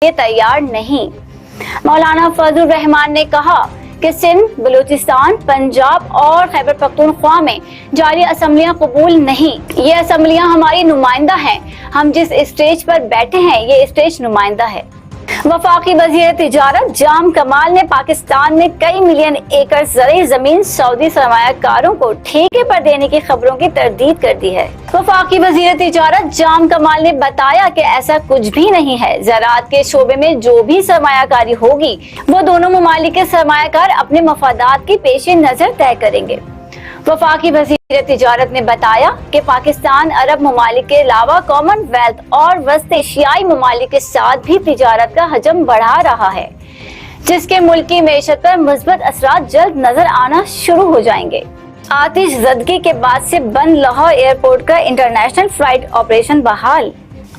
लिए तैयार नहीं। मौलाना फजलुर रहमान ने कहा कि सिंध, बलूचिस्तान, पंजाब और खैबर पख्तूनख्वा में जारी असम्बलियां कबूल नहीं। ये असम्बलियां हमारी नुमाइंदा हैं। हम जिस स्टेज पर बैठे हैं ये स्टेज नुमाइंदा है। वफाकी वजीर तिजारत जाम कमाल ने पाकिस्तान में कई मिलियन एकड़ ज़रूरी जमीन सऊदी सरमायाकारों को ठेके पर देने की खबरों की तरदीद कर दी है। वफाकी वजीर तिजारत जाम कमाल ने बताया कि ऐसा कुछ भी नहीं है। ज़राअत के शोबे में जो भी सरमायाकारी होगी वो दोनों ममालिक के सरमायाकार अपने मफादात के पेश नजर तय करेंगे। वफाकी वजीर तिजारत ने बताया कि पाकिस्तान अरब ममालिक के अलावा कॉमनवेल्थ और वस्त एशियाई ममालिक के साथ भी तिजारत का हजम बढ़ा रहा है, जिसके मुल्क की मैशत पर मुस्बत असरात जल्द नजर आना शुरू हो जाएंगे। आतिशज़दगी के बाद से बंद लाहौर एयरपोर्ट का इंटरनेशनल फ्लाइट ऑपरेशन बहाल।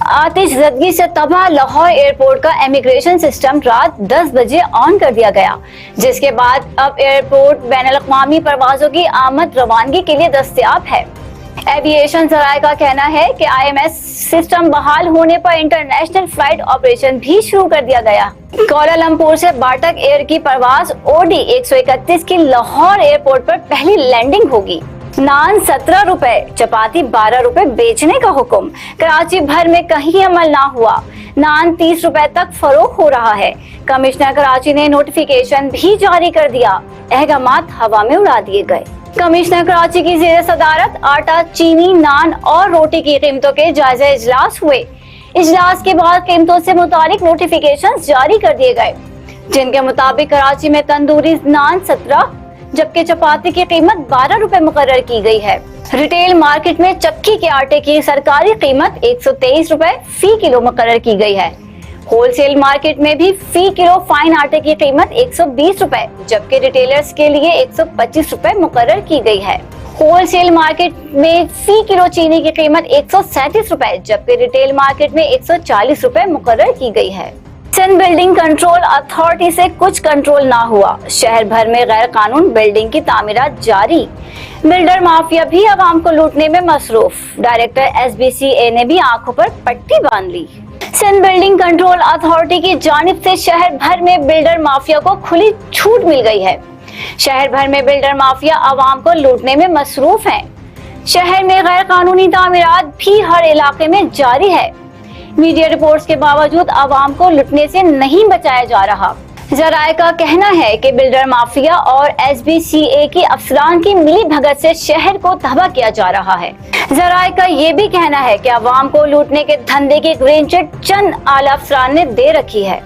आतिशज़दगी से तबाह लाहौर एयरपोर्ट का इमिग्रेशन सिस्टम रात 10 बजे ऑन कर दिया गया, जिसके बाद अब एयरपोर्ट बैनुल-अक़वामी परवाजों की आमद रवानगी के लिए दस्तयाब है। एविएशन ज़राए का कहना है कि IMS सिस्टम बहाल होने पर इंटरनेशनल फ्लाइट ऑपरेशन भी शुरू कर दिया गया। कोलालमपुर से बाटक एयर की परवाज OD 131 की लाहौर एयरपोर्ट पर पहली लैंडिंग होगी। नान 17 रुपए, चपाती 12 रुपए बेचने का हुक्म। कराची भर में कहीं अमल ना हुआ। नान 30 रुपए तक फरोख्त हो रहा है। कमिश्नर कराची ने नोटिफिकेशन भी जारी कर दिया। अहकामात हवा में उड़ा दिए गए। कमिश्नर कराची की ज़ेर सदारत आटा, चीनी, नान और रोटी की कीमतों के जायजा इजलास हुए। इजलास के बाद कीमतों से मुतालिक नोटिफिकेशन जारी कर दिए गए, जिनके मुताबिक कराची में तंदूरी नान 17 जबकि चपाती की कीमत 12 रुपए मुकर्रर की गई है। रिटेल मार्केट में चक्की के आटे की सरकारी कीमत 123 रुपए फी किलो मुकर्रर की गई है। होलसेल मार्केट में भी फी किलो फाइन आटे की कीमत 120 रुपए जबकि रिटेलर्स के लिए 125 रुपए मुकर्रर की गई है। होलसेल मार्केट में फी किलो चीनी की कीमत 137 रुपए जबकि रिटेल मार्केट में 140 रुपए मुकर्रर की गई है। सिंध बिल्डिंग कंट्रोल अथॉरिटी से कुछ कंट्रोल ना हुआ। शहर भर में गैर कानून बिल्डिंग की तामीरात जारी। बिल्डर माफिया भी आवाम को लूटने में मसरूफ। डायरेक्टर SBCA ने भी आंखों पर पट्टी बांध ली। सिंध बिल्डिंग कंट्रोल अथॉरिटी की जानिब से शहर भर में बिल्डर माफिया को खुली छूट मिल गई है। शहर भर में बिल्डर माफिया आवाम को लूटने में मसरूफ है। शहर में गैर कानूनी तामीरात भी हर इलाके में जारी है। मीडिया रिपोर्ट्स के बावजूद आवाम को लुटने से नहीं बचाया जा रहा। ज़राए का कहना है कि बिल्डर माफिया और SBCA की अफसरान की मिली भगत से शहर को तबाह किया जा रहा है। ज़राए का ये भी कहना है कि आवाम को लूटने के धंधे की ग्रीन चिट चंद आला अफसरान ने दे रखी है।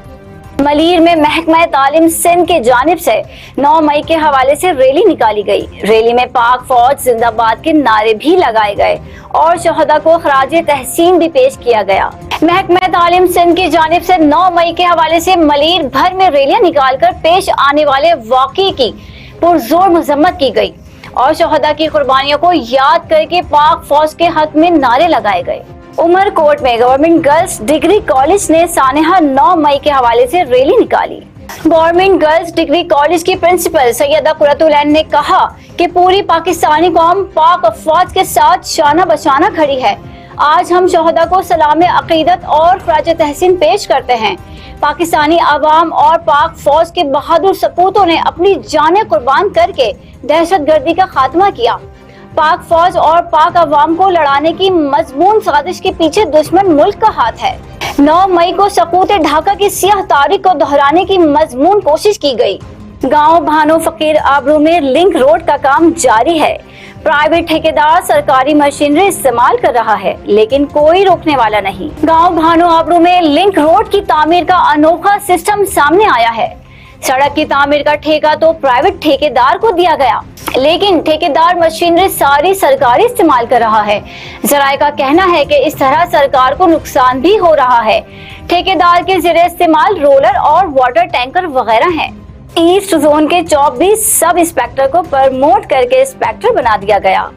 मलीर में महकमा तालीम सिंध के जानिब से 9 मई के हवाले से रैली निकाली गई। रैली में पाक फौज जिंदाबाद के नारे भी लगाए गए और शहदा को खराज तहसीन भी पेश किया गया। महकमा तालीम सिंध की जानिब से 9 मई के हवाले से मलीर भर में रैलियां निकालकर पेश आने वाले वाक़े की पुरजोर मजम्मत की गई और शहदा की कुर्बानियों को याद करके पाक फौज के हक में नारे लगाए गए। उमरकोट में गवर्नमेंट गर्ल्स डिग्री कॉलेज ने सानेहा 9 मई के हवाले से रैली निकाली। गवर्नमेंट गर्ल्स डिग्री कॉलेज की प्रिंसिपल सैयदा कुरतुल ऐन ने कहा कि पूरी पाकिस्तानी कौम पाक अफवाज के साथ शाना बशाना खड़ी है। आज हम शहदा को सलाम अकीदत और खराज तहसीन पेश करते हैं। पाकिस्तानी अवाम और पाक फौज के बहादुर सपूतों ने अपनी जानें कुर्बान करके दहशतगर्दी का खात्मा किया। पाक फौज और पाक अवाम को लड़ाने की मजमून साजिश के पीछे दुश्मन मुल्क का हाथ है। 9 मई को सकूत ढाका की सियाह तारीख को दोहराने की मजमून कोशिश की गई। गांव भानो फकीर आबरू में लिंक रोड का काम जारी है। प्राइवेट ठेकेदार सरकारी मशीनरी इस्तेमाल कर रहा है लेकिन कोई रोकने वाला नहीं। गांव भानो आबरू में लिंक रोड की तामीर का अनोखा सिस्टम सामने आया है। सड़क की तामीर का ठेका तो प्राइवेट ठेकेदार को दिया गया लेकिन ठेकेदार मशीनरी सारी सरकारी इस्तेमाल कर रहा है। ज़राए का कहना है कि इस तरह सरकार को नुकसान भी हो रहा है। ठेकेदार के ज़रिए इस्तेमाल रोलर और वाटर टैंकर वगैरह हैं। ईस्ट जोन के 24 सब इंस्पेक्टर को प्रमोट करके इंस्पेक्टर बना दिया गया।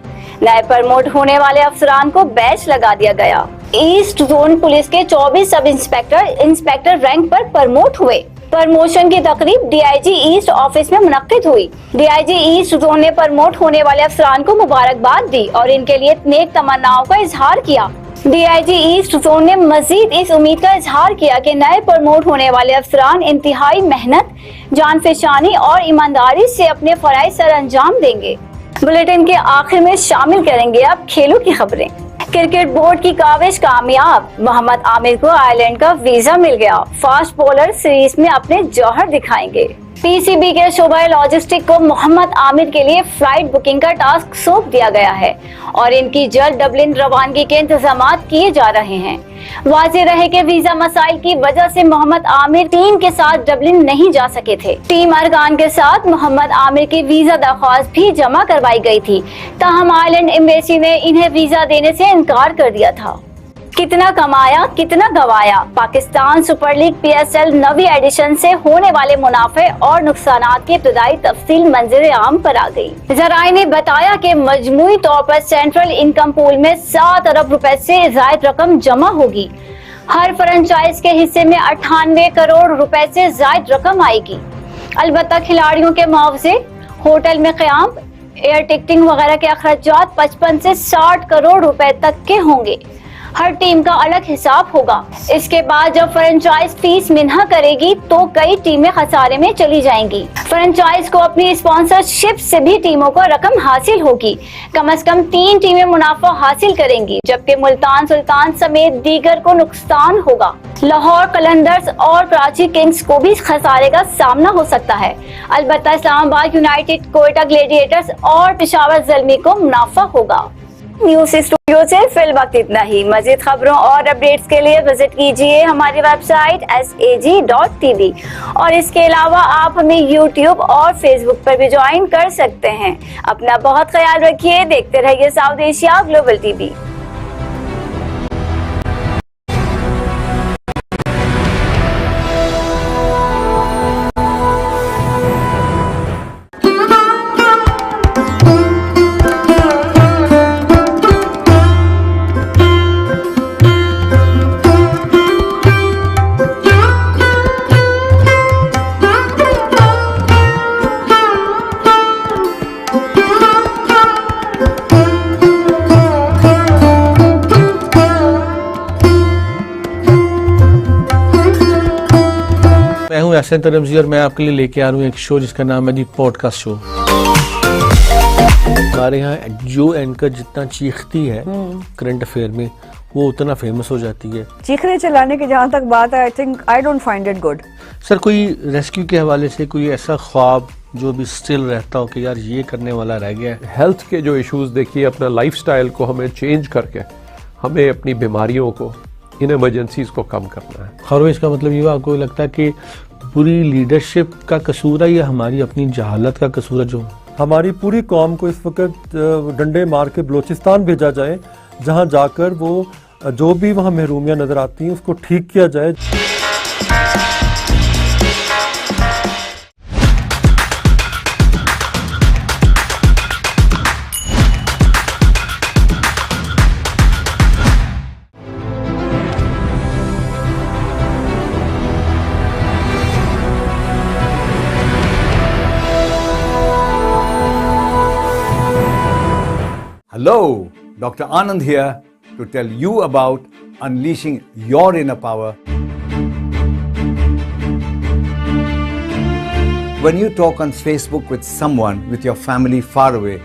नए प्रमोट होने वाले अफसरान को बैच लगा दिया गया। ईस्ट जोन पुलिस के 24 सब इंस्पेक्टर रैंक पर प्रमोट हुए। प्रमोशन की तकरीब DIG ईस्ट ऑफिस में मुनक्किद हुई। DIG ईस्ट जोन ने प्रमोट होने वाले अफसरान को मुबारकबाद दी और इनके लिए नेक तमन्नाओं का इजहार किया। DIG ईस्ट जोन ने मजीद इस उम्मीद का इजहार किया कि नए प्रमोट होने वाले अफसरान इंतहाई मेहनत, जानफेशानी और ईमानदारी से अपने फराइज सर अंजाम देंगे। बुलेटिन के आखिर में शामिल करेंगे अब खेलों की खबरें। क्रिकेट बोर्ड की काविश कामयाब, मोहम्मद आमिर को आयरलैंड का वीजा मिल गया। फास्ट बॉलर सीरीज में अपने जौहर दिखाएंगे। PCB के शोबा लॉजिस्टिक को मोहम्मद आमिर के लिए फ्लाइट बुकिंग का टास्क सौंप दिया गया है और इनकी जल्द डबलिन रवानगी के इंतजाम किए जा रहे हैं। वाज़ेह रहे कि वीजा मसाइल की वजह से मोहम्मद आमिर टीम के साथ डबलिन नहीं जा सके थे। टीम अरकान के साथ मोहम्मद आमिर की वीजा दरख्वास्त भी जमा करवाई गई थी, ताहम आयरलैंड एम्बेसी ने इन्हें वीजा देने से इनकार कर दिया था। कितना कमाया कितना गवाया, पाकिस्तान सुपर लीग PSL नवी एडिशन से होने वाले मुनाफे और नुकसानात की इब्तदाई तफसील मंजर आम पर आ गई। जराये ने बताया कि मजमूई तौर पर सेंट्रल इनकम पूल में 7 अरब रुपए से ज़ायद रकम जमा होगी। हर फ्रेंचाइज के हिस्से में 98 करोड़ रुपए से ज़ायद रकम आएगी। अलबत्ता खिलाड़ियों के मुआवजे, होटल में क़याम, एयर टिकटिंग वगैरह के अखराजात 55 से 60 करोड़ रुपए तक के होंगे। हर टीम का अलग हिसाब होगा। इसके बाद जब फ्रेंचाइज फीस मिन्हा करेगी तो कई टीमें खसारे में चली जाएंगी। फ्रेंचाइज को अपनी स्पॉन्सरशिप से भी टीमों को रकम हासिल होगी। कम से कम 3 टीमें मुनाफा हासिल करेंगी, जबकि मुल्तान सुल्तान समेत दीगर को नुकसान होगा। लाहौर कलंदर्स और कराची किंग्स को भी खसारे का सामना हो सकता है। अलबत्ता इस्लामाबाद यूनाइटेड, कोयटा ग्लेडिएटर्स और पेशावर ज़ल्मी को मुनाफा होगा। न्यूज़ स्टूडियो से फिल वक्त इतना ही। मज़ीद खबरों और अपडेट्स के लिए विजिट कीजिए हमारी वेबसाइट sag.tv और इसके अलावा आप हमें YouTube और Facebook पर भी ज्वाइन कर सकते हैं। अपना बहुत ख्याल रखिए। देखते रहिए साउथ एशिया ग्लोबल TV। मैं हूं एहसन तरमजी और मैं आपके लिए लेके आ रहा हूं एक शो जिसका नाम है दी पॉडकास्ट शो। हमारे यहाँ जो एंकर जितना चीखती है करंट अफेयर में, वो उतना फेमस हो जाती है। चीखने चलाने की जहाँ तक बात है, I don't find it good. Sir, कोई रेस्क्यू के हवाले से कोई ऐसा ख्वाब जो भी स्टिल रहता हो कि यार ये करने वाला रह गया है? हेल्थ के जो इश्यूज, देखिए अपना लाइफस्टाइल को हमें चेंज करके हमें अपनी बीमारियों को, इन इमरजेंसीज को कम करना है। खैर, इसका मतलब ये आपको लगता है कि पूरी लीडरशिप का कसूर है या हमारी अपनी जहालत का कसूर है? जो हमारी पूरी कौम को इस वक्त डंडे मार के बलोचिस्तान भेजा जाए, जहां जाकर वो जो भी वहां महरूमियां नजर आती हैं उसको ठीक किया जाए। Hello, Dr. Anand here to tell you about unleashing your inner power. When you talk on Facebook with someone with your family far away,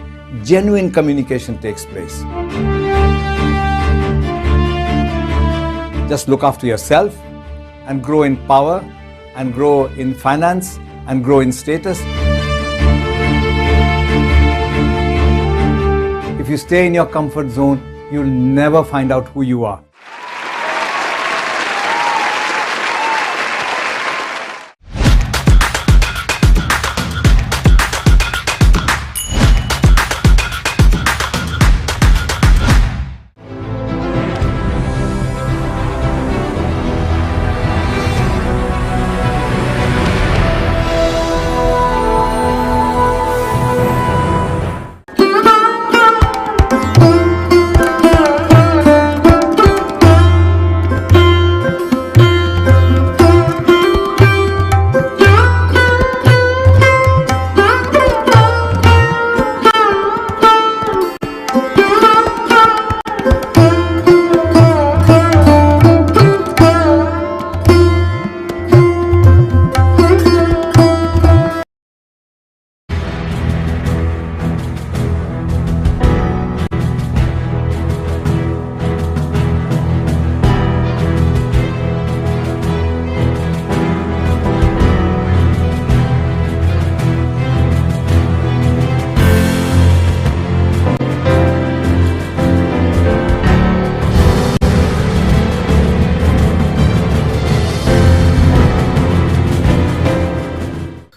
genuine communication takes place. Just look after yourself and grow in power and grow in finance and grow in status. If you stay in your comfort zone, you'll never find out who you are.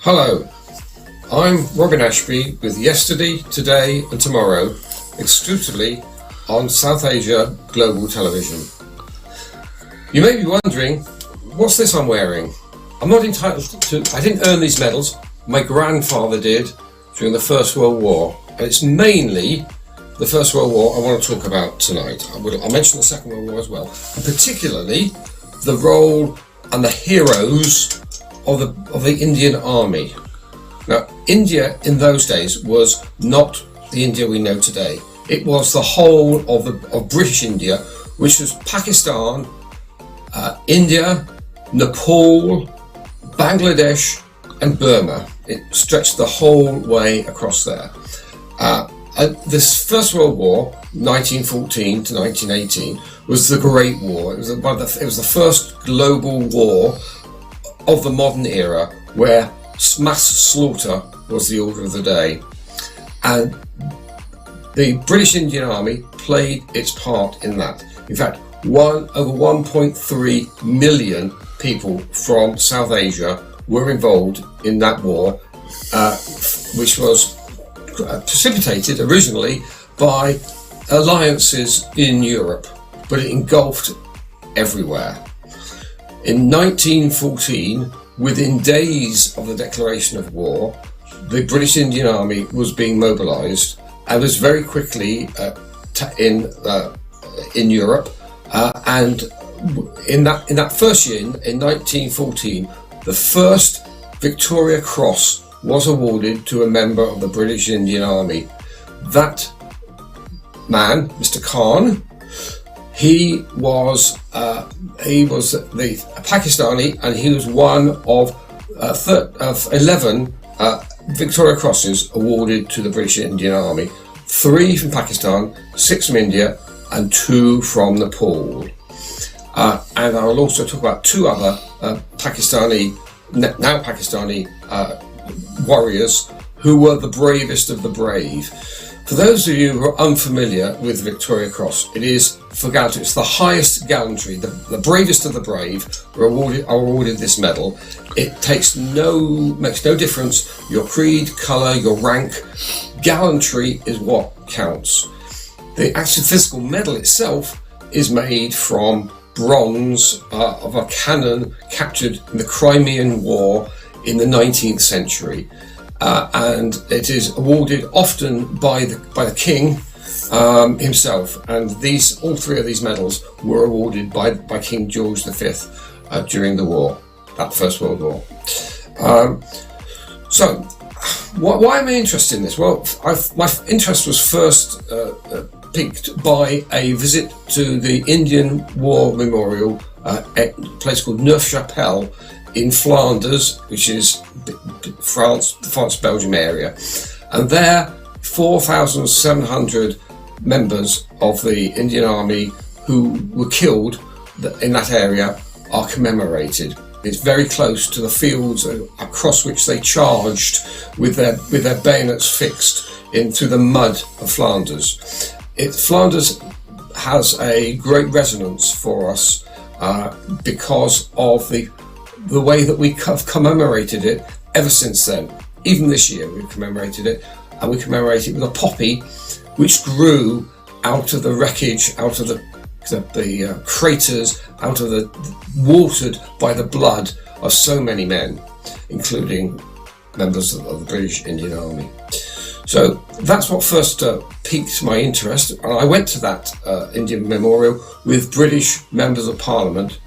Hello, I'm Robin Ashby with Yesterday, Today and Tomorrow, exclusively on South Asia Global Television. You may be wondering, what's this I'm wearing? I'm not entitled to, I didn't earn these medals, my grandfather did during the First World War, and it's mainly the First World War I want to talk about tonight. I'll mention the Second World War as well, and particularly the role and the heroes of the Indian Army. Now, India in those days was not the India we know today. It was the whole of British India, which was Pakistan, India, Nepal, Bangladesh and Burma. It stretched the whole way across there. This First World War, 1914 to 1918, was the Great War. It was the first global war of the modern era where mass slaughter was the order of the day. And the British Indian Army played its part in that. In fact, over 1.3 million people from South Asia were involved in that war, which was precipitated originally by alliances in Europe, but it engulfed everywhere. In 1914, within days of the declaration of war, the British Indian Army was being mobilised and was very quickly in Europe. And in that first year, in 1914, the first Victoria Cross was awarded to a member of the British Indian Army. That man, Mr. Khan, he was the Pakistani, and he was one of 11 Victoria Crosses awarded to the British Indian Army. 3 from Pakistan, 6 from India, and 2 from Nepal. And I will also talk about 2 other now Pakistani warriors who were the bravest of the brave. For those of you who are unfamiliar with Victoria Cross, it is for gallantry. It's the highest gallantry. The bravest of the brave are awarded this medal. It makes no difference your creed, colour, your rank. Gallantry is what counts. The actual physical medal itself is made from bronze of a cannon captured in the Crimean War in the 19th century. And it is awarded often by the king himself, and all 3 of these medals were awarded by King George V during the war, that First World War. So why am I interested in this? Well, my interest was first piqued by a visit to the Indian War Memorial at a place called Neuf-Chapelle in Flanders, which is France-Belgium area. And there, 4,700 members of the Indian Army who were killed in that area are commemorated. It's very close to the fields across which they charged with their bayonets fixed into the mud of Flanders. Flanders has a great resonance for us because of the way that we have commemorated it ever since then. Even this year we've commemorated it, and we commemorate it with a poppy which grew out of the wreckage, out of the craters, out of watered by the blood of so many men, including members of the British Indian Army. So that's what first piqued my interest, and I went to that Indian Memorial with British members of Parliament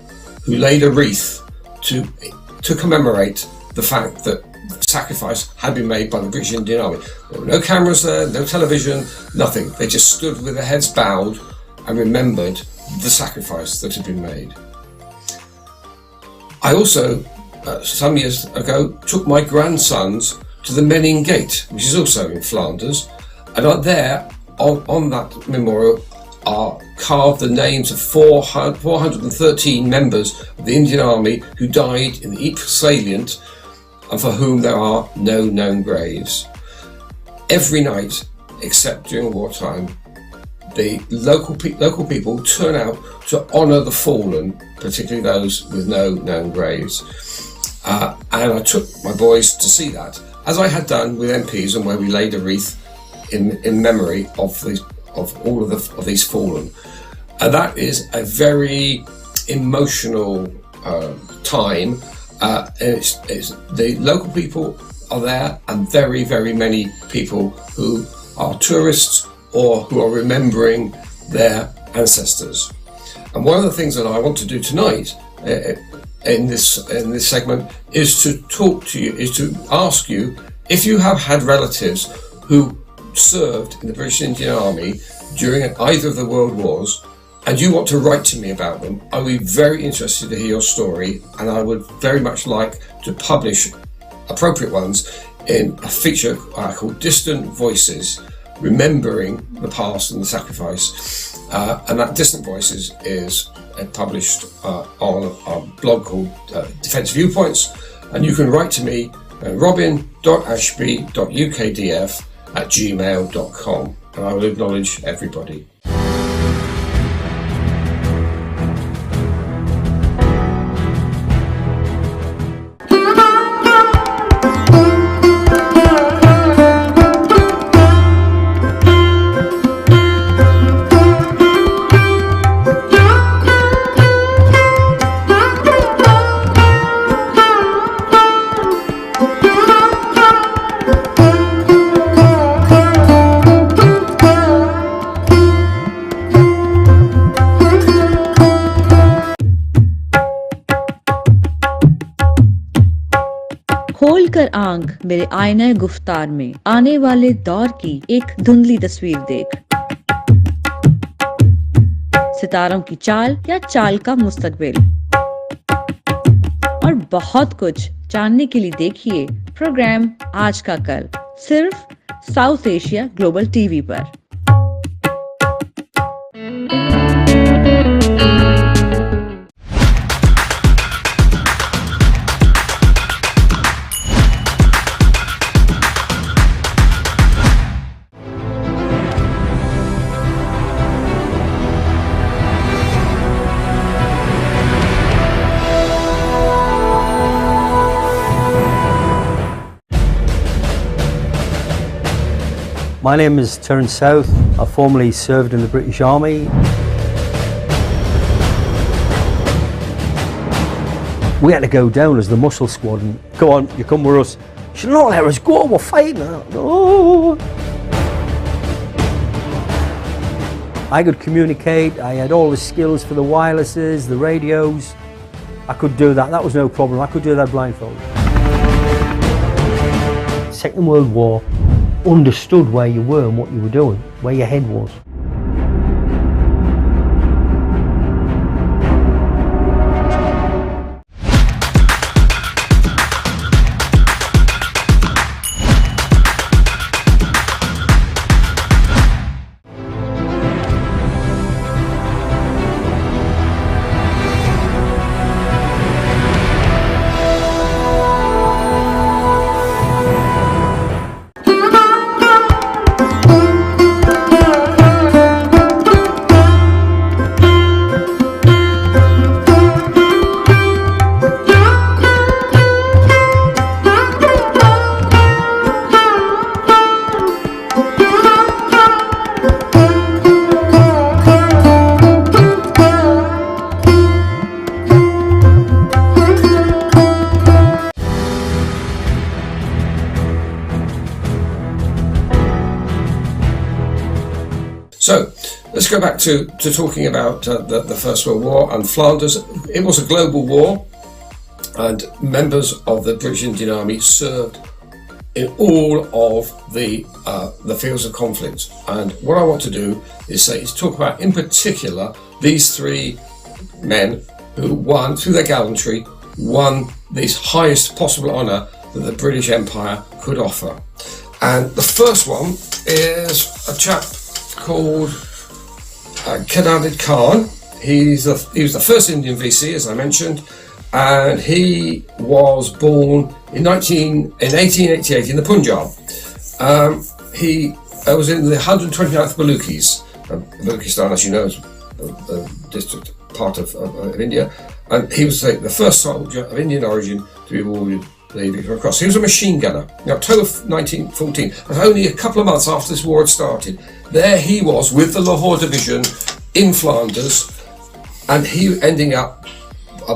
who laid a wreath to commemorate the fact that sacrifice had been made by the British Indian Army. There were no cameras there, no television, nothing. They just stood with their heads bowed and remembered the sacrifice that had been made. I also, some years ago, took my grandsons to the Menin Gate, which is also in Flanders, and there, on that memorial, are carved the names of 413 members of the Indian Army who died in the Ypres salient and for whom there are no known graves. Every night, except during wartime, the local people turn out to honour the fallen, particularly those with no known graves. and I took my boys to see that, as I had done with MPs, and where we laid a wreath in memory of all of these fallen. And that is a very emotional time. It's the local people are there, and very, very many people who are tourists or who are remembering their ancestors. And one of the things that I want to do tonight in this segment is to talk to you, is to ask you if you have had relatives who served in the British Indian Army during either of the World Wars, and you want to write to me about them. I would be very interested to hear your story, and I would very much like to publish appropriate ones in a feature called Distant Voices, Remembering the Past and the Sacrifice. And that Distant Voices is published on a blog called Defence Viewpoints, and you can write to me at robin.ashby.ukdf@gmail.com, and I will acknowledge everybody. खोल कर आंख मेरे आईने गुफ्तार में आने वाले दौर की एक धुंधली तस्वीर देख, सितारों की चाल या चाल का मुस्तकबिल, और बहुत कुछ जानने के लिए देखिए प्रोग्राम आज का कल, सिर्फ साउथ एशिया ग्लोबल टीवी पर। My name is Terence South. I formerly served in the British Army. We had to go down as the muscle squad and go on, you come with us. She said, no, let us go, we're fighting. Oh. I could communicate, I had all the skills for the wirelesses, the radios. I could do that, that was no problem. I could do that blindfolded. Second World War, understood where you were and what you were doing, where your head was. So let's go back to talking about the First World War and Flanders. It was a global war, and members of the British Indian Army served in all of the fields of conflict. And what I want to do is talk about, in particular, these three men who won, through their gallantry, won this highest possible honour that the British Empire could offer. And the first one is a chap called Khanadid Khan. He was the first Indian VC, as I mentioned, and he was born in 1888 in the Punjab. He was in the 129th Baluchis. Baluchistan, as you know, is a district part of India, and he was the first soldier of Indian origin to be awarded the Victoria Cross. He was a machine gunner. In October 1914, and only a couple of months after this war had started, there he was with the Lahore Division in Flanders, and he ending up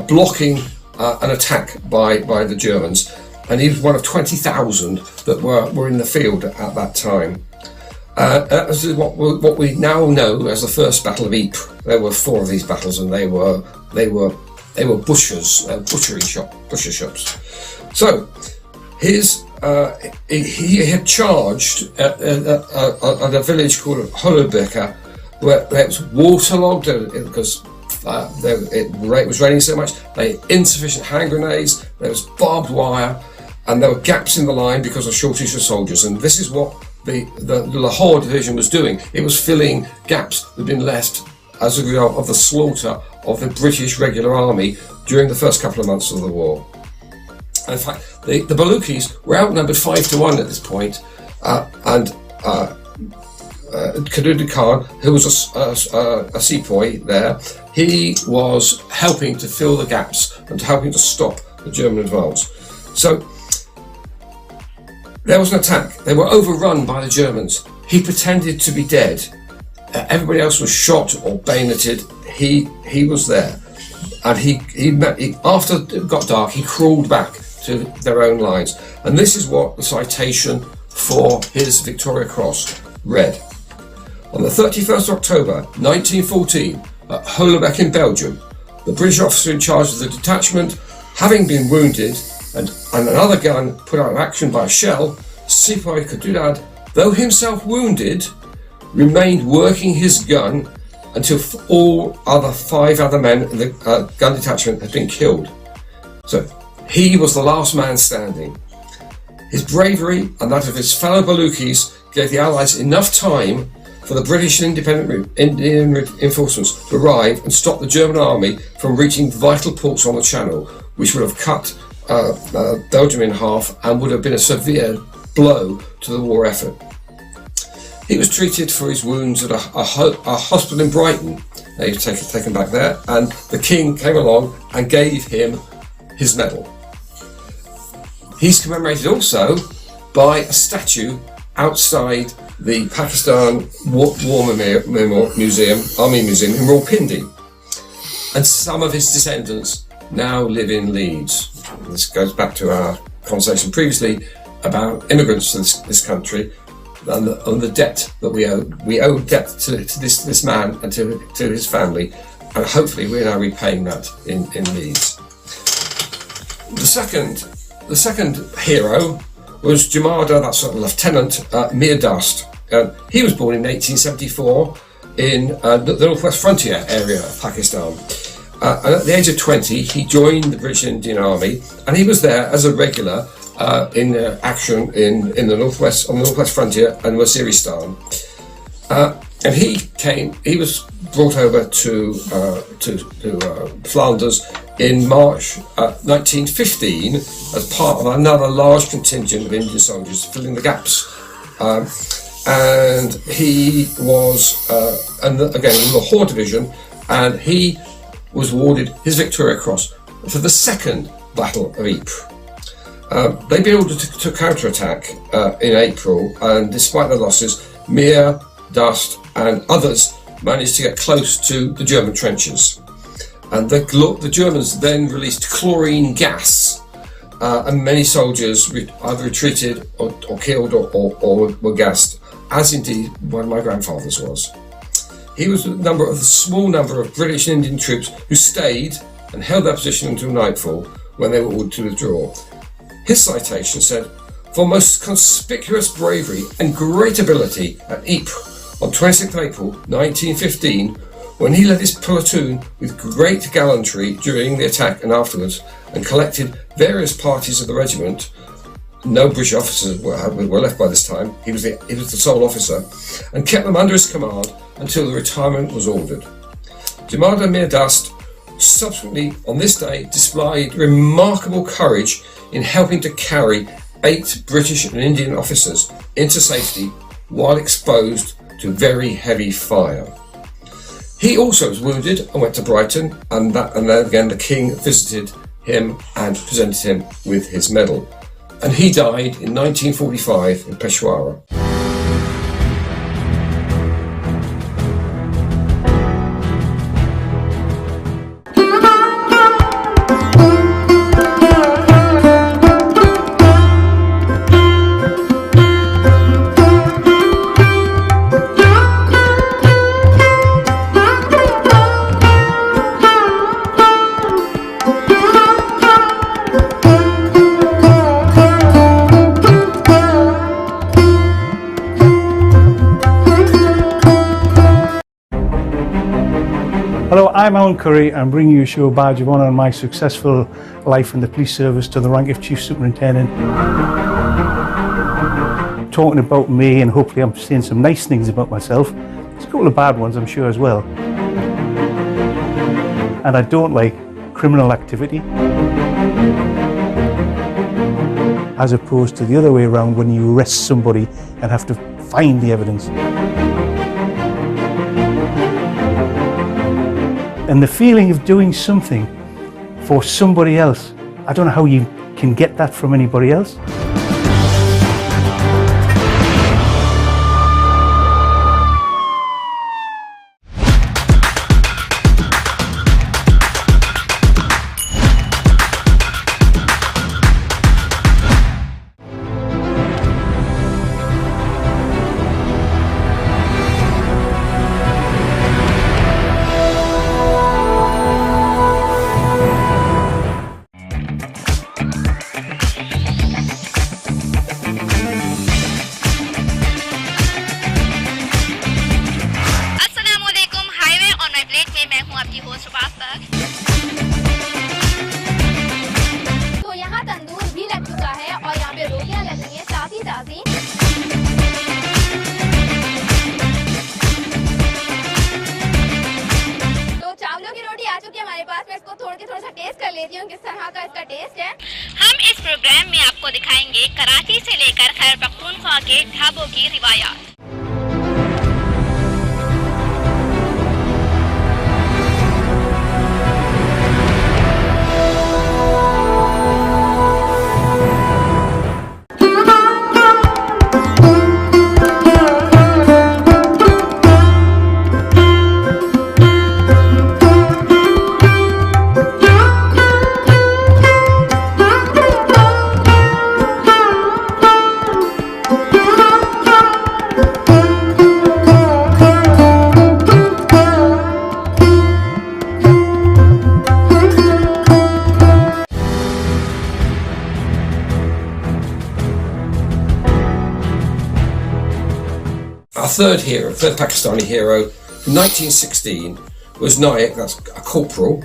blocking an attack by the Germans. And he was one of 20,000 that were in the field at that time. That was what we now know as the First Battle of Ypres. There were 4 of these battles, and they were butcher shops. So he had charged at a village called Hollebeke, where it was waterlogged because it was raining so much. They had insufficient hand grenades. There was barbed wire, and there were gaps in the line because of shortage of soldiers. And this is what the Lahore Division was doing. It was filling gaps that had been left as a result of the slaughter of the British regular army during the first couple of months of the war. In fact, the Baluchis were outnumbered 5-1 at this point, and Khadud Khan, who was a sepoy there, he was helping to fill the gaps and helping to stop the German advance. So there was an attack. They were overrun by the Germans. He pretended to be dead. Everybody else was shot or bayoneted. He was there, and he after it got dark, he crawled back to their own lines. And this is what the citation for his Victoria Cross read. On the 31st of October 1914, at Hollebeke in Belgium, the British officer in charge of the detachment, having been wounded and another gun put out of action by a shell, Sepoy Khadud, though himself wounded, remained working his gun until all 5 other men in the gun detachment had been killed. So he was the last man standing. His bravery and that of his fellow Baluchis gave the Allies enough time for the British and Indian reinforcements to arrive and stop the German army from reaching vital ports on the Channel, which would have cut Belgium in half and would have been a severe blow to the war effort. He was treated for his wounds at a hospital in Brighton. He was taken back there, and the King came along and gave him his medal. He's commemorated also by a statue outside the Pakistan War Museum, Army Museum in Rawalpindi, and some of his descendants now live in Leeds. This goes back to our conversation previously about immigrants to this country and the debt that we owe. We owe debt to this man and to his family, and hopefully we're now repaying that in Leeds. The second hero was Jamada, that's Lieutenant Mir Dast. He was born in 1874 in the northwest frontier area of Pakistan. And at the age of 20, he joined the British Indian Army, and he was there as a regular in action in the northwest frontier and Waziristan. And he was brought over to Flanders in March 1915 as part of another large contingent of Indian soldiers filling the gaps. And he was, again, in the Lahore Division, and he was awarded his Victoria Cross for the second Battle of Ypres. They'd been ordered to counterattack in April, and despite the losses, Mir, Dast and others managed to get close to the German trenches. And the Germans then released chlorine gas, and many soldiers either retreated or killed or were gassed, as indeed one of my grandfathers was. He was the small number of British and Indian troops who stayed and held their position until nightfall when they were ordered to withdraw. His citation said, "For most conspicuous bravery and great ability at Ypres on 26th April 1915, when he led his platoon with great gallantry during the attack and afterwards, and collected various parties of the regiment." No British officers were left by this time. He was the sole officer, and kept them under his command until the retirement was ordered. Jamada Mir Dast subsequently, on this day, displayed remarkable courage in helping to carry 8 British and Indian officers into safety while exposed to very heavy fire. He also was wounded and went to Brighton, and then again the King visited him and presented him with his medal. And he died in 1945 in Peshawar. Hello, I'm Alan Curry. I'm bringing you a show badge of honour on my successful life in the police service to the rank of Chief Superintendent. Talking about me, and hopefully I'm saying some nice things about myself. There's a couple of bad ones, I'm sure, as well. And I don't like criminal activity. As opposed to the other way around, when you arrest somebody and have to find the evidence. And the feeling of doing something for somebody else, I don't know how you can get that from anybody else. तो यहाँ तंदूर भी लग चुका है और यहाँ पे रोटियाँ लग रही हैं ताज़ी ताज़ी। तो चावलों की रोटी आ चुकी है हमारे पास। मैं इसको तोड़ के थोड़ा सा टेस्ट कर लेती हूँ किस तरह का इसका टेस्ट है। हम इस प्रोग्राम में आपको दिखाएंगे कराची से लेकर खैबर पख्तूनख्वा के ढाबों की रिवायात। Our third Pakistani hero, from 1916, was Naik, that's a corporal,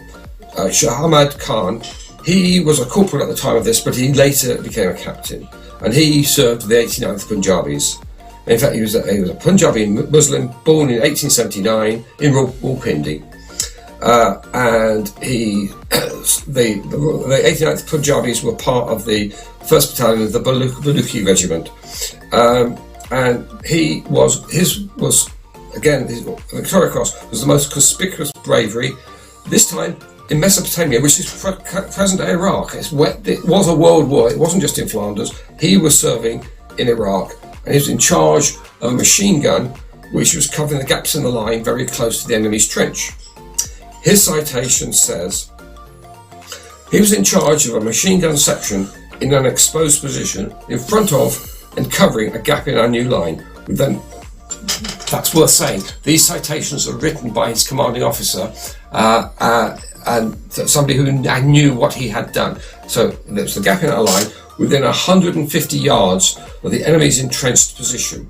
Shahmad Khan. He was a corporal at the time of this, but he later became a captain, and he served the 89th Punjabis. In fact, he was a Punjabi Muslim born in 1879 in Rawalpindi, and the 89th Punjabis were part of the 1st Battalion of the Baluchi Regiment. And the Victoria Cross was the most conspicuous bravery, this time in Mesopotamia, which is present-day Iraq. It was a world war, it wasn't just in Flanders. He was serving in Iraq, and he was in charge of a machine gun which was covering the gaps in the line very close to the enemy's trench. His citation says, he was in charge of a machine gun section in an exposed position in front of and covering a gap in our new line. That's worth saying. These citations are written by his commanding officer and somebody who knew what he had done. So there was the gap in our line within 150 yards of the enemy's entrenched position.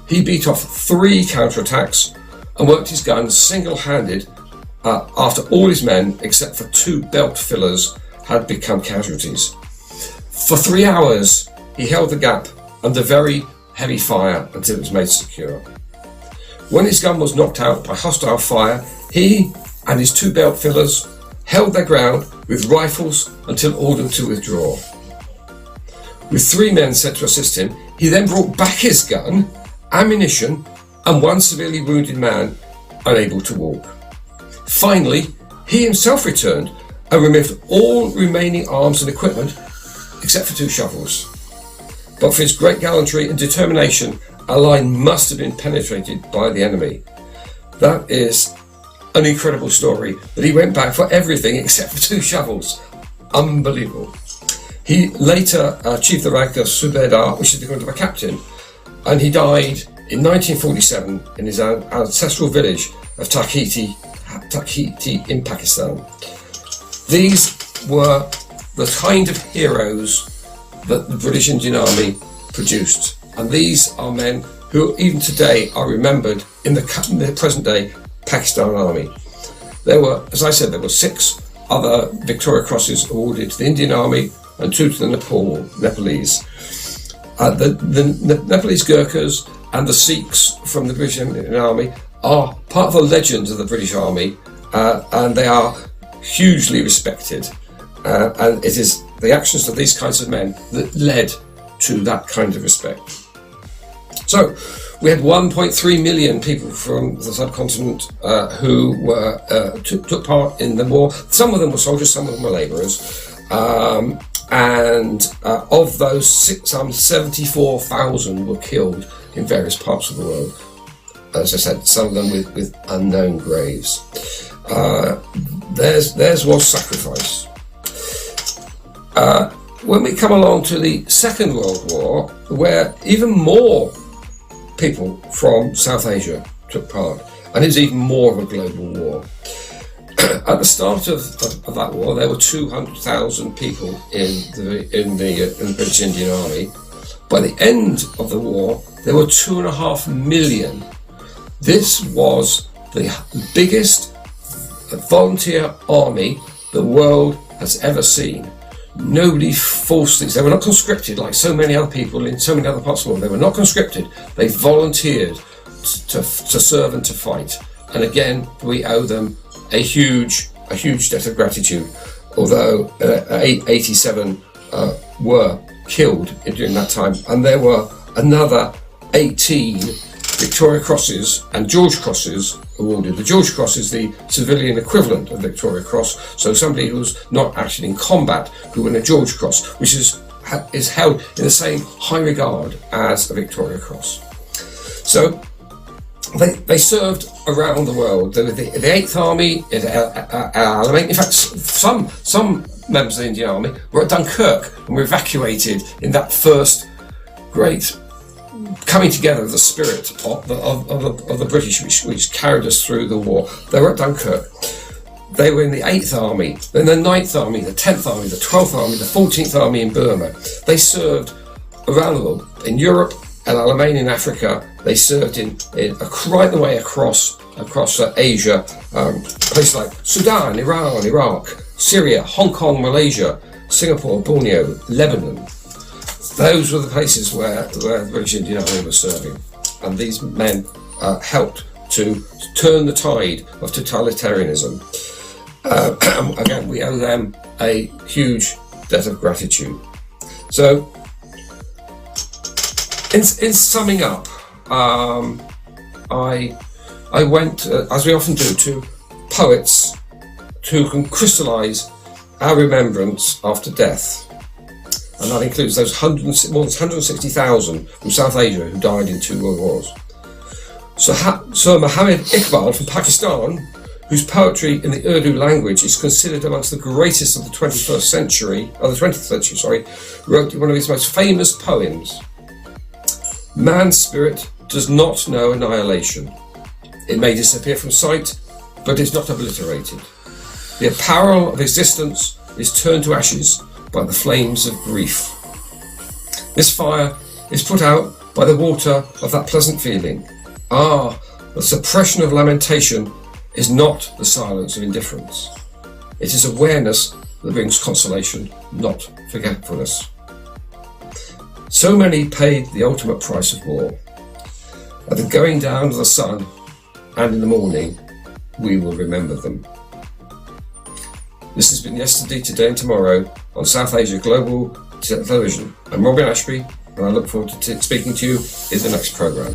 He beat off 3 counterattacks and worked his gun single-handed after all his men, except for 2 belt fillers, had become casualties. For 3 hours, he held the gap under very heavy fire until it was made secure. When his gun was knocked out by hostile fire, he and his 2 belt fillers held their ground with rifles until ordered to withdraw. With 3 men sent to assist him, he then brought back his gun, ammunition, and 1 severely wounded man unable to walk. Finally, he himself returned and removed all remaining arms and equipment except for 2 shovels. But for his great gallantry and determination, our line must have been penetrated by the enemy. That is an incredible story, that he went back for everything except for 2 shovels. Unbelievable. He later achieved the rank of Subedar, which is the equivalent of a captain, and he died in 1947 in his ancestral village of Takhiti in Pakistan. These were the kind of heroes that the British Indian Army produced, and these are men who even today are remembered in the present day Pakistan Army. There were, as I said, there were 6 other Victoria Crosses awarded to the Indian Army and 2 to the Nepalese. The Nepalese Gurkhas and the Sikhs from the British Indian Army are part of the legends of the British Army, and they are hugely respected. And it is the actions of these kinds of men that led to that kind of respect. So, we had 1.3 million people from the subcontinent who took part in the war. Some of them were soldiers, some of them were labourers. And of those, some 74,000 were killed in various parts of the world. As I said, some of them with unknown graves. Theirs was sacrifice. When we come along to the Second World War, where even more people from South Asia took part, and it was even more of a global war. At the start of that war, there were 200,000 people in the British Indian Army. By the end of the war, there were 2.5 million. This was the biggest volunteer army the world has ever seen. Nobody forced these. They were not conscripted like so many other people in so many other parts of the world. They were not conscripted. They volunteered to serve and to fight. And again, we owe them a huge debt of gratitude. Although 87 were killed during that time, and there were another 18 Victoria Crosses and George Crosses awarded. The George Cross is the civilian equivalent of Victoria Cross, so somebody who's not actually in combat who won a George Cross, which is held in the same high regard as a Victoria Cross. So they served around the world. The 8th Army at Al Alamein. In fact, some members of the Indian Army were at Dunkirk and were evacuated in that first great coming together of the spirit of the British, which carried us through the war. They were at Dunkirk. They were in the 8th Army, then the 9th Army, the 10th Army, the 12th Army, the 14th Army in Burma. They served around the world, in Europe, and Al Alamein in Africa. They served in right the way across Asia, places like Sudan, Iran, Iraq, Syria, Hong Kong, Malaysia, Singapore, Borneo, Lebanon. Those were the places where the British Indian Army was serving, and these men helped to turn the tide of totalitarianism. Again, we owe them a huge debt of gratitude. So, in summing up, I went, as we often do, to poets who can crystallise our remembrance after death. And that includes those more than 160,000 from South Asia who died in 2 world wars. So Muhammad Iqbal from Pakistan, whose poetry in the Urdu language is considered amongst the greatest of the 20th century, wrote one of his most famous poems. Man's spirit does not know annihilation. It may disappear from sight, but is not obliterated. The apparel of existence is turned to ashes by the flames of grief. This fire is put out by the water of that pleasant feeling. The suppression of lamentation is not the silence of indifference. It is awareness that brings consolation, not forgetfulness. So many paid the ultimate price of war. At the going down of the sun and in the morning, we will remember them. This has been Yesterday, Today and Tomorrow on South Asia Global Television. I'm Robin Ashby, and I look forward to speaking to you in the next programme.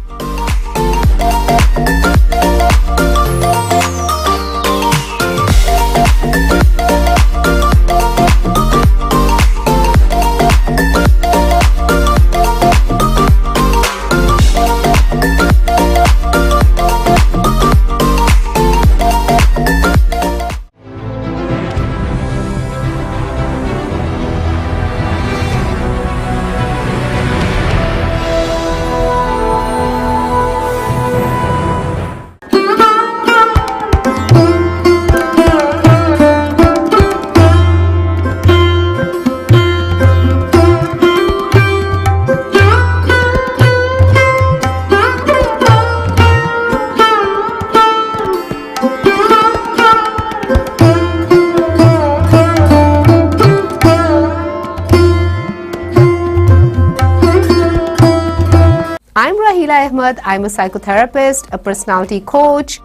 Rahila Ahmed. I'm a psychotherapist, a personality coach.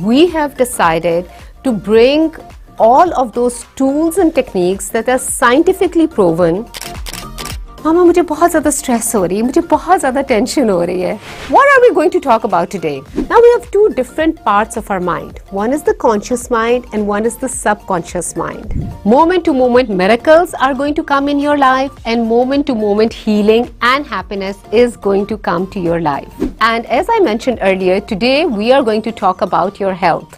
We have decided to bring all of those tools and techniques that are scientifically proven. मामा मुझे बहुत ज़्यादा stress हो रही है, मुझे बहुत ज़्यादा tension हो रही है. What are we going to talk about today? Now we have two different parts of our mind. One is the conscious mind and one is the subconscious mind. Moment to moment miracles are going to come in your life, and moment to moment healing and happiness is going to come to your life. And as I mentioned earlier, today we are going to talk about your health.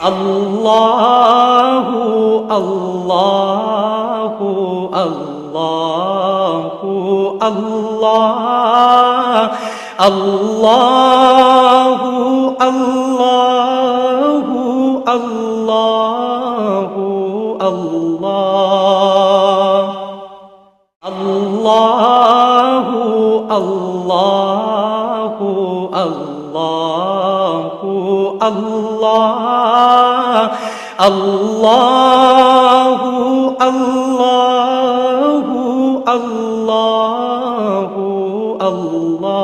Allahu, Allahu, Allahu, Allah, Allahu, Allahu, Allahu, Allah, Allahu, Allahu, Allahu, Allah. Allahu, Allahu, Allahu, Allah.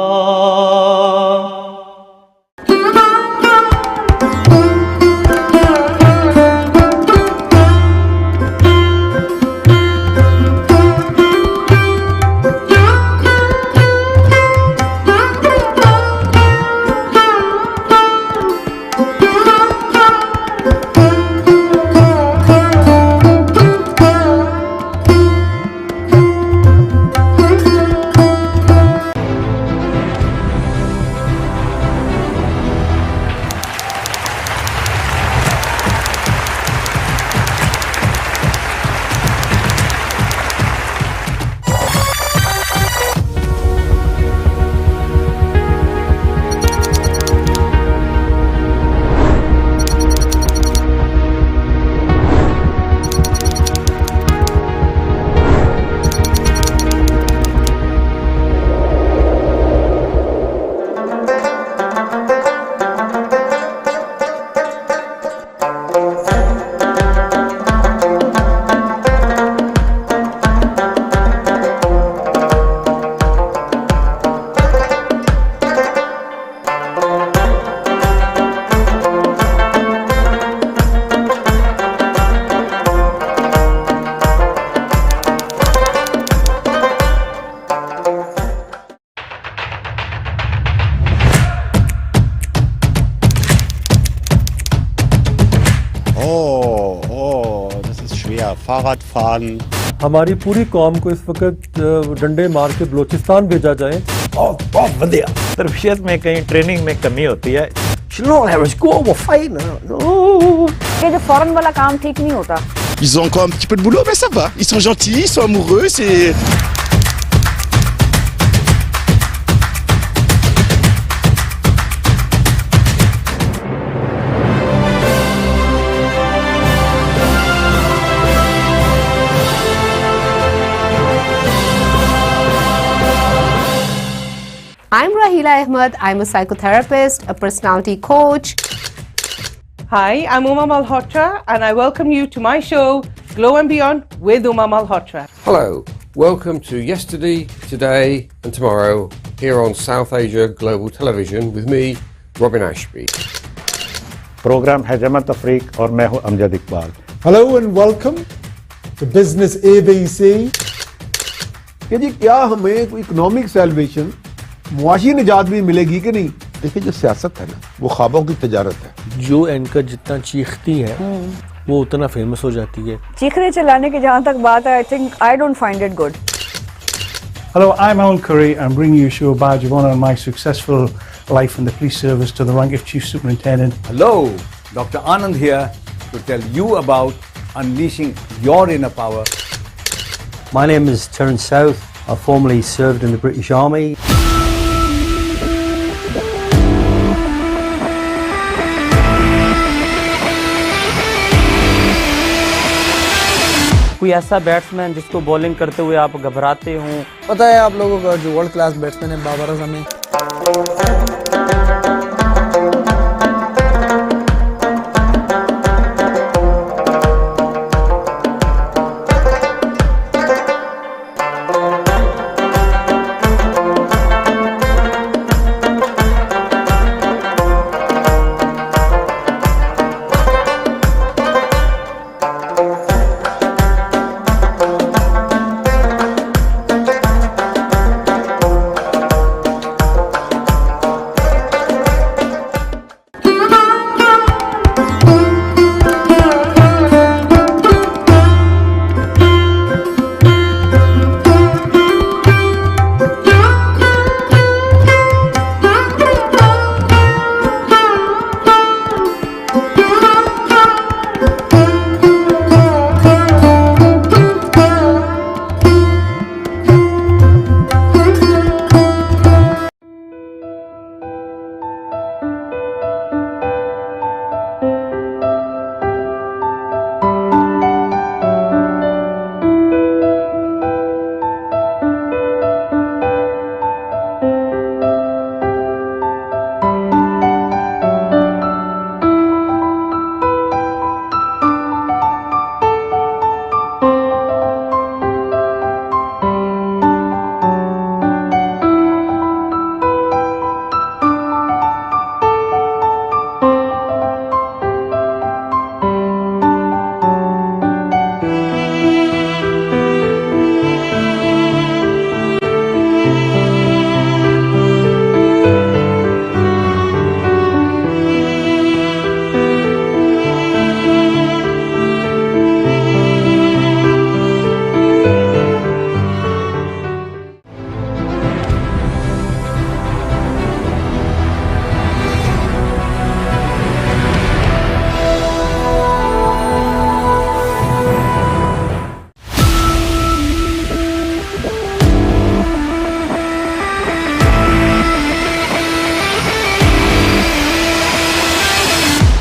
Fahrradfahren. हमारी पूरी कौम को इस वक्त डंडे मार के बलोचिस्तान भेजा जाए. बहुत बढ़िया. तरबियत में कहीं ट्रेनिंग में कमी होती है. ये जो फॉरेन वाला काम ठीक नहीं होता. Ils ont encore un petit peu de boulot, mais ça va. Ils sont gentils, ils sont amoureux, c'est... I'm Rahila Ahmed. I'm a psychotherapist, a personality coach. Hi, I'm Uma Malhotra, and I welcome you to my show, Glow and Beyond with Uma Malhotra. Hello, welcome to Yesterday, Today and Tomorrow here on South Asia Global Television with me, Robin Ashby. Programme है जमत अफरीक और मैं हूं Amjad Iqbal. Hello and welcome to Business ABC. कि जी क्या हमें कोई इकोनॉमिक सैल्वेशन, मुआशी निजात भी मिलेगी कि नहीं? देखिए जो सियासत है ना, वो ख्वाबों की तजारत है. जो एंकर जितना चीखती है वो उतना फेमस हो जाती है. चीखने चिल्लाने की जहाँ तक बात है, I don't find it good. Hello, I'm Owen Curry. I'm bringing you a show badge of honor on my successful life in the police service to the rank of Chief Superintendent. Hello, Dr. Anand here to tell you about unleashing your inner power. My name is Terence South. I formerly served in the British Army. कोई ऐसा batsman जिसको bowling करते हुए आप घबराते हों? पता है आप लोगों का जो वर्ल्ड क्लास बैट्समैन है बाबर आजम है।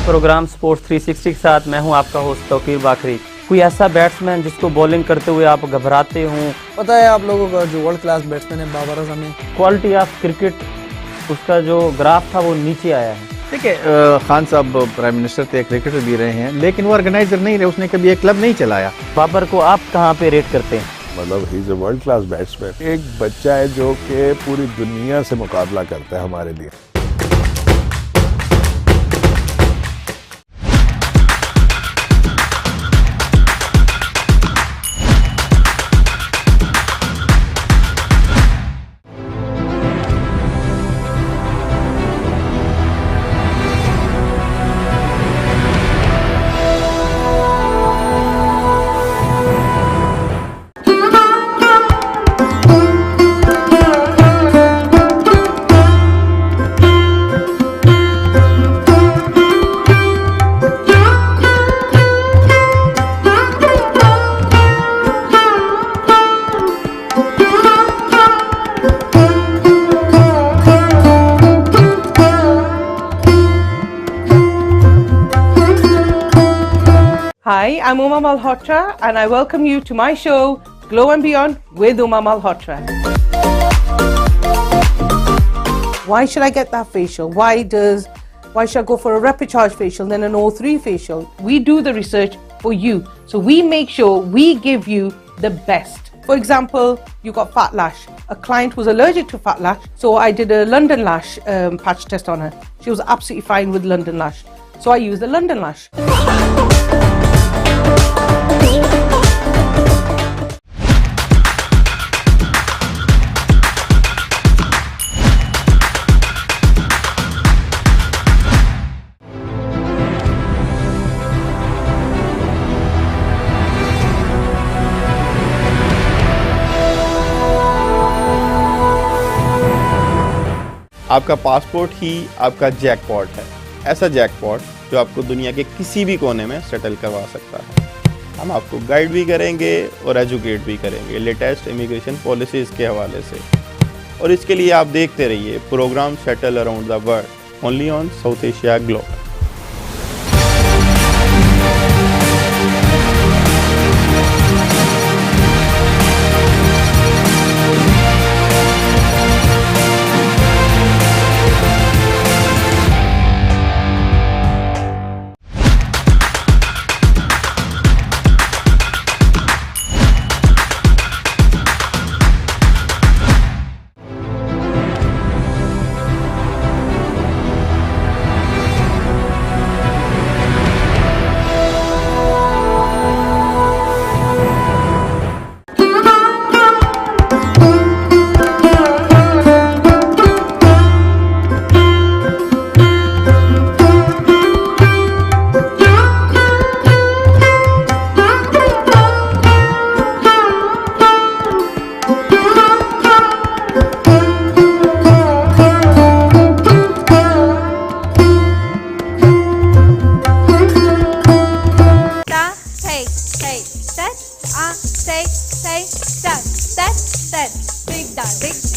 प्रोग्राम स्पोर्ट्स 360 के साथ मैं हूं आपका होस्ट तौकीर बाकरी। कोई ऐसा बैट्समैन जिसको बॉलिंग करते हुए आप घबराते हों? पता है आप लोगों का जो वर्ल्ड क्लास बैट्समैन है बाबर आजम है। क्वालिटी ऑफ क्रिकेट उसका जो ग्राफ था वो नीचे आया है। देखिए खान साहब प्राइम मिनिस्टर थे, क्रिकेटर भी रहे हैं, लेकिन वो ऑर्गेनाइजर नहीं रहे, उसने कभी एक क्लब नहीं चलाया। बाबर को आप कहाँ पे रेट करते हैं? मतलब he is a world class batsman. एक बच्चा है जो कि पूरी दुनिया से मुकाबला करता है हमारे लिए। Hi, I'm Uma Malhotra and I welcome you to my show, Glow and Beyond with Uma Malhotra. Why should I get that facial? Why should I go for a Repicharge facial then an O3 facial? We do the research for you. So we make sure we give you the best. For example, you got fat lash. A client was allergic to fat lash, so I did a London lash patch test on her. She was absolutely fine with London lash. So I used the London lash. आपका passport ही आपका jackpot है, ऐसा jackpot जो आपको दुनिया के किसी भी कोने में सेटल करवा सकता है। हम आपको गाइड भी करेंगे और एजुकेट भी करेंगे लेटेस्ट इमिग्रेशन पॉलिसीज़ के हवाले से। और इसके लिए आप देखते रहिए programme settle around the world only on South Asia Globe.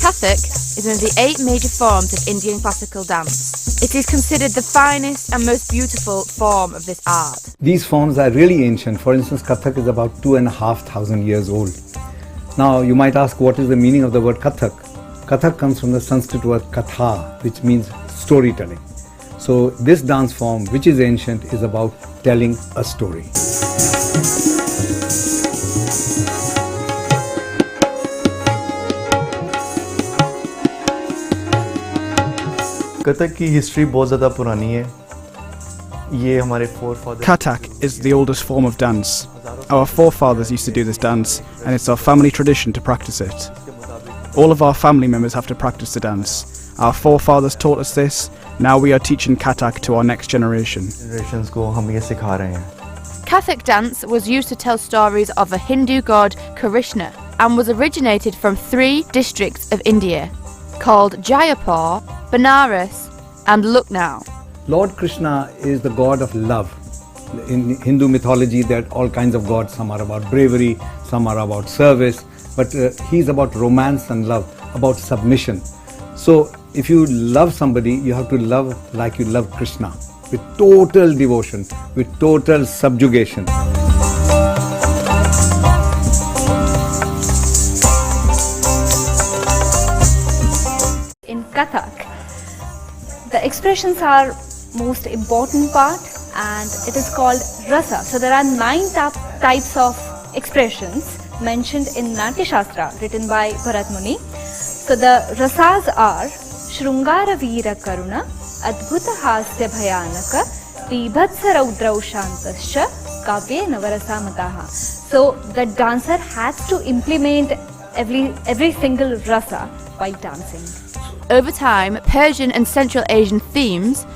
Kathak is one of the 8 major forms of Indian classical dance. It is considered the finest and most beautiful form of this art. These forms are really ancient. For instance, Kathak is about 2,500 years old. Now, you might ask, what is the meaning of the word Kathak? Kathak comes from the Sanskrit word katha, which means storytelling. So, this dance form, which is ancient, is about telling a story. Kathak की history बहुत ज़्यादा पुरानी है। ये हमारे forefathers. Kathak is the oldest form of dance. Our forefathers used to do this dance, and it's our family tradition to practice it. All of our family members have to practice the dance. Our forefathers taught us this. Now we are teaching Kathak to our next generation. Generations को हम ये सिखा रहे हैं। Kathak dance was used to tell stories of a Hindu god Krishna and was originated from 3 districts of India called Jaipur, Banaras and Lucknow. Lord Krishna is the god of love. In Hindu mythology, there are all kinds of gods. Some are about bravery, some are about service, but he's about romance and love, about submission. So if you love somebody, you have to love like you love Krishna, with total devotion, with total subjugation. In Kathak, the expressions are most important part and it is called rasa. So there are 9 types of expressions mentioned in Natya Shastra written by Bharat Muni. So the rasas are Shrungara Veera Karuna, Adbhuta Hasya Bhayanaka, Bibhatsa Raudrau Shantascha, Kavye Navarasa Mataha. So the dancer has to implement every single rasa while dancing. Over time, Persian and Central Asian themes,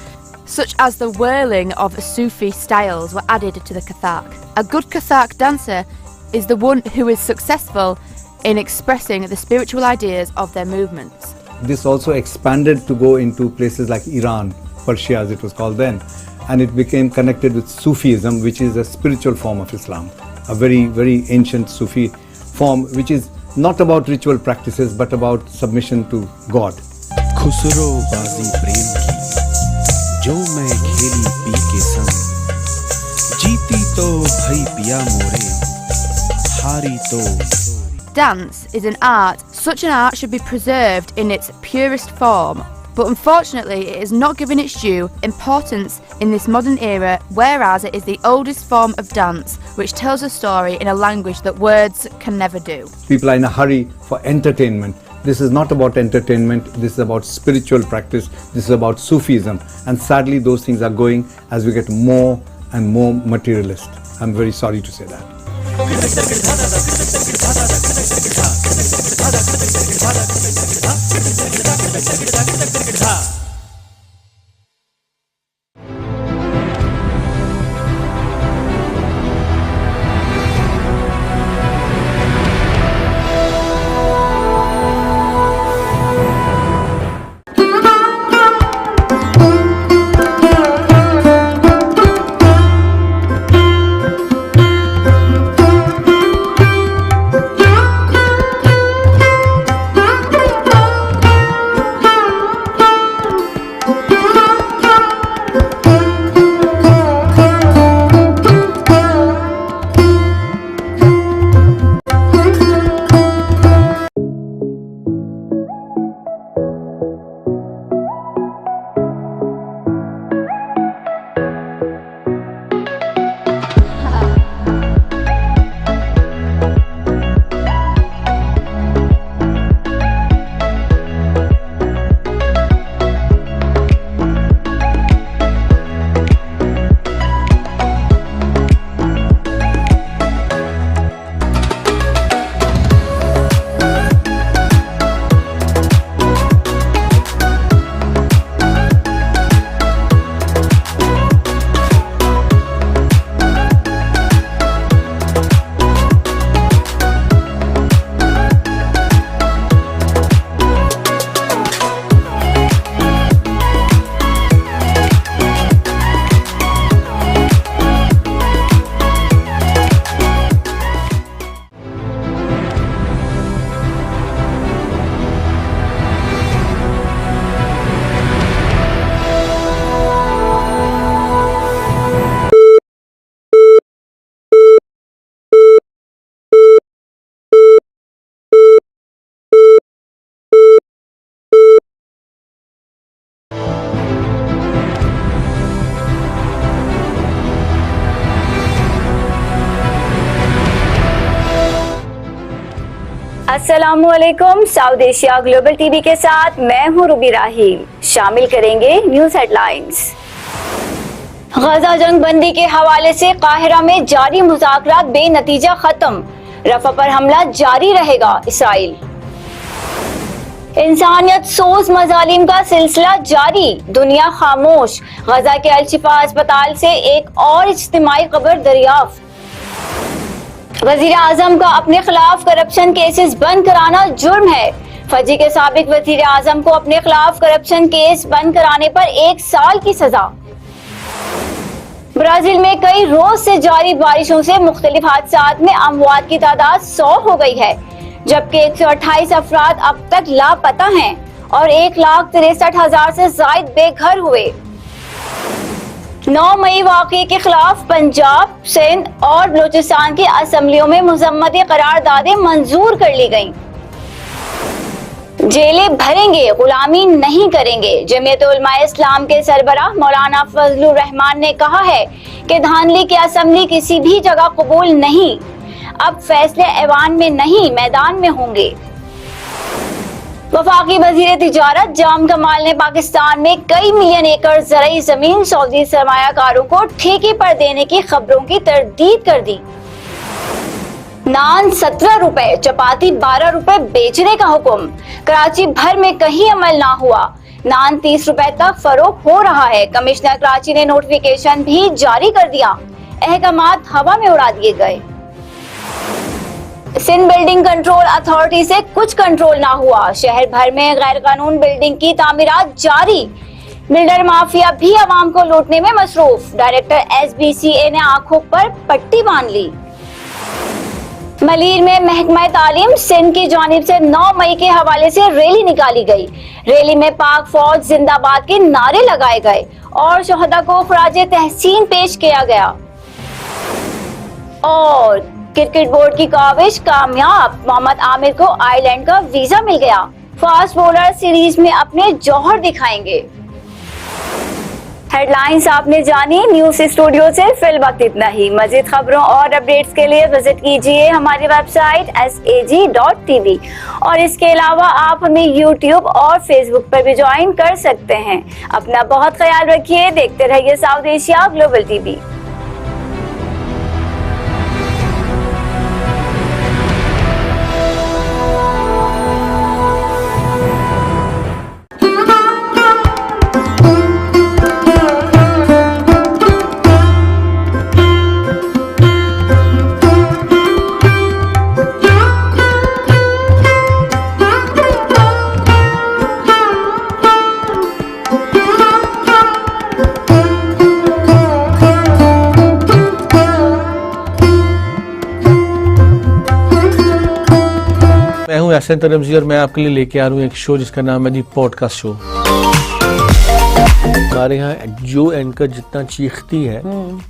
such as the whirling of Sufi styles, were added to the Kathak. A good Kathak dancer is the one who is successful in expressing the spiritual ideas of their movements. This also expanded to go into places like Iran, Persia as it was called then, and it became connected with Sufism, which is a spiritual form of Islam, a very, very ancient Sufi form, which is not about ritual practices but about submission to God. Khusro बाजी प्रेम की जो मैं खेली P के संग जीती तो भई पिया मोरे हारी तो Dance is an art. Such an art should be preserved in its purest form, but unfortunately it is not given its due importance in this modern era, whereas it is the oldest form of dance which tells a story in a language that words can never do. People are in a hurry for entertainment. This is not about entertainment, this is about spiritual practice, this is about Sufism, and sadly those things are going as we get more and more materialist. I'm very sorry to say that. अस्सलामुअलैकुम। South Asia global TV के साथ मैं हूं Ruby राहील। शामिल करेंगे news headlines. गजा जंग बंदी के हवाले से काहिरा में जारी मुज़ाकरात बेनतीजा खत्म। रफा पर हमला जारी रहेगा इसराइल। इंसानियत सोज मजालिम का सिलसिला जारी, दुनिया खामोश। गजा के अल-शिफा अस्पताल से एक और इज्तिमाई खबर दरियाफ्त। वजीर आजम का अपने खिलाफ करप्शन केसेस बंद कराना जुर्म है। फजी के साबिक वजीर आजम को अपने खिलाफ करप्शन केस बंद कराने पर 1 साल की सजा। ब्राजील में कई रोज से जारी बारिशों से मुख्तलिफ हादसात में अमवात की तादाद 100 हो गई है, जबकि 128 अफराद अब तक लापता हैं और 1,63,000 से जायद बेघर हुए। 9 मई वाक़े के खिलाफ पंजाब, सिंध और बलूचिस्तान की असम्बलियों में मुज़म्मती करारदादें मंजूर कर ली गईं। जेलें भरेंगे, गुलामी नहीं करेंगे। जमीयत उलमाए इस्लाम के सरबराह मौलाना फजलुर रहमान ने कहा है कि धांधली की असम्बली किसी भी जगह कबूल नहीं। अब फैसले ऐवान में नहीं, मैदान में होंगे। वफाकी वजीर तिजारत जाम कमाल ने पाकिस्तान में कई मिलियन एकड़ ज़रई जमीन सऊदी सरमायाकारों को ठेके पर देने की खबरों की तरदीद कर दी। नान 17 रुपए, चपाती 12 रुपए बेचने का हुक्म। कराची भर में कहीं अमल ना हुआ। नान 30 रुपए तक फरोख्त हो रहा है। कमिश्नर कराची ने नोटिफिकेशन भी जारी कर दिया। अहकामात हवा में उड़ा दिए गए। सिंध बिल्डिंग कंट्रोल अथॉरिटी से कुछ कंट्रोल ना हुआ। शहर भर में गैर कानून बिल्डिंग की तामीरात जारी। बिल्डर माफिया भी आवाम को लूटने में मसरूफ। डायरेक्टर SBCA ने आंखों पर पट्टी बांध ली। मलीर में महकमा तालीम सिंध की जानिब से 9 मई के हवाले से रैली निकाली गई। रैली में पाक फौज जिंदाबाद के नारे लगाए गए और शहदा को खराजे तहसीन पेश किया गया। और क्रिकेट बोर्ड की काविश कामयाब, मोहम्मद आमिर को आयरलैंड का वीजा मिल गया। फास्ट बॉलर सीरीज में अपने जौहर दिखाएंगे। हेडलाइंस आपने जानी। न्यूज स्टूडियो से फिल वक्त इतना ही। मजीद खबरों और अपडेट्स के लिए विजिट कीजिए हमारी वेबसाइट sag.tv और इसके अलावा आप हमें YouTube और Facebook पर भी ज्वाइन कर सकते हैं। अपना बहुत ख्याल रखिए। देखते रहिए साउथ एशिया ग्लोबल टीवी। मैं हूं एहसन तरमजी और मैं आपके लिए लेके आ रहा हूं एक शो जिसका नाम है दी पॉडकास्ट शो। हमारे यहाँ जो एंकर जितना चीखती है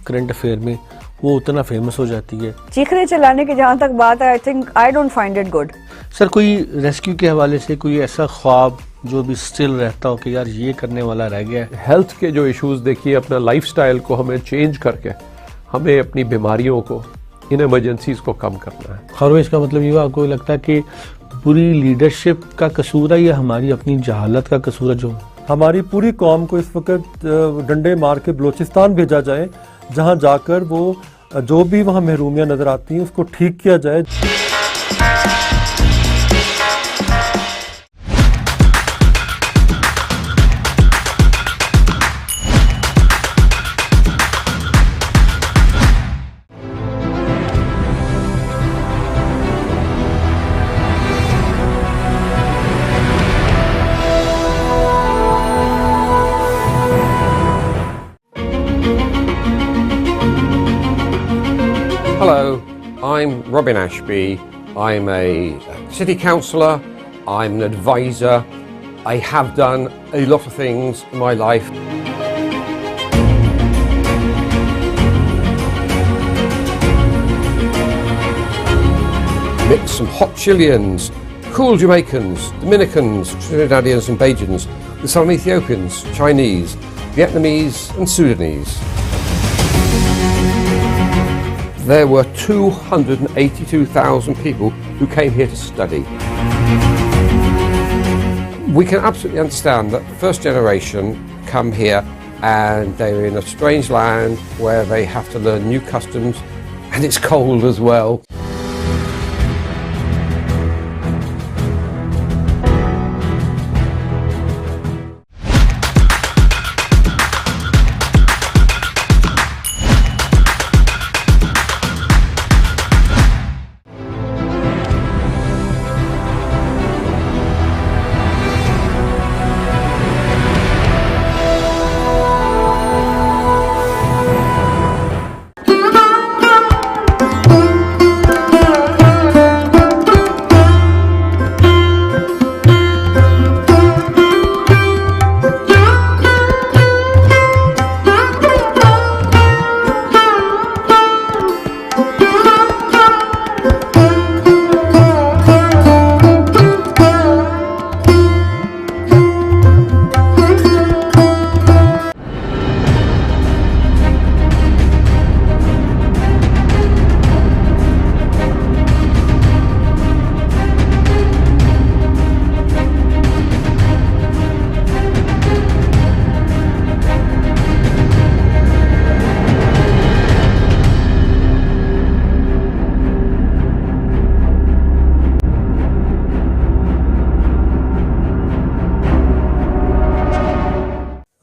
करंट अफेयर में, वो उतना फेमस हो जाती है। चीखने चलाने की जहाँ तक बात है, I don't find it good. Sir, कोई रेस्क्यू के हवाले से कोई ऐसा ख्वाब जो भी स्टिल रहता हो कि यार ये करने वाला रह गया है? हेल्थ के जो इश्यूज देखिए, अपना लाइफस्टाइल को हमें चेंज करके हमें अपनी बीमारियों को, इन इमरजेंसीज को कम करना है। खैर, इसका मतलब ये आपको लगता है कि पूरी लीडरशिप का कसूर है या हमारी अपनी जहालत का कसूर है? जो हमारी पूरी कौम को इस वक्त डंडे मार के बलूचिस्तान भेजा जाए, जहां जाकर वो जो भी वहां महरूमियां नजर आती हैं उसको ठीक किया जाए। Hello, I'm Robin Ashby. I'm a city councillor, I'm an advisor. I have done a lot of things in my life. Mix some hot Chileans, cool Jamaicans, Dominicans, Trinidadians and Bajans, with some Ethiopians, Chinese, Vietnamese and Sudanese. there were 282,000 people who came here to study. We can absolutely understand that first generation come here and they're in a strange land where they have to learn new customs, and it's cold as well.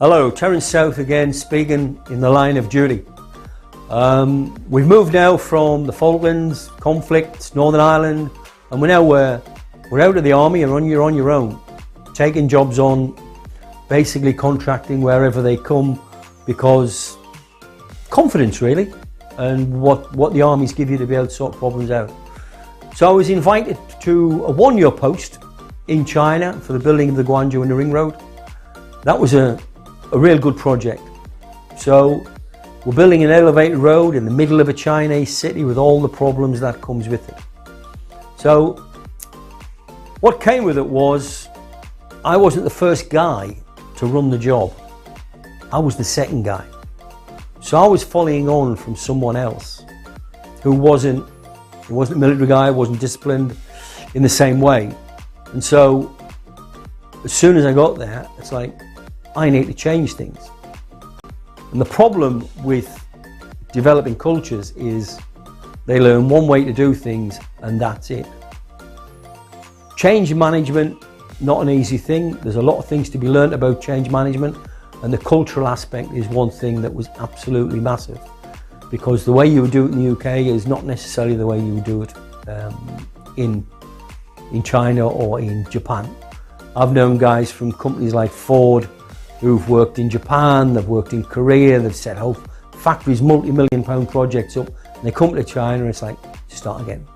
Hello, Terence South again, speaking in the line of duty. We've moved now from the Falklands, conflicts, Northern Ireland, and we're out of the army and you're on your own, taking jobs on, basically contracting wherever they come, because confidence really, and what the armies give you to be able to sort problems out. So I was invited to a one-year post in China for the building of the Guangzhou and the Ring Road. That was a real good project. So we're building an elevated road in the middle of a Chinese city with all the problems that comes with it. So what came with it was, I wasn't the first guy to run the job. I was the second guy. So I was following on from someone else who wasn't a military guy, wasn't disciplined in the same way. And so as soon as I got there, it's like, I need to change things. And the problem with developing cultures is they learn one way to do things and that's it. Change management, not an easy thing. There's a lot of things to be learned about change management, and the cultural aspect is one thing that was absolutely massive, because the way you would do it in the UK is not necessarily the way you would do it in China or in Japan. I've known guys from companies like Ford who've worked in Japan, they've worked in Korea, they've set whole factories, multi-million-pound projects up, and they come to China and it's like, start again.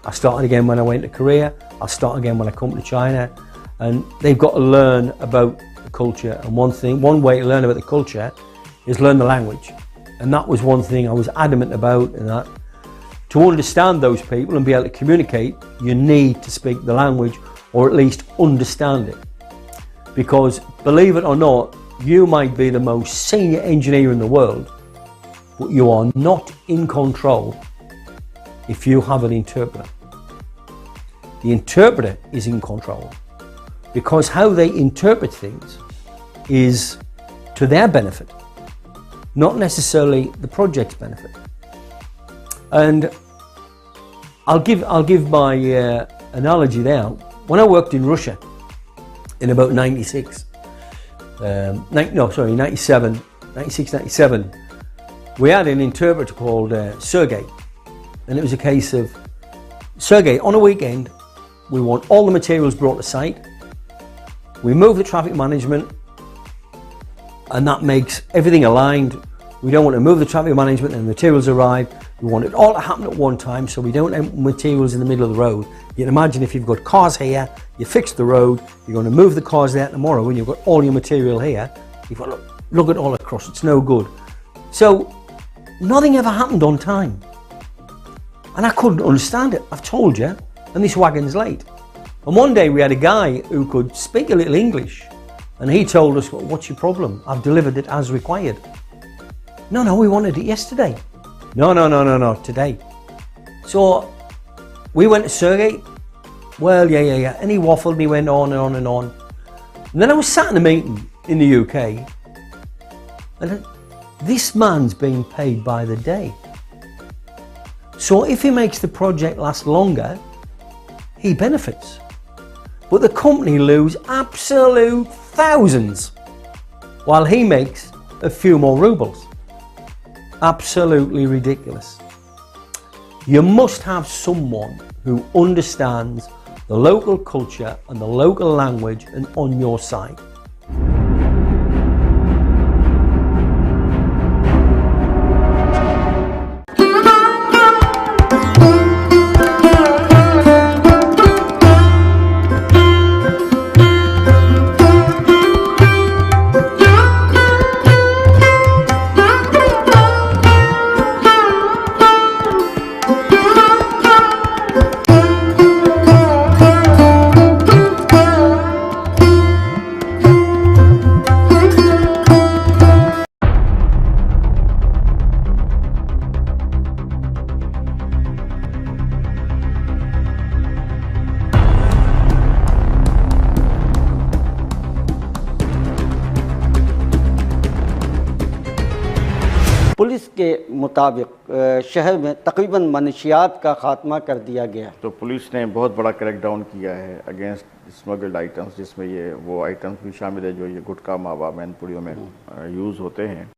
I started again when I went to Korea, I'll start again when I come to China, and they've got to learn about the culture. And one way to learn about the culture is learn the language. And that was one thing I was adamant about, and that to understand those people and be able to communicate, you need to speak the language, or at least understand it. Because believe it or not, you might be the most senior engineer in the world, but you are not in control if you have an interpreter. The interpreter is in control, because how they interpret things is to their benefit, not necessarily the project's benefit. And I'll give my analogy now. When I worked in Russia in about 96, 96, 97, we had an interpreter called Sergey, and it was a case of, Sergey, on a weekend, we want all the materials brought to site, we move the traffic management, and that makes everything aligned. We don't want to move the traffic management and the materials arrive. We want it all to happen at one time, so we don't have materials in the middle of the road. You can imagine if you've got cars here, you fix the road, you're going to move the cars there tomorrow, and you've got all your material here, you've got to look at all across, it's no good. So nothing ever happened on time. And I couldn't understand it, I've told you, and this wagon's late. And one day we had a guy who could speak a little English, and he told us, well, what's your problem? I've delivered it as required. No, we wanted it yesterday. No, today. So we went to Sergey. Well, yeah. And he waffled and he went on and on and on. And then I was sat in a meeting in the UK, and this man's being paid by the day. So if he makes the project last longer, he benefits. But the company lose absolute thousands while he makes a few more rubles. Absolutely ridiculous. You must have someone who understands the local culture and the local language and on your side. Police के मुताबिक शहर में तकरीबन मनशियात का खात्मा कर दिया गया। तो पुलिस ने बहुत बड़ा क्रैकडाउन किया है अगेंस्ट स्मगल्ड आइटम्स, जिसमें ये वो आइटम्स भी शामिल है जो ये गुटखा मावा मैनपुरियों में यूज़ होते हैं।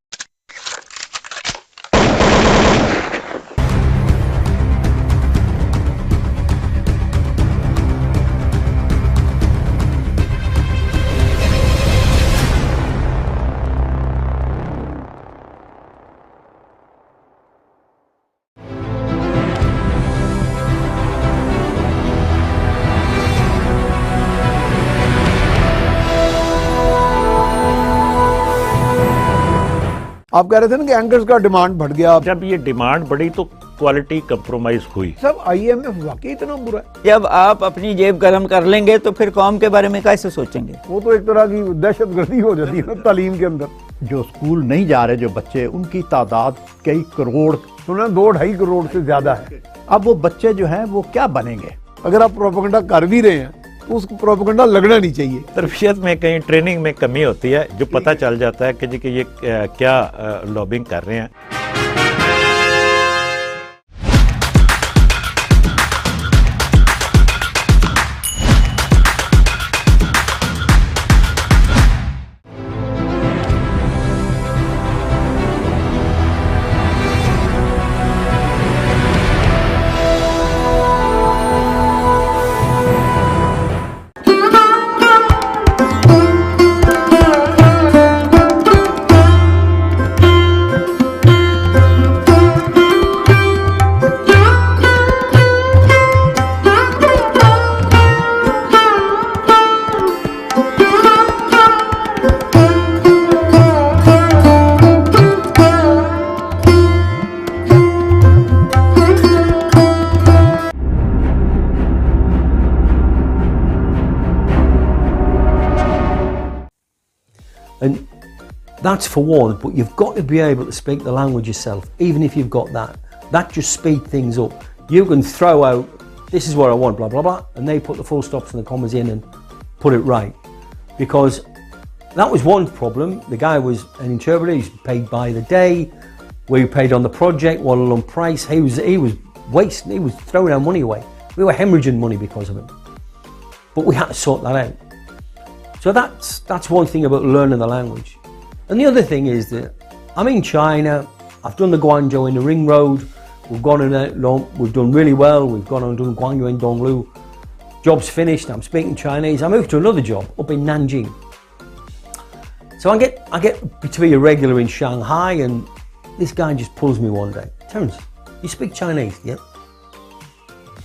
आप कह रहे थे ना कि एंकर्स का डिमांड बढ़ गया। जब ये डिमांड बढ़ी तो क्वालिटी कंप्रोमाइज हुई। सब IMF वाकई इतना बुरा है। जब आप अपनी जेब गर्म कर लेंगे तो फिर कौम के बारे में कैसे सोचेंगे? वो तो एक तरह की दहशतगर्दी हो जाती है ना तालीम के अंदर। जो स्कूल नहीं जा रहे जो बच्चे, उनकी तादाद कई करोड़, सुना 2-2.5 करोड़ से ज्यादा है। अब वो बच्चे जो हैं वो क्या बनेंगे? अगर आप प्रोपेगेंडा कर भी रहे हैं तो उस प्रोपेगेंडा लगना नहीं चाहिए। तरबियत में कहीं ट्रेनिंग में कमी होती है, जो पता चल जाता है कि जी कि ये क्या लॉबिंग कर रहे हैं। And that's for one, but you've got to be able to speak the language yourself, even if you've got that. That just speeds things up. You can throw out, this is what I want, blah, blah, blah, and they put the full stops and the commas in and put it right. Because that was one problem. The guy was an interpreter, he's paid by the day. We paid on the project, what a lump price. He was wasting, he was throwing our money away. We were hemorrhaging money because of it. But we had to sort that out. So that's one thing about learning the language. And the other thing is that I'm in China, I've done the Guangzhou in the Ring Road, we've gone in there, we've done really well, we've gone and done Guangzhou in Donglu. Job's finished, I'm speaking Chinese, I moved to another job up in Nanjing. So I get to be a regular in Shanghai, and this guy just pulls me one day. Terence, you speak Chinese? Yep.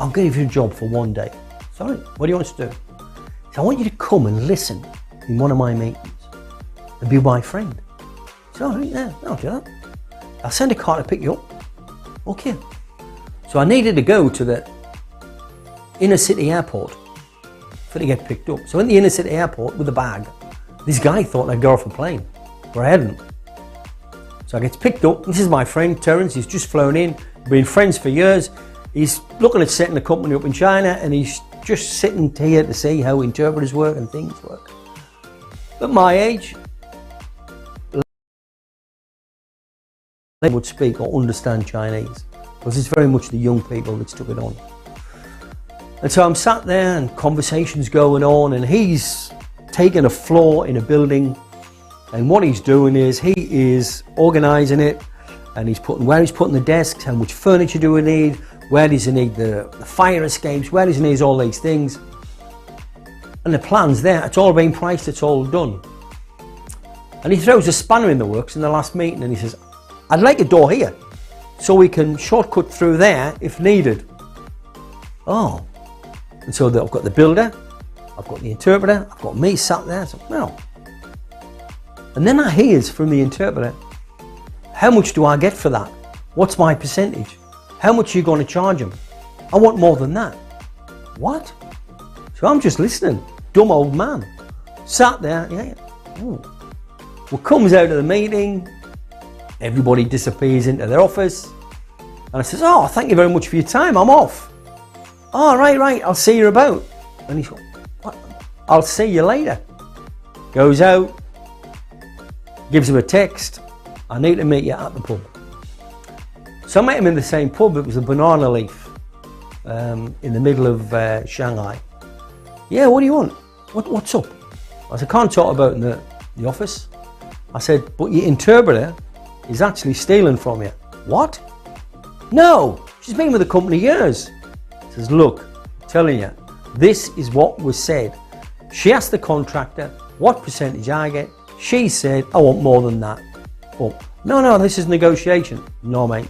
I'll give you a job for one day. Sorry, what do you want us to do? So I want you to come and listen in one of my meetings and be my friend. So yeah, I'll do that. I'll send a car to pick you up. Okay. So I needed to go to the inner city airport for to get picked up. So in the inner city airport with a bag, this guy thought I'd go off a plane, but I hadn't. So I get picked up. This is my friend Terence. He's just flown in. Been friends for years. He's looking at setting a company up in China, and he's just sitting here to see how interpreters work and things work. At my age, they would speak or understand Chinese, because it's very much the young people that's took it on. And so I'm sat there and conversations going on, and he's taking a floor in a building, and what he's doing is he is organising it, and he's putting where he's putting the desks, how much furniture do we need, where does he need the fire escapes, where does he need all these things, and the plan's there, it's all been priced, it's all done. And he throws a spanner in the works in the last meeting, and he says, I'd like a door here so we can shortcut through there if needed. Oh, and so I've got the builder, I've got the interpreter, I've got me sat there. So, well, and then I hears from the interpreter, how much do I get for that? What's my percentage? How much are you going to charge him? I want more than that. What? So I'm just listening, dumb old man, sat there. Yeah. Ooh. Well, comes out of the meeting, everybody disappears into their office, and I says, oh, thank you very much for your time, I'm off. Oh, right, I'll see you about. And he's like, what? I'll see you later. Goes out, gives him a text, I need to meet you at the pub. So I met him in the same pub. It was a Banana Leaf in the middle of Shanghai. Yeah, what do you want? What's up? I said, I can't talk about it in the office. I said, but your interpreter is actually stealing from you. What? No, she's been with the company years. He says, look, I'm telling you, this is what was said. She asked the contractor what percentage I get. She said, I want more than that. Oh, no, this is negotiation. No, mate.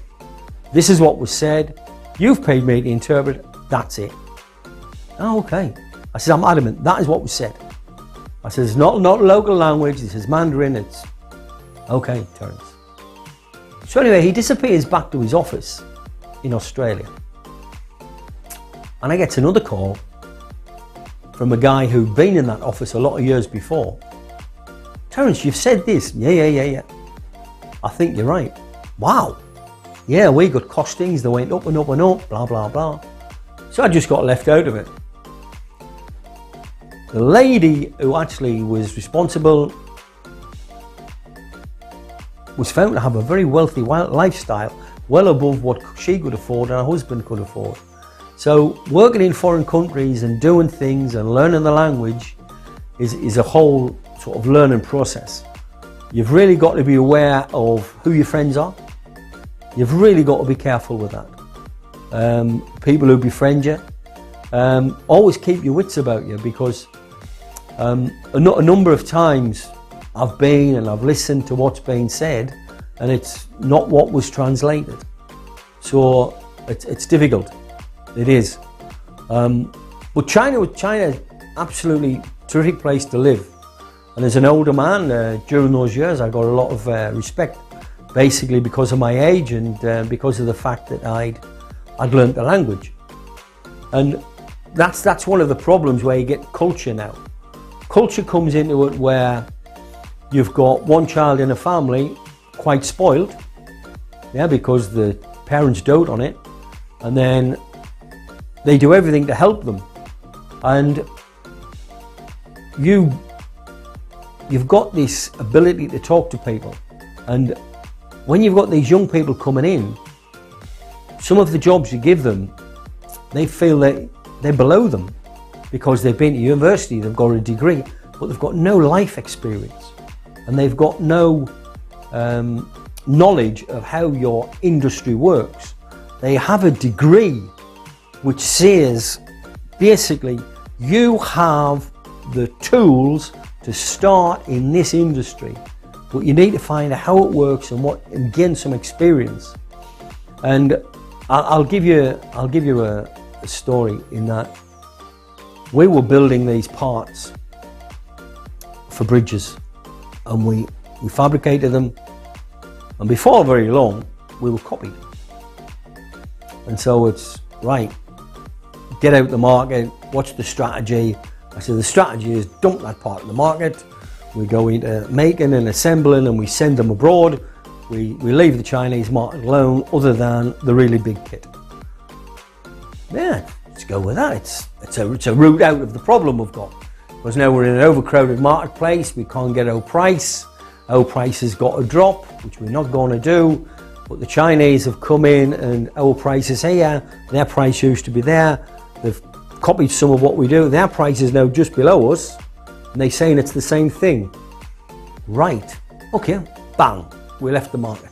This is what was said. You've paid me to interpret. That's it. Oh, okay. I said, I'm adamant. That is what was said. I said, it's not local language. This is Mandarin. It's okay, Terence. So anyway, he disappears back to his office in Australia. And I get another call from a guy who'd been in that office a lot of years before. Terence, you've said this. Yeah. I think you're right. Wow. Yeah, we got costings that went up and up and up, blah, blah, blah. So I just got left out of it. The lady who actually was responsible was found to have a very wealthy lifestyle, well above what she could afford and her husband could afford. So working in foreign countries and doing things and learning the language is a whole sort of learning process. You've really got to be aware of who your friends are. You've really got to be careful with that. People who befriend you, always keep your wits about you, because a number of times I've been and I've listened to what's being said, and it's not what was translated. So it's difficult. It is. But China is absolutely terrific place to live. And as an older man, during those years, I got a lot of respect, basically because of my age and because of the fact that I'd learnt the language. And that's one of the problems where you get culture now. Culture comes into it where you've got one child in a family quite spoiled, yeah, because the parents dote on it, and then they do everything to help them. And you've got this ability to talk to people, and when you've got these young people coming in, some of the jobs you give them, they feel that they're below them because they've been to university, they've got a degree, but they've got no life experience, and they've got no knowledge of how your industry works. They have a degree which says basically you have the tools to start in this industry, but you need to find out how it works and gain some experience. And I'll give you a story in that we were building these parts for bridges, and we fabricated them, and before very long we were copied. And so it's right, get out the market, what's the strategy? I said the strategy is dump that part in the market, we go into making and assembling and we send them abroad, we leave the Chinese market alone other than the really big kit. Yeah, let's go with that. It's a route out of the problem we've got. Because now we're in an overcrowded marketplace, we can't get our price. Our price has got to drop, which we're not going to do. But the Chinese have come in and our price is here, their price used to be there. They've copied some of what we do. Their price is now just below us. And they're saying it's the same thing. Right, okay, bang, we left the market.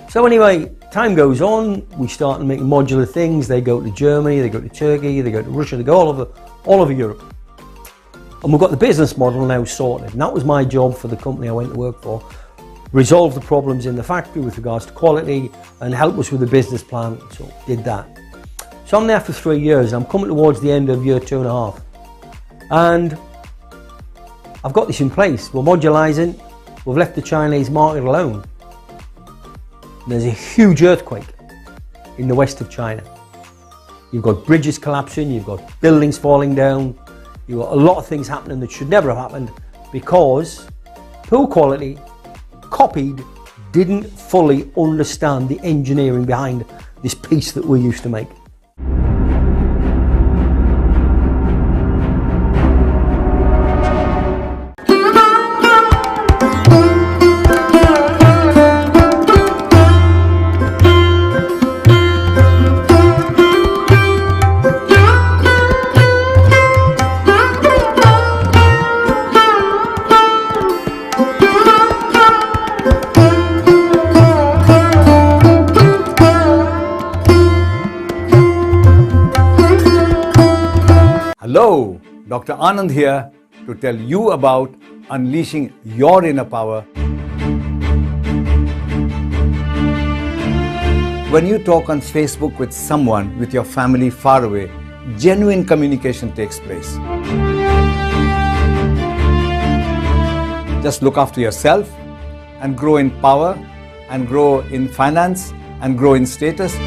So anyway, time goes on, we start making modular things. They go to Germany, they go to Turkey, they go to Russia, they go all over Europe. And we've got the business model now sorted. And that was my job for the company I went to work for. Resolve the problems in the factory with regards to quality and help us with the business plan. So did that. So I'm there for 3 years. I'm coming towards the end of year 2.5. And I've got this in place. We're modularising. We've left the Chinese market alone. There's a huge earthquake in the west of China. You've got bridges collapsing, you've got buildings falling down, you've got a lot of things happening that should never have happened because poor quality, copied, didn't fully understand the engineering behind this piece that we used to make. Hello, Dr. Anand here to tell you about unleashing your inner power. When you talk on Facebook with someone with your family far away, genuine communication takes place. Just look after yourself and grow in power and grow in finance and grow in status.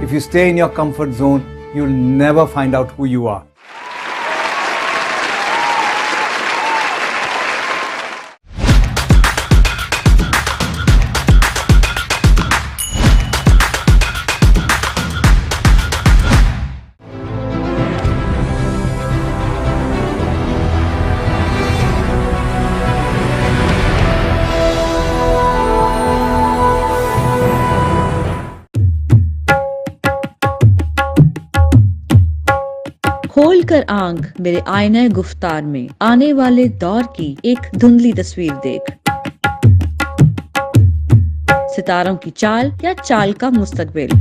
If you stay in your comfort zone, you'll never find out who you are. खोल कर आंख मेरे आईने गुफ्तार में आने वाले दौर की एक धुंधली तस्वीर देख, सितारों की चाल या चाल का मुस्तकबिल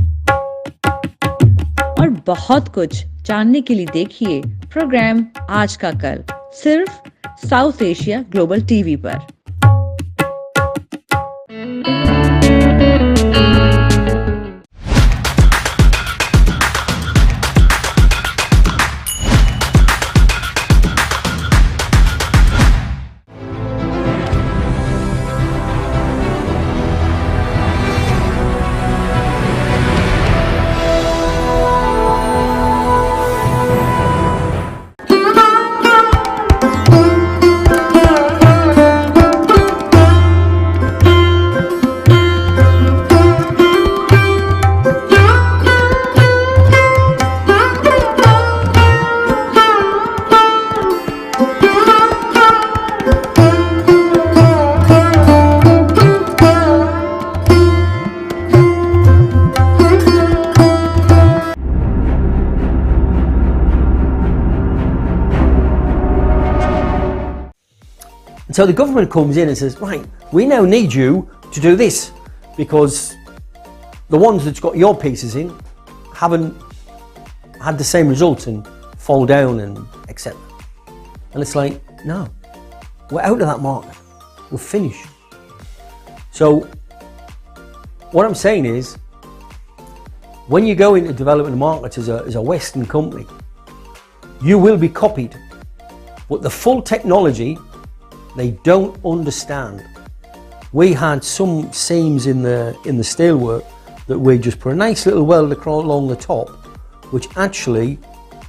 और बहुत कुछ जानने के लिए देखिए प्रोग्राम आज का कल सिर्फ साउथ एशिया ग्लोबल टीवी पर। So the government comes in and says, right, we now need you to do this because the ones that's got your pieces in haven't had the same results and fall down and etc. And it's like, no, we're out of that market. We're finished. So what I'm saying is, when you go into developing markets as a Western company, you will be copied, but the full technology they don't understand. We had some seams in the steelwork that we just put a nice little weld along the top, which actually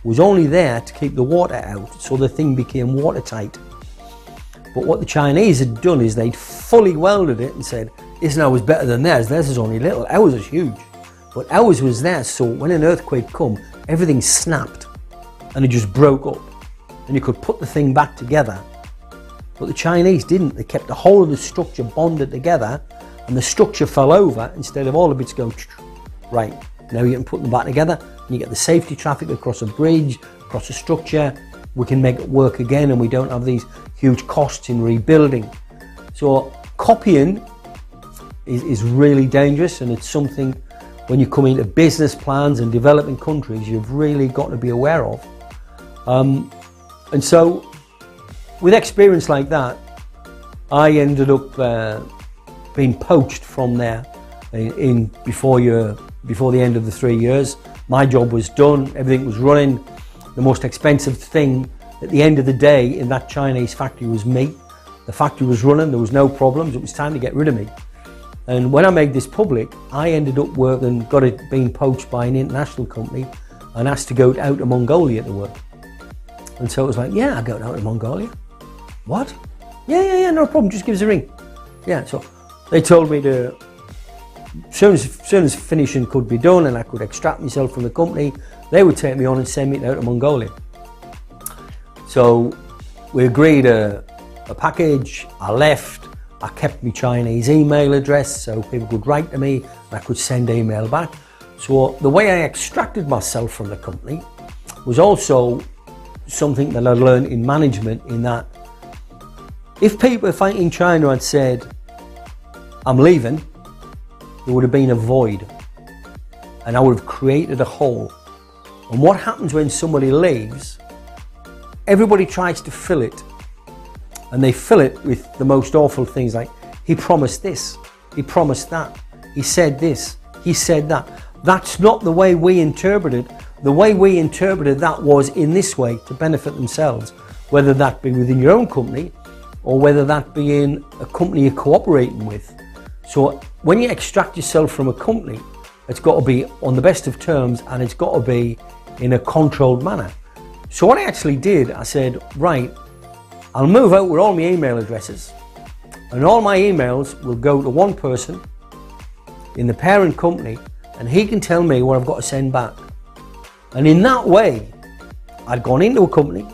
was only there to keep the water out, so the thing became watertight. But what the Chinese had done is they'd fully welded it and said, isn't ours better than theirs? Theirs is only little, ours is huge. But ours was there, so when an earthquake come, everything snapped and it just broke up. And you could put the thing back together. But the Chinese didn't. They kept the whole of the structure bonded together, and the structure fell over instead of all the bits going, right, now you can put them back together, and you get the safety traffic across a bridge, across a structure. We can make it work again, and we don't have these huge costs in rebuilding. So copying is really dangerous, and it's something when you come into business plans and developing countries, you've really got to be aware of. And so with experience like that, I ended up being poached from there before the end of the 3 years. My job was done, everything was running. The most expensive thing at the end of the day in that Chinese factory was me. The factory was running, there was no problems, it was time to get rid of me. And when I made this public, I ended up being poached by an international company and asked to go out to Mongolia to work. And so it was like, yeah, I'll go out to Mongolia. What? Yeah, no problem, just give us a ring. Yeah, so they told me to, as soon as finishing could be done and I could extract myself from the company, they would take me on and send me out to Mongolia. So we agreed a package, I left, I kept my Chinese email address so people could write to me and I could send email back. So the way I extracted myself from the company was also something that I learned in management, in that if people in China had said, I'm leaving, there would have been a void and I would have created a hole. And what happens when somebody leaves, everybody tries to fill it, and they fill it with the most awful things like, he promised this, he promised that, he said this, he said that. That's not the way we interpreted. The way we interpreted that was in this way, to benefit themselves, whether that be within your own company or whether that be in a company you're cooperating with. So when you extract yourself from a company, it's got to be on the best of terms and it's got to be in a controlled manner. So what I actually did, I said, right, I'll move out with all my email addresses and all my emails will go to one person in the parent company and he can tell me what I've got to send back. And in that way, I'd gone into a company,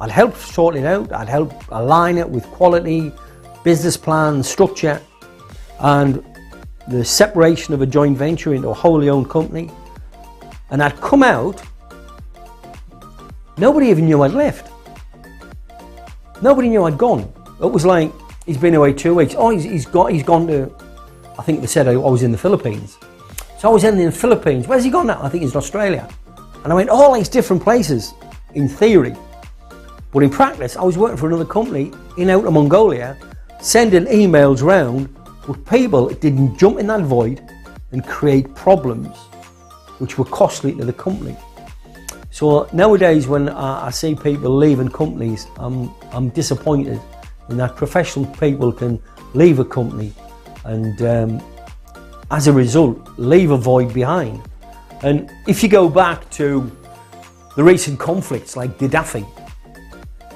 I'd help sort it out, I'd help align it with quality, business plan, structure, and the separation of a joint venture into a wholly owned company. And I'd come out, nobody even knew I'd left. Nobody knew I'd gone. It was like, he's been away 2 weeks. Oh, he's gone to, I think they said I was in the Philippines. So I was in the Philippines. Where's he gone now? I think he's in Australia. And I went all these different places, in theory. But in practice, I was working for another company in Outer Mongolia, sending emails round with people that didn't jump in that void and create problems which were costly to the company. So nowadays when I see people leaving companies, I'm disappointed in that professional people can leave a company and as a result leave a void behind. And if you go back to the recent conflicts like Gaddafi,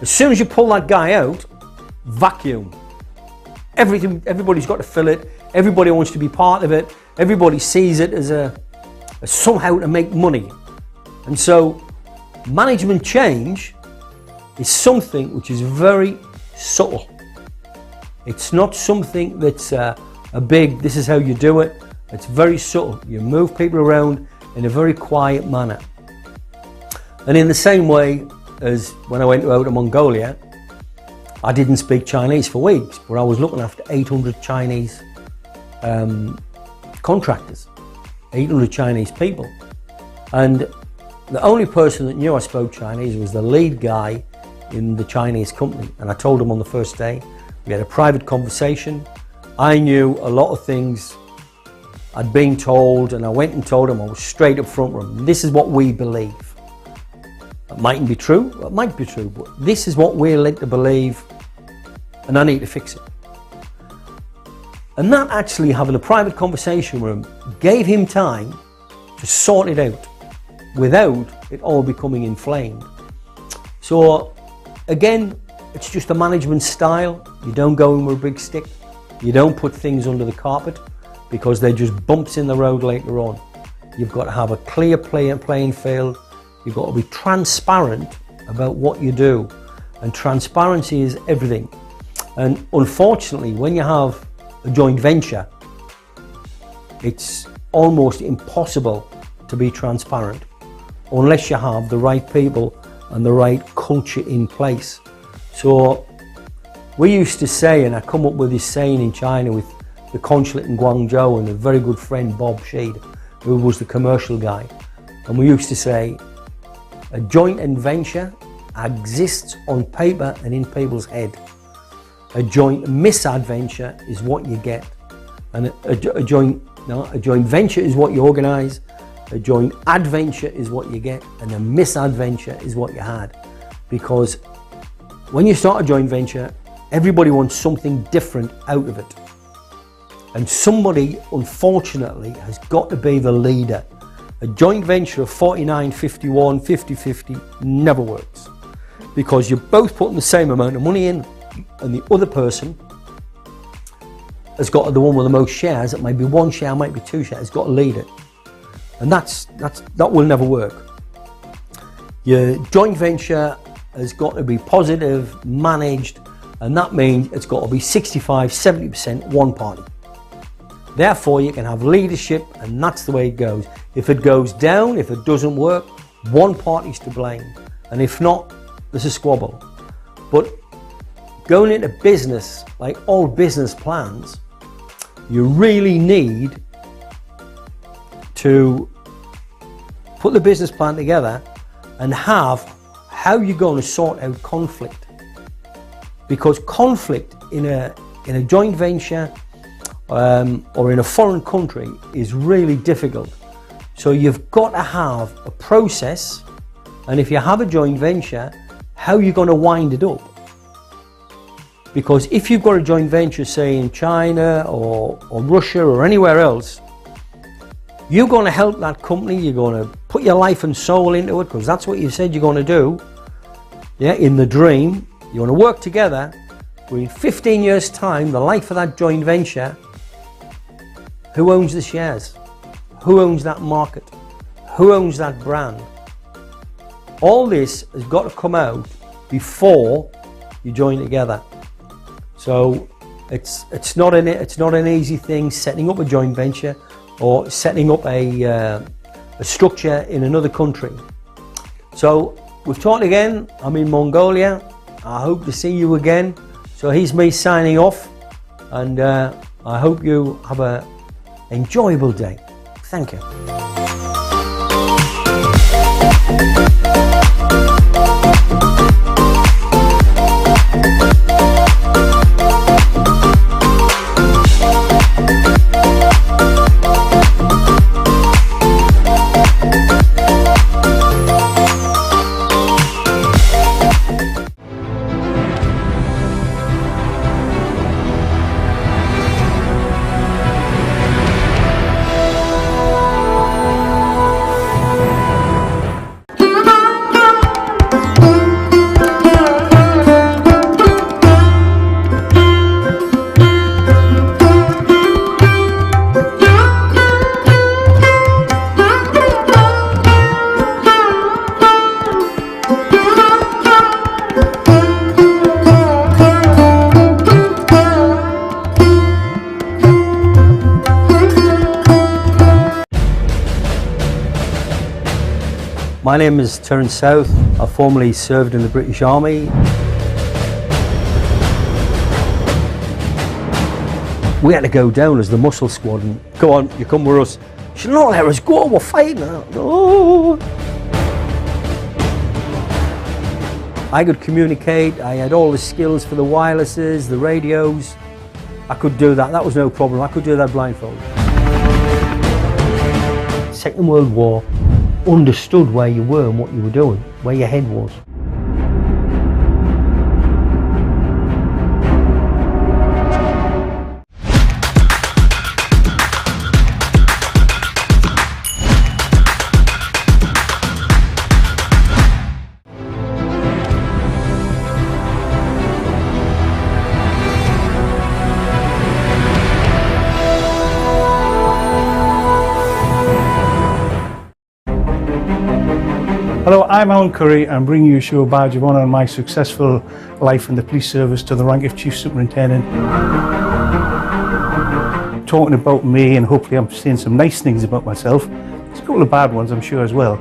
as soon as you pull that guy out, vacuum. Everybody's got to fill it, everybody wants to be part of it, everybody sees it as somehow to make money. And so management change is something which is very subtle. It's not something that's a big, this is how you do it. It's very subtle. You move people around in a very quiet manner. And in the same way as when I went out to Mongolia, I didn't speak Chinese for weeks, but I was looking after 800 Chinese contractors, 800 Chinese people. And the only person that knew I spoke Chinese was the lead guy in the Chinese company. And I told him on the first day, we had a private conversation. I knew a lot of things I'd been told, and I went and told him, I was straight up front with him, this is what we believe. It mightn't be true, it might be true, but this is what we're led to believe, and I need to fix it. And that actually, having a private conversation with him, gave him time to sort it out without it all becoming inflamed. So again, it's just a management style. You don't go in with a big stick. You don't put things under the carpet because they're just bumps in the road later on. You've got to have a clear playing field. You've got to be transparent about what you do. And transparency is everything. And unfortunately, when you have a joint venture, it's almost impossible to be transparent unless you have the right people and the right culture in place. So we used to say, and I come up with this saying in China with the consulate in Guangzhou and a very good friend Bob Sheed, who was the commercial guy, and we used to say a joint venture exists on paper and in people's head. A joint misadventure is what you get, and a joint venture is what you organise. A joint adventure is what you get, and a misadventure is what you had. Because when you start a joint venture, everybody wants something different out of it. And somebody, unfortunately, has got to be the leader. A joint venture of 49-51, 50-50 never works. Because you're both putting the same amount of money in, and the other person has got the one with the most shares. It might be one share, might be two shares, has got to lead it. And that will never work. Your joint venture has got to be positive, managed, and that means it's got to be 65-70% one party. Therefore, you can have leadership, and that's the way it goes. If it goes down, if it doesn't work, one party's to blame. And if not, there's a squabble. But going into business, like all business plans, you really need to put the business plan together and have how you're going to sort out conflict. Because conflict in a joint venture or in a foreign country is really difficult. So you've got to have a process, and if you have a joint venture, how you're going to wind it up. Because if you've got a joint venture, say in China or Russia or anywhere else, you're going to help that company, you're going to put your life and soul into it, because that's what you said you're going to do. Yeah, in the dream, you want to work together. But in 15 years' time, the life of that joint venture, who owns the shares? Who owns that market? Who owns that brand? All this has got to come out before you join together. So it's not an easy thing setting up a joint venture or setting up a structure in another country. So we've talked again. I'm in Mongolia. I hope to see you again. So here's me signing off, and I hope you have an enjoyable day. Thank you. My name is Terence South. I formerly served in the British Army. We had to go down as the muscle squad and go on, you come with us. She said, no, let us go, we're fighting. No. I could communicate, I had all the skills for the wirelesses, the radios. I could do that, that was no problem. I could do that blindfold. Second World War, understood where you were and what you were doing, where your head was. Hello, I'm Alan Curry. I'm bringing you a show badge of honour on my successful life in the police service to the rank of Chief Superintendent. Talking about me, and hopefully I'm saying some nice things about myself. There's a couple of bad ones, I'm sure, as well.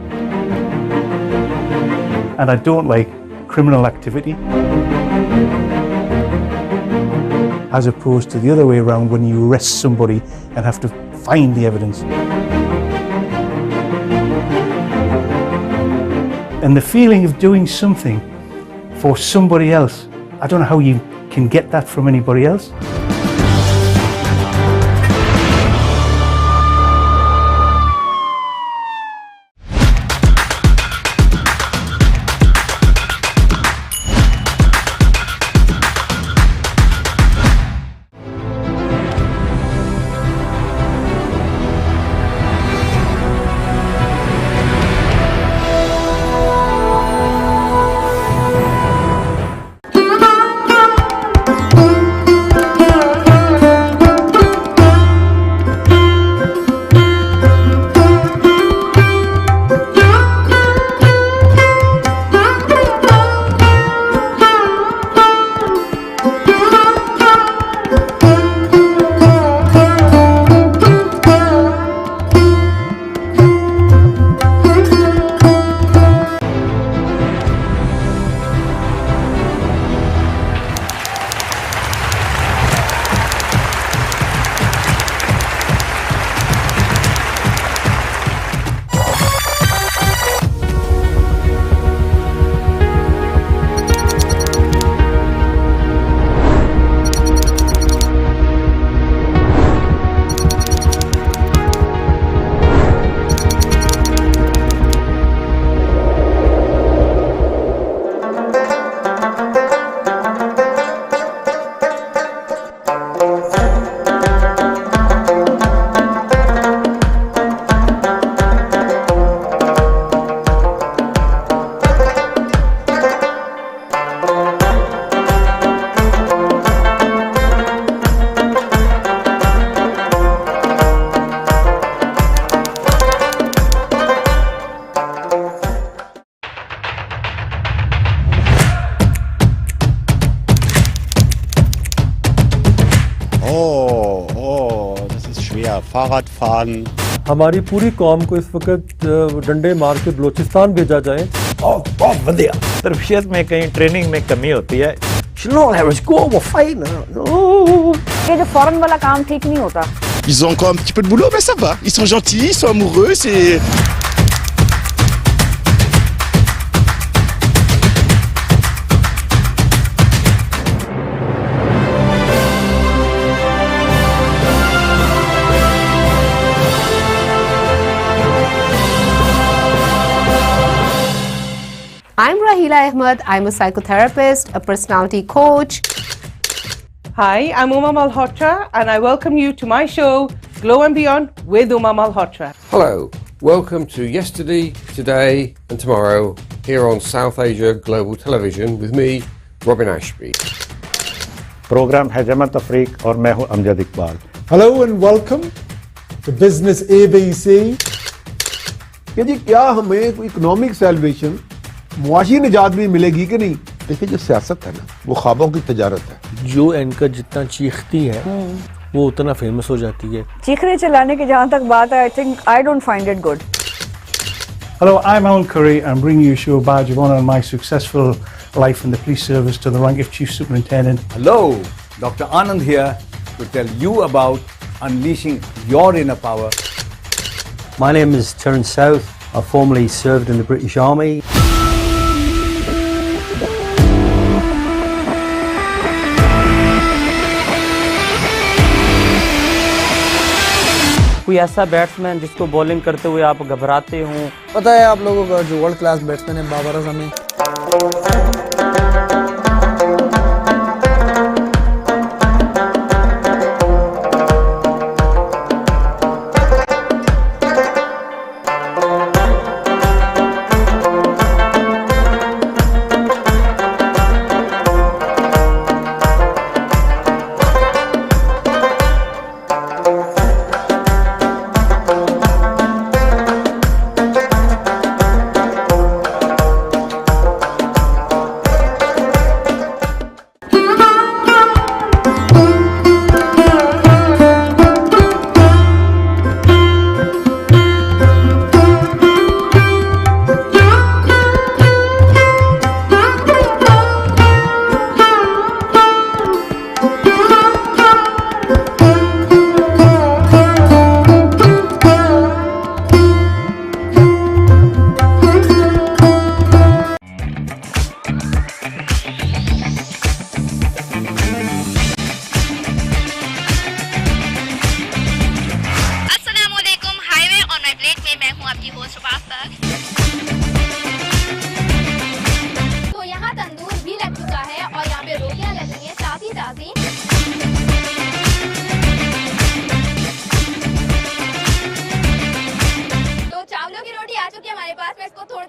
And I don't like criminal activity. As opposed to the other way around, when you arrest somebody and have to find the evidence. And the feeling of doing something for somebody else, I don't know how you can get that from anybody else. Fahrradfahren. हमारी पूरी कौम को इस वक्त डंडे मार के बलोचिस्तान भेजा जाए बहुत बढ़िया तरबियत में कहीं ट्रेनिंग में कमी होती है ये जो फॉरेन वाला काम ठीक नहीं होता. Ils ont encore un petit peu de boulot, mais ça va. Ils sont gentils, ils sont amoureux, c'est... I'm Rahila Ahmed. I'm a psychotherapist, a personality coach. Hi, I'm Uma Malhotra and I welcome you to my show, Glow and Beyond with Uma Malhotra. Hello, welcome to Yesterday, Today and Tomorrow here on South Asia Global Television with me, Robin Ashby. Programme है जमत अफरीक और मैं हूं Amjad Iqbal. Hello and welcome to Business ABC. कि जी क्या हमें कोई इकोनॉमिक सैल्वेशन मुआशी निजात भी मिलेगी कि नहीं? देखिए जो सियासत है ना वो ख्वाबों की तजारत है. जो एंकर जितना चीखती है वो उतना फेमस हो जाती है. चीखने चिल्लाने की जहाँ तक बात है, I don't find it good. Hello, I'm Alan Curry. I'm bringing you a show badge of honour on my successful life in the police service to the rank of Chief Superintendent. Hello, Dr. Anand here to tell you about unleashing your inner power. My name is Terence South. I formerly served in the British Army. कोई ऐसा batsman जिसको bowling करते हुए आप घबराते हो? पता है आप लोगों का जो वर्ल्ड क्लास बैट्समैन है बाबर आजम.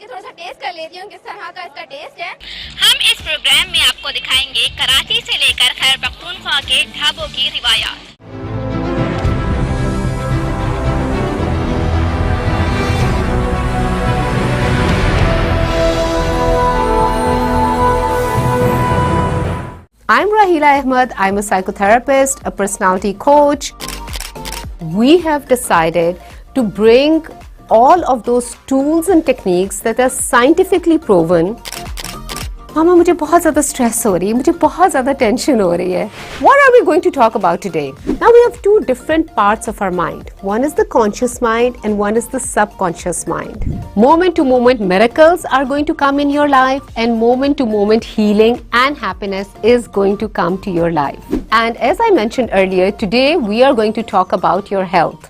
के थोड़ा सा टेस्ट कर लेती हूँ किस तरह का इसका टेस्ट है। हम इस प्रोग्राम में आपको दिखाएंगे कराची से लेकर खैबर पख्तूनख्वा के ढाबों की रिवायात। I'm Rahila Ahmed. I'm a psychotherapist, a personality coach. We have decided to bring all of those tools and techniques that are scientifically proven. मामा मुझे बहुत ज़्यादा स्ट्रेस हो रही है, मुझे बहुत ज़्यादा टेंशन हो रही है. What are we going to talk about today? Now we have two different parts of our mind. One is the conscious mind and one is the subconscious mind. Moment to moment miracles are going to come in your life and moment to moment healing and happiness is going to come to your life. And as I mentioned earlier, today we are going to talk about your health.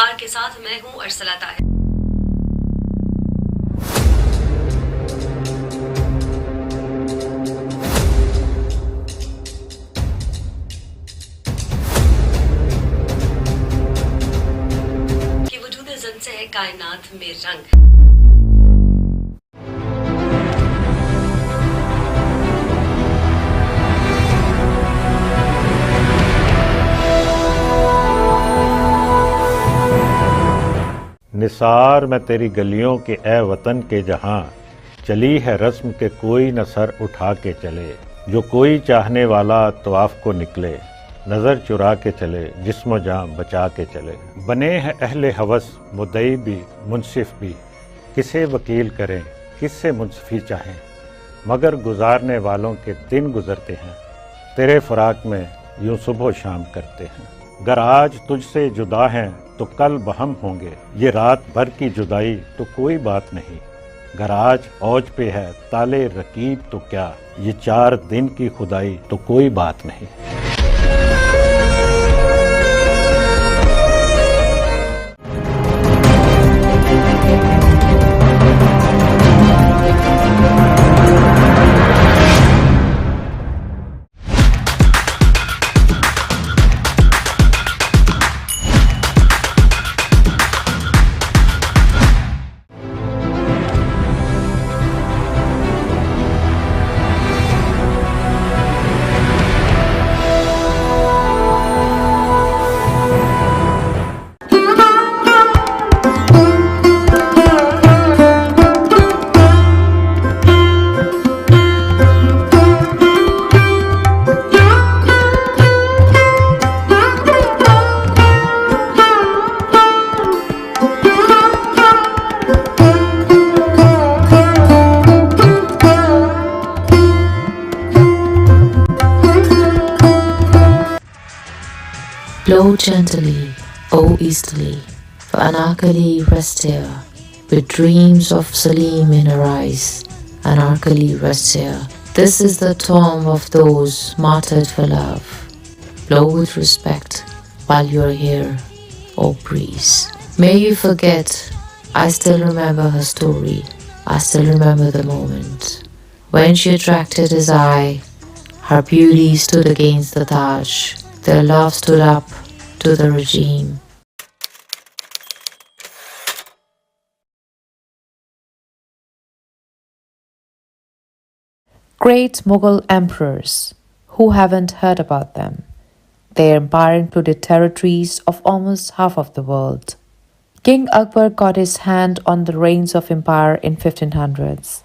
आर के साथ मैं हूं अर्सला ताहिर। कि वजूद ज़न से है कायनात में रंग। निसार मैं तेरी गलियों के ए वतन के जहां, चली है रस्म के कोई न सर उठा के चले। जो कोई चाहने वाला तवाफ को निकले, नज़र चुरा के चले, जिस्म जान बचा के चले। बने हैं अहले हवस मुद्दई भी मुनसिफ भी, किसे वकील करें किससे मुंसफी चाहें। मगर गुजारने वालों के दिन गुजरते हैं, तेरे फराक में यूं सुबह शाम करते हैं। गर आज तुझसे जुदा हैं तो कल बहम होंगे, ये रात भर की जुदाई तो कोई बात नहीं। गर आज औज पे है ताले रकीब तो क्या, ये 4 दिन की खुदाई तो कोई बात नहीं। Blow gently, O easterly, for Anarkali rests here, with dreams of Salim in her eyes. Anarkali rests here. This is the tomb of those martyred for love. Blow with respect while you're here, O breeze. May you forget, I still remember her story. I still remember the moment when she attracted his eye. Her beauty stood against the Taj. Their love stood up to the regime. Great Mughal emperors. Who haven't heard about them? Their empire included territories of almost half of the world. King Akbar got his hand on the reins of empire in 1500s.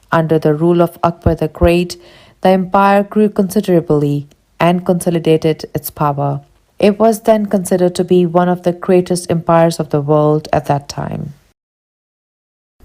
Under the rule of Akbar the Great, the empire grew considerably and consolidated its power. It was then considered to be one of the greatest empires of the world at that time.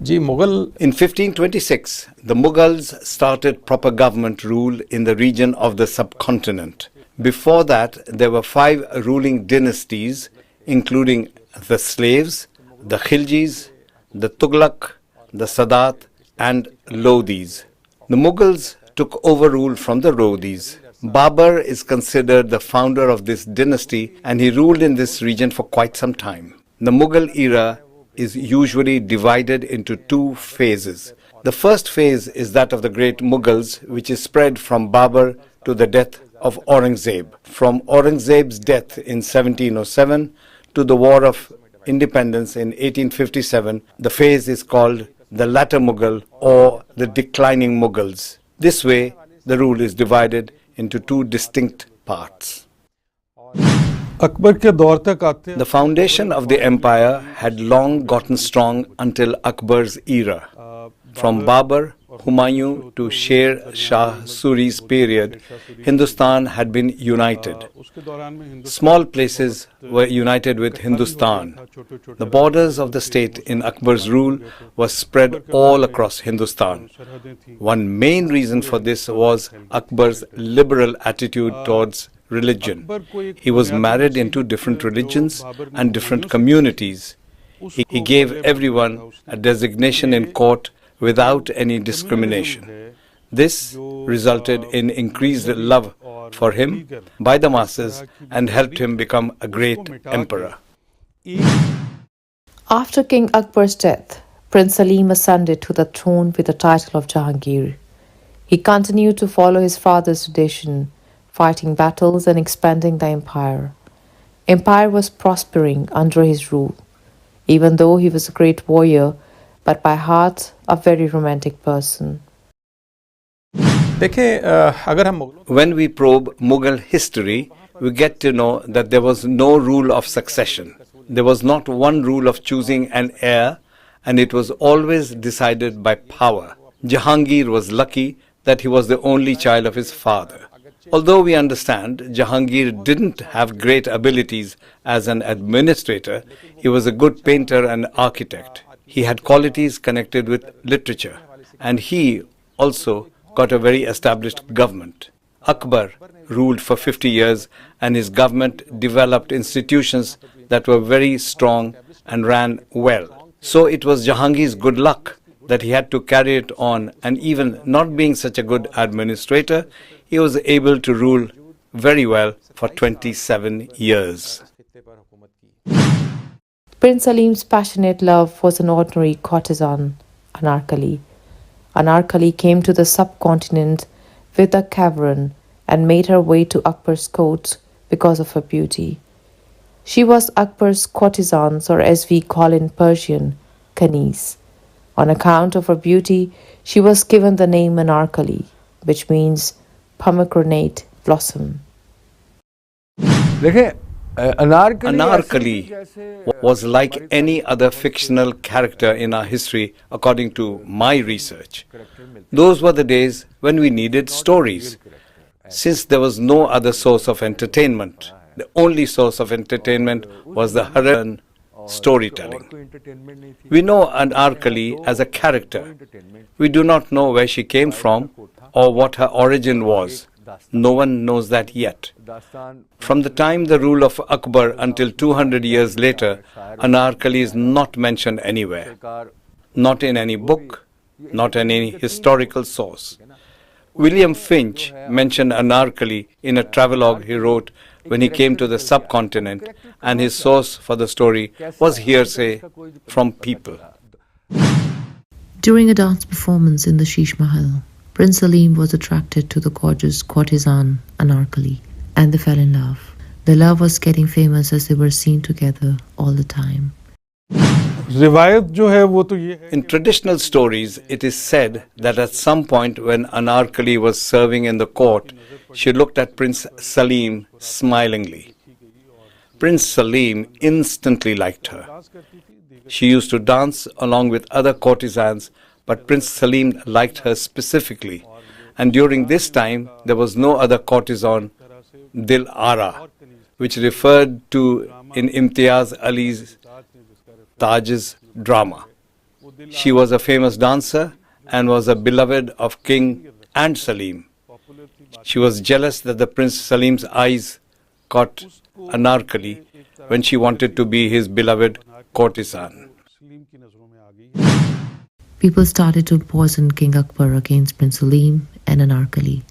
In 1526, the Mughals started proper government rule in the region of the subcontinent. Before that, there were 5 ruling dynasties, including the Slaves, the Khiljis, the Tughlaq, the Sadat, and Lodhis. The Mughals took over rule from the Lodhis. Babur is considered the founder of this dynasty, and he ruled in this region for quite some time. The Mughal era is usually divided into 2 phases. The first phase is that of the great Mughals, which is spread from Babur to the death of Aurangzeb. From Aurangzeb's death in 1707 to the War of Independence in 1857, the phase is called the latter Mughal or the declining Mughals. This way, the rule is divided into 2 distinct parts. The foundation of the empire had long gotten strong until Akbar's era. From Babur, Humayun to Sher Shah Suri's period, Hindustan had been united. Small places were united with Hindustan. The borders of the state in Akbar's rule were spread all across Hindustan. One main reason for this was Akbar's liberal attitude towards religion. He was married into different religions and different communities. He gave everyone a designation in court without any discrimination. This resulted in increased love for him by the masses and helped him become a great emperor. After King Akbar's death, Prince Salim ascended to the throne with the title of Jahangir. He continued to follow his father's tradition, fighting battles and expanding the empire. Empire was prospering under his rule, even though he was a great warrior, but by heart a very romantic person. When we probe Mughal history, we get to know that there was no rule of succession. There was not one rule of choosing an heir, and it was always decided by power. Jahangir was lucky that he was the only child of his father. Although we understand Jahangir didn't have great abilities as an administrator, he was a good painter and architect. He had qualities connected with literature, and he also got a very established government. Akbar ruled for 50 years, and his government developed institutions that were very strong and ran well. So it was Jahangir's good luck that he had to carry it on, and even not being such a good administrator, he was able to rule very well for 27 years. Prince Salim's passionate love was an ordinary courtesan, Anarkali. Anarkali came to the subcontinent with a caravan and made her way to Akbar's court because of her beauty. She was Akbar's courtesans, or as we call in Persian, Kanis. On account of her beauty, she was given the name Anarkali, which means pomegranate blossom. Anarkali was like any other fictional character in our history, according to my research. Those were the days when we needed stories. Since there was no other source of entertainment, the only source of entertainment was the Haran storytelling. We know Anarkali as a character. We do not know where she came from or what her origin was. No one knows that yet. From the time the rule of Akbar until 200 years later, Anarkali is not mentioned anywhere. Not in any book, not in any historical source. William Finch mentioned Anarkali in a travelogue he wrote when he came to the subcontinent, and his source for the story was hearsay from people. During a dance performance in the Sheesh Mahal, Prince Salim was attracted to the gorgeous courtesan Anarkali, and they fell in love. Their love was getting famous as they were seen together all the time. In traditional stories, it is said that at some point when Anarkali was serving in the court, she looked at Prince Salim smilingly. Prince Salim instantly liked her. She used to dance along with other courtesans, but Prince Salim liked her specifically. And during this time, there was no other courtesan, Dil Ara, which referred to in Imtiaz Ali's Taj's drama. She was a famous dancer and was a beloved of King and Salim. She was jealous that the Prince Salim's eyes caught Anarkali when she wanted to be his beloved courtesan. People started to poison King Akbar against Prince Salim and Anarkali.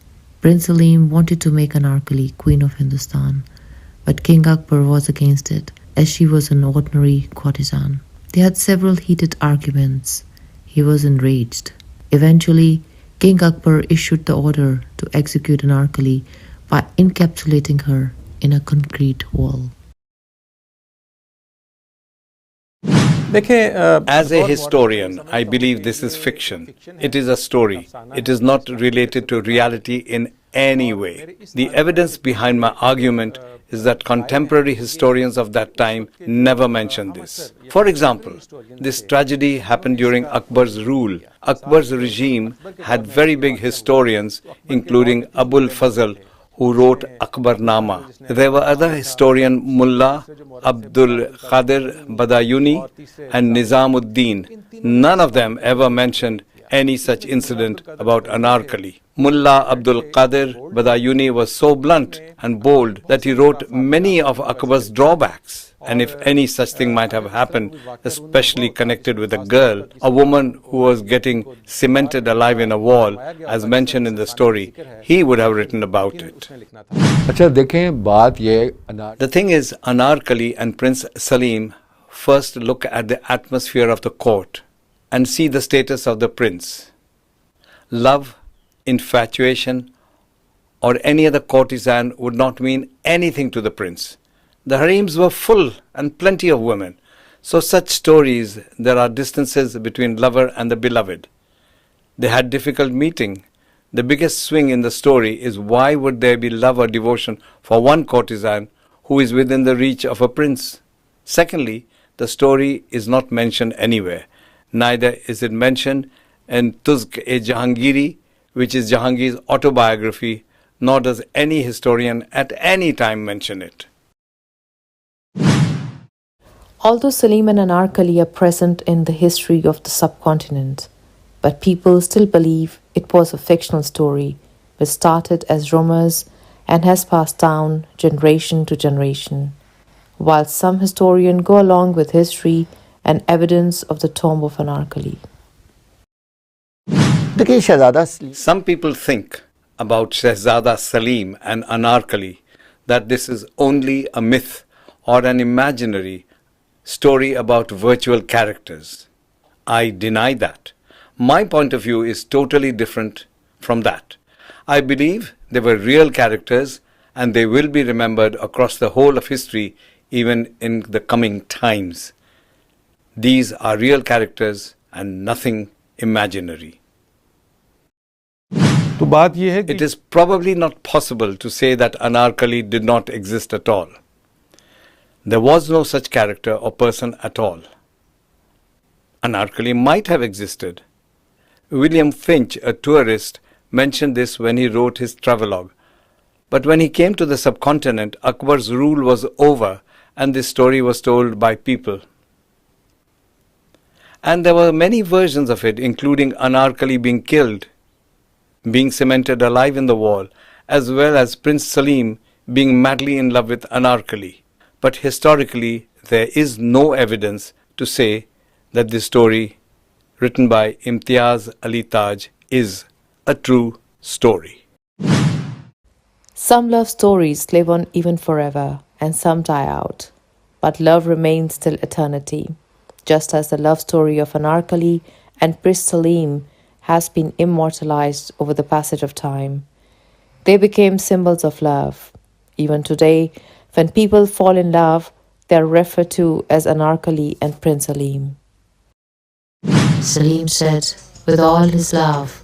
Prince Salim wanted to make Anarkali Queen of Hindustan, but King Akbar was against it, as she was an ordinary courtesan. They had several heated arguments. He was enraged. Eventually, King Akbar issued the order to execute Anarkali by encapsulating her in a concrete wall. As a historian, I believe this is fiction. It is a story. It is not related to reality in any way. The evidence behind my argument is that contemporary historians of that time never mentioned this. For example, this tragedy happened during Akbar's rule. Akbar's regime had very big historians, including Abul Fazl, who wrote Akbarnama. There were other historians, Mullah Abdul Qadir Badayuni and Nizamuddin. None of them ever mentioned any such incident about Anarkali. Mullah Abdul Qadir Badayuni was so blunt and bold that he wrote many of Akbar's drawbacks. And if any such thing might have happened, especially connected with a girl, a woman who was getting cemented alive in a wall, as mentioned in the story, he would have written about it. The thing is, Anarkali and Prince Salim first look at the atmosphere of the court and see the status of the prince. Love, infatuation, or any other courtesan would not mean anything to the prince. The harems were full and plenty of women. So such stories, there are distances between lover and the beloved. They had difficult meeting. The biggest swing in the story is why would there be love or devotion for one courtesan who is within the reach of a prince? Secondly, the story is not mentioned anywhere. Neither is it mentioned in Tuzk-e-Jahangiri, which is Jahangir's autobiography, nor does any historian at any time mention it. Although Salim and Anarkali are present in the history of the subcontinent, but people still believe it was a fictional story which started as rumors and has passed down generation to generation, while some historians go along with history and evidence of the tomb of Anarkali. Some people think about Shahzada Salim and Anarkali that this is only a myth or an imaginary story about virtual characters. I deny that. My point of view is totally different from that. I believe they were real characters and they will be remembered across the whole of history, even in the coming times. These are real characters and nothing imaginary. It is probably not possible to say that Anarkali did not exist at all. There was no such character or person at all. Anarkali might have existed. William Finch, a tourist, mentioned this when he wrote his travelogue. But when he came to the subcontinent, Akbar's rule was over and this story was told by people. And there were many versions of it, including Anarkali being killed, being cemented alive in the wall, as well as Prince Salim being madly in love with Anarkali. But historically, there is no evidence to say that this story, written by Imtiaz Ali Taj, is a true story. Some love stories live on even forever, and some die out. But love remains till eternity, just as the love story of Anarkali and Prince Salim has been immortalized over the passage of time. They became symbols of love. Even today, when people fall in love, they are referred to as Anarkali and Prince Salim. Salim said, with all his love,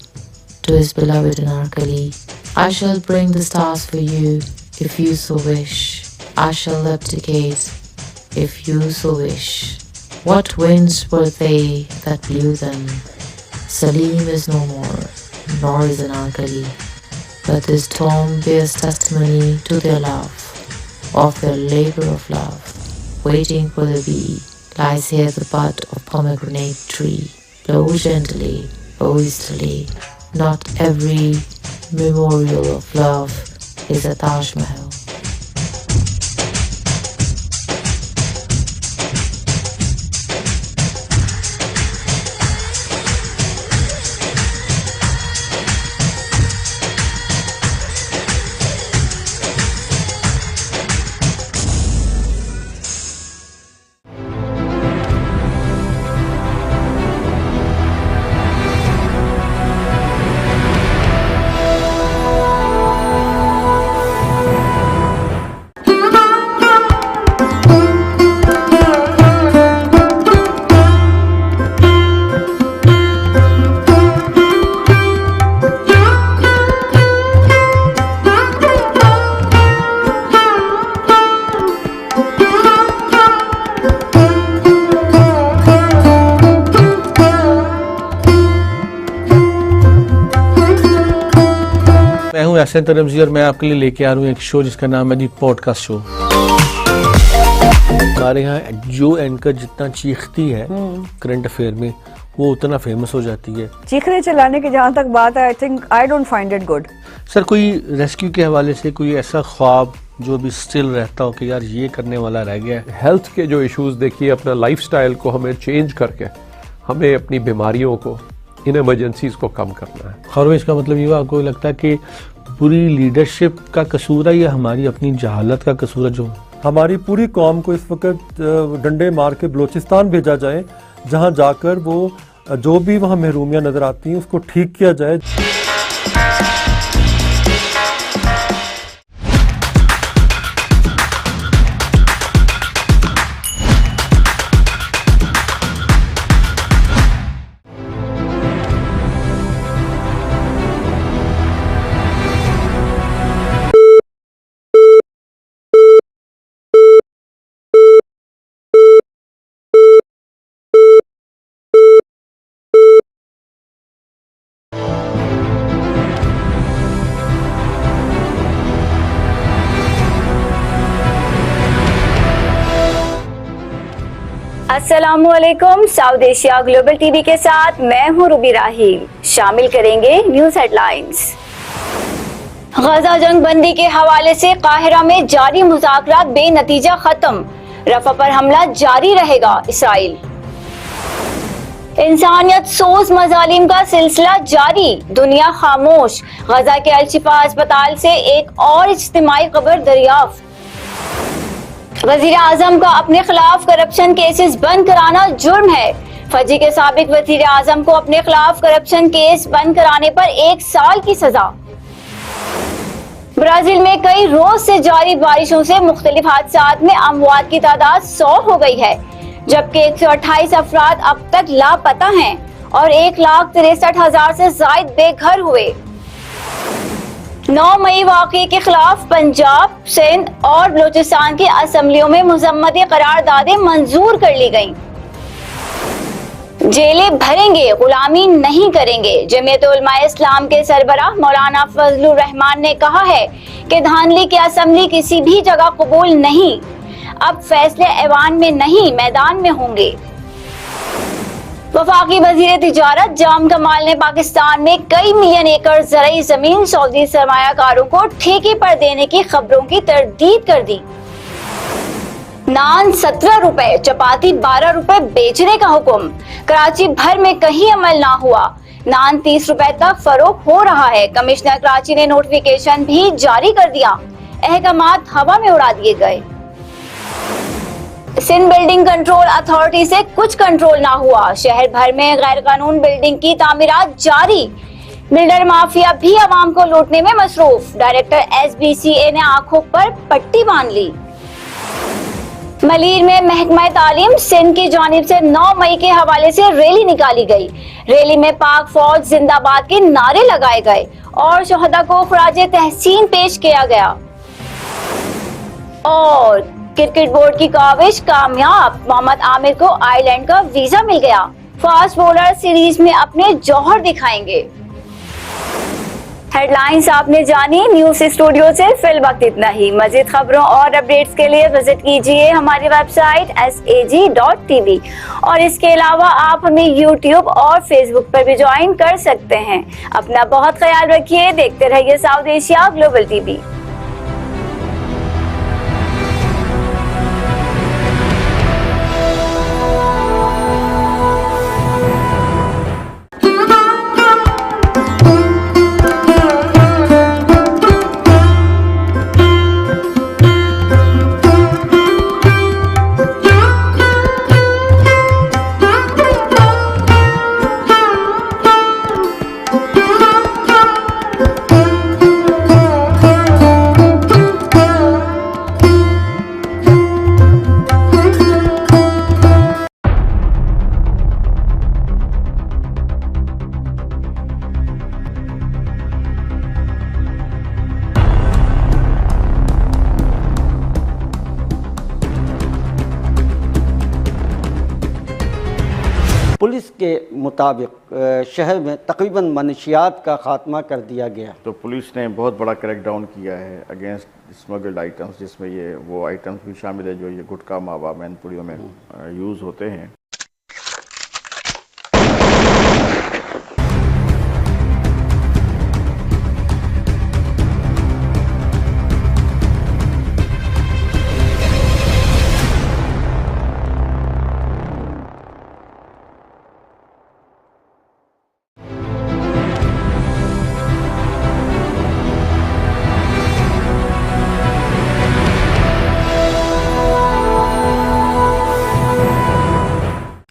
to his beloved Anarkali, I shall bring the stars for you, if you so wish. I shall abdicate, if you so wish. What winds were they that blew them? Salim is no more, nor is Anarkali, but this tomb bears testimony to their love, of their labor of love. Waiting for the bee lies here the bud of pomegranate tree. Blow gently, blow easterly. Not every memorial of love is a Taj Mahal. मैं हूं एहसन तरमजी और मैं आपके लिए लेके आ रहा हूं एक शो जिसका नाम है दी पॉडकास्ट शो। हमारे यहाँ जो एंकर जितना चीखती है करंट अफेयर में, वो उतना फेमस हो जाती है। चीखने चिल्लाने की जहाँ तक बात है, I don't find it good. Sir, कोई रेस्क्यू के हवाले से कोई ऐसा ख्वाब जो भी स्टिल रहता हो कि यार ये करने वाला रह गया है? हेल्थ के जो इश्यूज देखिए, अपना लाइफस्टाइल को हमें चेंज करके हमें अपनी बीमारियों को, इन इमरजेंसीज को कम करना है। और इसका मतलब ये आपको लगता है कि पूरी लीडरशिप का कसूर है या हमारी अपनी जहालत का कसूर है? जो हमारी पूरी कौम को इस वक्त डंडे मार के बलूचिस्तान भेजा जाए, जहां जाकर वो जो भी वहां महरूमियां नजर आती हैं उसको ठीक किया जाए। अस्सलामुअलैकुम। साउथ एशिया ग्लोबल टीवी के साथ मैं हूं रूबी राहील। शामिल करेंगे न्यूज हेडलाइंस। गजा जंग बंदी के हवाले से काहिरा में जारी मुज़ाकरात बेनतीजा खत्म। रफा पर हमला जारी रहेगा इसराइल। इंसानियत सोज मजालिम का सिलसिला जारी, दुनिया खामोश। गजा के अल-शिफा अस्पताल से एक और इज्तिमाई खबर दरियाफ्त। वजीर आजम का अपने खिलाफ करप्शन केसेस बंद कराना जुर्म है। फजी के साबिक वजीर आजम को अपने खिलाफ करप्शन केस बंद कराने पर 1 साल की सजा। ब्राजील में कई रोज से जारी बारिशों से मुख्तलिफ हादसात में अमवात की तादाद 100 हो गई है, जबकि 128 अफराद अब तक लापता हैं और 1,63,000 से जायद बेघर हुए। 9 मई वाक़े के खिलाफ पंजाब, सिंध और बलूचिस्तान की असम्बलियों में मुज़म्मती करारदादें मंजूर कर ली गईं। जेलें भरेंगे, गुलामी नहीं करेंगे। जमीयत उलमाए इस्लाम के सरबराह मौलाना फजलुर रहमान ने कहा है कि धांधली की असम्बली किसी भी जगह कबूल नहीं। अब फैसले ऐवान में नहीं, मैदान में होंगे। वफाकी वजीर तिजारत जाम कमाल ने पाकिस्तान में कई मिलियन एकड़ ज़राई जमीन सऊदी सरमायाकारों को ठेके पर देने की खबरों की तरदीद कर दी। नान 17 रुपए, चपाती 12 रुपए बेचने का हुक्म, कराची भर में कहीं अमल ना हुआ। नान 30 रुपए तक फरोख्त हो रहा है। कमिश्नर कराची ने नोटिफिकेशन भी जारी कर दिया। अहकामात हवा में उड़ा दिए गए। सिंध बिल्डिंग कंट्रोल अथॉरिटी से कुछ कंट्रोल ना हुआ। शहर भर में गैर कानून बिल्डिंग की तामीरात जारी। बिल्डर माफिया भी आवाम को लूटने में मसरूफ। डायरेक्टर SBCA ने आंखों पर पट्टी बांध ली। मलीर में महकमा तालीम सिंध की जानिब से 9 मई के हवाले से रैली निकाली गई। रैली में पाक फौज जिंदाबाद के नारे लगाए गए और शहदा को खराजे तहसीन पेश किया गया। और क्रिकेट बोर्ड की काविश कामयाब, मोहम्मद आमिर को आयरलैंड का वीजा मिल गया। फास्ट बॉलर सीरीज में अपने जौहर दिखाएंगे। हेडलाइंस आपने जानी। न्यूज स्टूडियो से फिल वक्त इतना ही। मजीद खबरों और अपडेट्स के लिए विजिट कीजिए हमारी वेबसाइट sag.tv और इसके अलावा आप हमें YouTube और Facebook पर भी ज्वाइन कर सकते हैं। अपना बहुत ख्याल रखिए। देखते रहिए south Asia global TV. Police के मुताबिक शहर में तकरीबन मनशियात का खात्मा कर दिया गया। तो पुलिस ने बहुत बड़ा क्रैकडाउन किया है अगेंस्ट स्मगल्ड आइटम्स, जिसमें ये वो आइटम्स भी शामिल है जो ये गुटखा मावा मैनपुरियों में यूज़ होते हैं।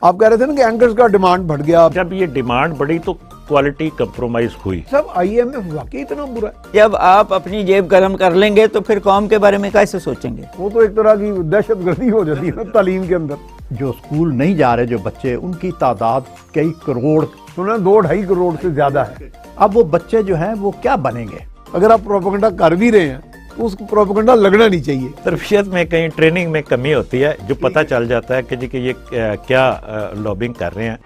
आप कह रहे थे ना कि एंकर्स का डिमांड बढ़ गया। जब ये डिमांड बढ़ी तो क्वालिटी कंप्रोमाइज हुई। सब IMF वाकई इतना बुरा है। जब आप अपनी जेब गर्म कर लेंगे तो फिर कौम के बारे में कैसे सोचेंगे? वो तो एक तरह की दहशतगर्दी हो जाती है ना तालीम के अंदर। जो स्कूल नहीं जा रहे जो बच्चे, उनकी तादाद कई करोड़, सुना 2-2.5 करोड़ से ज्यादा है। अब वो बच्चे जो हैं वो क्या बनेंगे? अगर आप प्रोपेगेंडा कर भी रहे हैं तो उसको प्रोपेगेंडा लगना नहीं चाहिए। तरबियत में कहीं ट्रेनिंग में कमी होती है, जो पता चल जाता है कि जी कि ये क्या लॉबिंग कर रहे हैं।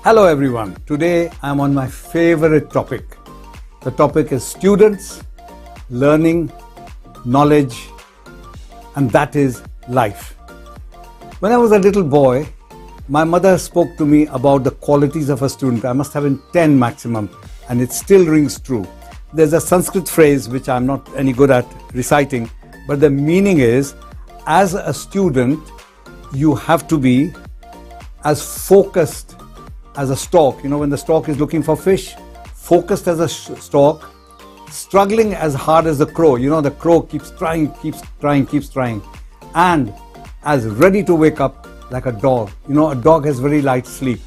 Hello everyone. Today I'm on my favorite topic. The topic is students, learning, knowledge, and that is life. When I was a little boy, my mother spoke to me about the qualities of a student. I must have been 10 maximum. and it still rings true. There's a Sanskrit phrase which I'm not any good at reciting, but the meaning is, as a student, you have to be as focused as a stork. You know, when the stork is looking for fish, focused as a stork, struggling as hard as the crow. You know, the crow keeps trying, and as ready to wake up like a dog. You know, a dog has very light sleep.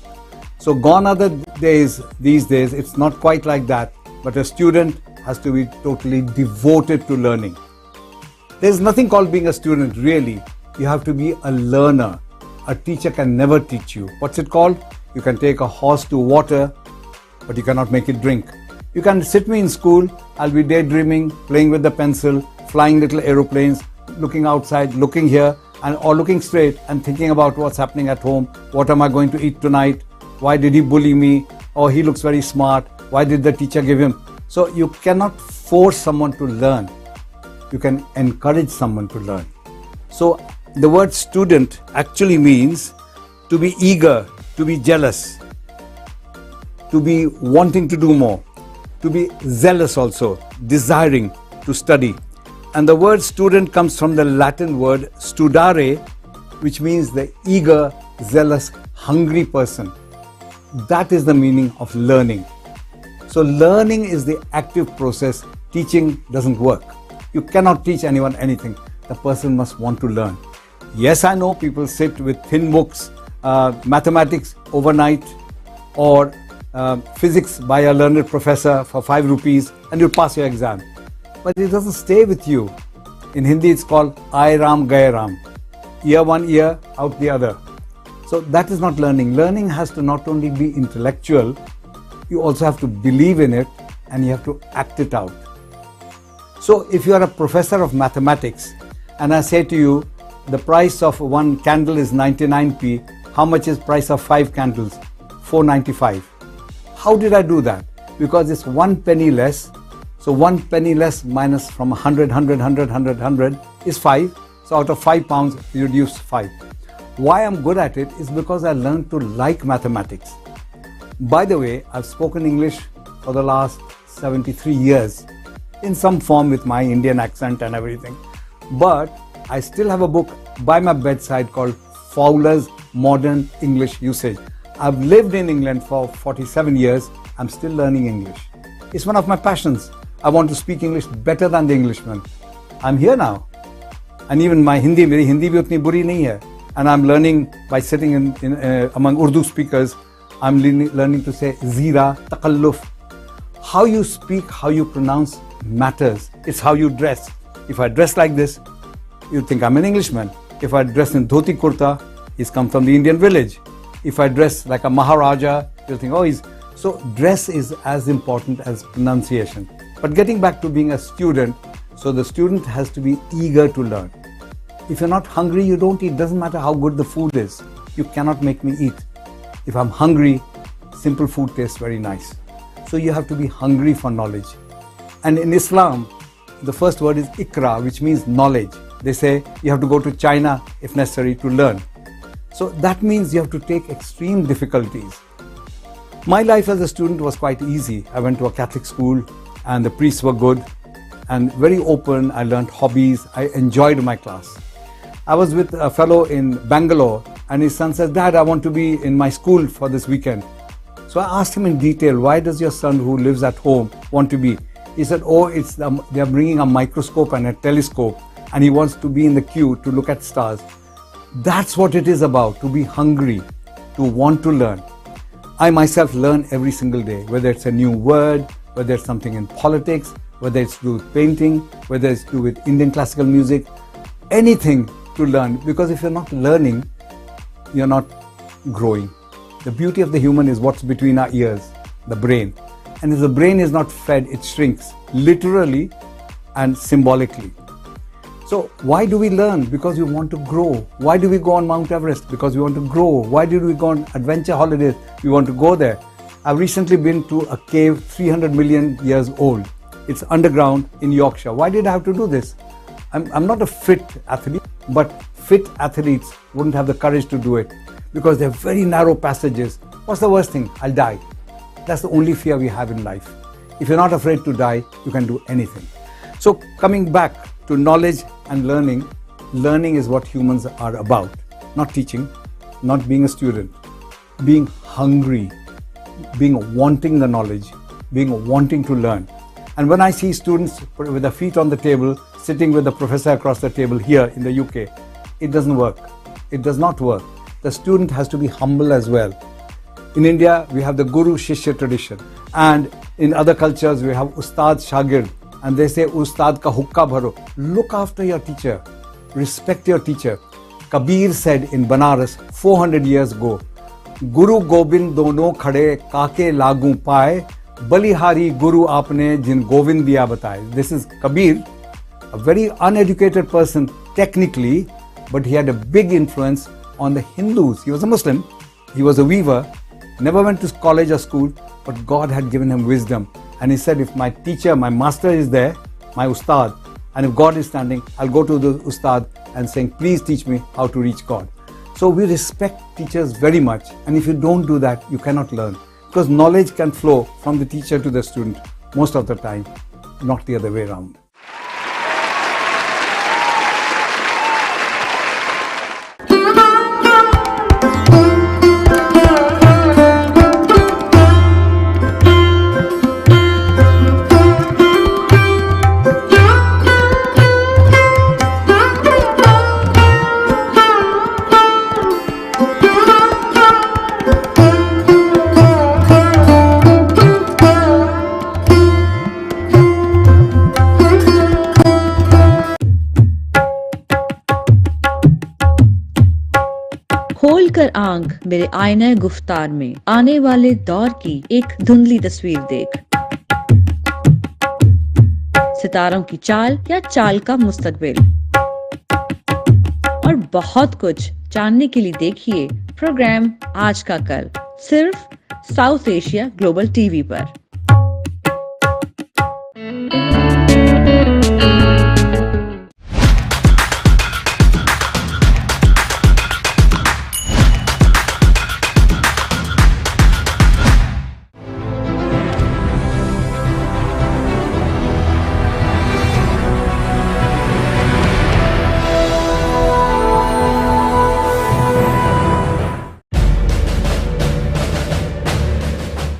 So gone are the days, these days, it's not quite like that, but a student has to be totally devoted to learning. There's nothing called being a student, really. You have to be a learner. A teacher can never teach you. What's it called? You can take a horse to water, but you cannot make it drink. You can sit me in school, I'll be daydreaming, playing with the pencil, flying little aeroplanes, looking outside, looking here, or looking straight and thinking about what's happening at home. What am I going to eat tonight? Why did he bully me? Oh, he looks very smart. Why did the teacher give him? So you cannot force someone to learn. You can encourage someone to learn. So the word student actually means to be eager, to be jealous, to be wanting to do more, to be zealous also, desiring to study. And the word student comes from the Latin word studare, which means the eager, zealous, hungry person. That is the meaning of learning. So learning is the active process. Teaching doesn't work. You cannot teach anyone anything. The person must want to learn. Yes, I know people sit with thin books, mathematics overnight, or physics by a learned professor for 5 rupees, and you pass your exam. But it doesn't stay with you. In Hindi it's called Aaye Ram Gaye Ram. Ear one ear, out the other. So that is not learning. Learning has to not only be intellectual, you also have to believe in it and you have to act it out. So if you are a professor of mathematics and I say to you, the price of one candle is 99p, how much is price of 5 candles? 4.95. How did I do that? Because it's 1 penny less. So 1 penny less minus from 100 is 5. So out of 5 pounds, you reduce 5. Why I'm good at it is because I learned to like mathematics. By the way, I've spoken English for the last 73 years in some form with my Indian accent and everything. But I still have a book by my bedside called Fowler's Modern English Usage. I've lived in England for 47 years. I'm still learning English. It's one of my passions. I want to speak English better than the Englishman. I'm here now. And even my Hindi, meri Hindi bhi utni buri nahi hai. And I'm learning by sitting among Urdu speakers. I'm learning to say zira, takalluf. How you speak, how you pronounce matters. It's how you dress. If I dress like this, you think I'm an Englishman. If I dress in dhoti kurta, he's come from the Indian village. If I dress like a Maharaja, you'll think, oh, he's... So dress is as important as pronunciation. But getting back to being a student, so the student has to be eager to learn. If you're not hungry, you don't eat. Doesn't matter how good the food is. You cannot make me eat. If I'm hungry, simple food tastes very nice. So you have to be hungry for knowledge. And in Islam, the first word is ikra, which means knowledge. They say you have to go to China if necessary to learn. So that means you have to take extreme difficulties. My life as a student was quite easy. I went to a Catholic school and the priests were good and very open. I learned hobbies. I enjoyed my class. I was with a fellow in Bangalore and his son says, Dad, I want to be in my school for this weekend. So I asked him in detail, why does your son who lives at home want to be? He said, oh, they are bringing a microscope and a telescope and he wants to be in the queue to look at stars. That's what it is about, to be hungry, to want to learn. I myself learn every single day, whether it's a new word, whether it's something in politics, whether it's to do with painting, whether it's to do with Indian classical music, anything to learn. Because if you're not learning, you're not growing. The beauty of the human is what's between our ears, the brain. And if the brain is not fed, it shrinks, literally and symbolically. So why do we learn? Because we want to grow. Why do we go on Mount Everest? Because we want to grow. Why did we go on adventure holidays? We want to go there. I've recently been to a cave 300 million years old. It's underground in Yorkshire. Why did I have to do this? I'm not a fit athlete, but fit athletes wouldn't have the courage to do it because they're very narrow passages. What's the worst thing? I'll die. That's the only fear we have in life. If you're not afraid to die, you can do anything. So coming back to knowledge and learning, learning is what humans are about. Not teaching, not being a student, being hungry, being wanting the knowledge, being wanting to learn. And when I see students with their feet on the table, sitting with the professor across the table here in the UK, it doesn't work. It does not work. The student has to be humble as well. In India, we have the Guru Shishya tradition. And in other cultures, we have Ustad Shagird. And they say, Ustad ka hukka bharo. Look after your teacher. Respect your teacher. Kabir said in Banaras 400 years ago, Guru Gobind dono khade kaake lagu paaye, Balihari Guru aapne jin Govind diya bataye. This is Kabir, a very uneducated person technically, but he had a big influence on the Hindus. He was a Muslim, he was a weaver, never went to college or school, but God had given him wisdom. And he said, if my teacher, my master is there, my Ustad, and if God is standing, I'll go to the Ustad and saying, please teach me how to reach God. So we respect teachers very much. And if you don't do that, you cannot learn. Because knowledge can flow from the teacher to the student most of the time, not the other way around. खोल कर आंख मेरे आईने गुफ्तार में आने वाले दौर की एक धुंधली तस्वीर देख, सितारों की चाल या चाल का मुस्तकबिल, और बहुत कुछ जानने के लिए देखिए प्रोग्राम आज का कल, सिर्फ साउथ एशिया ग्लोबल टीवी पर।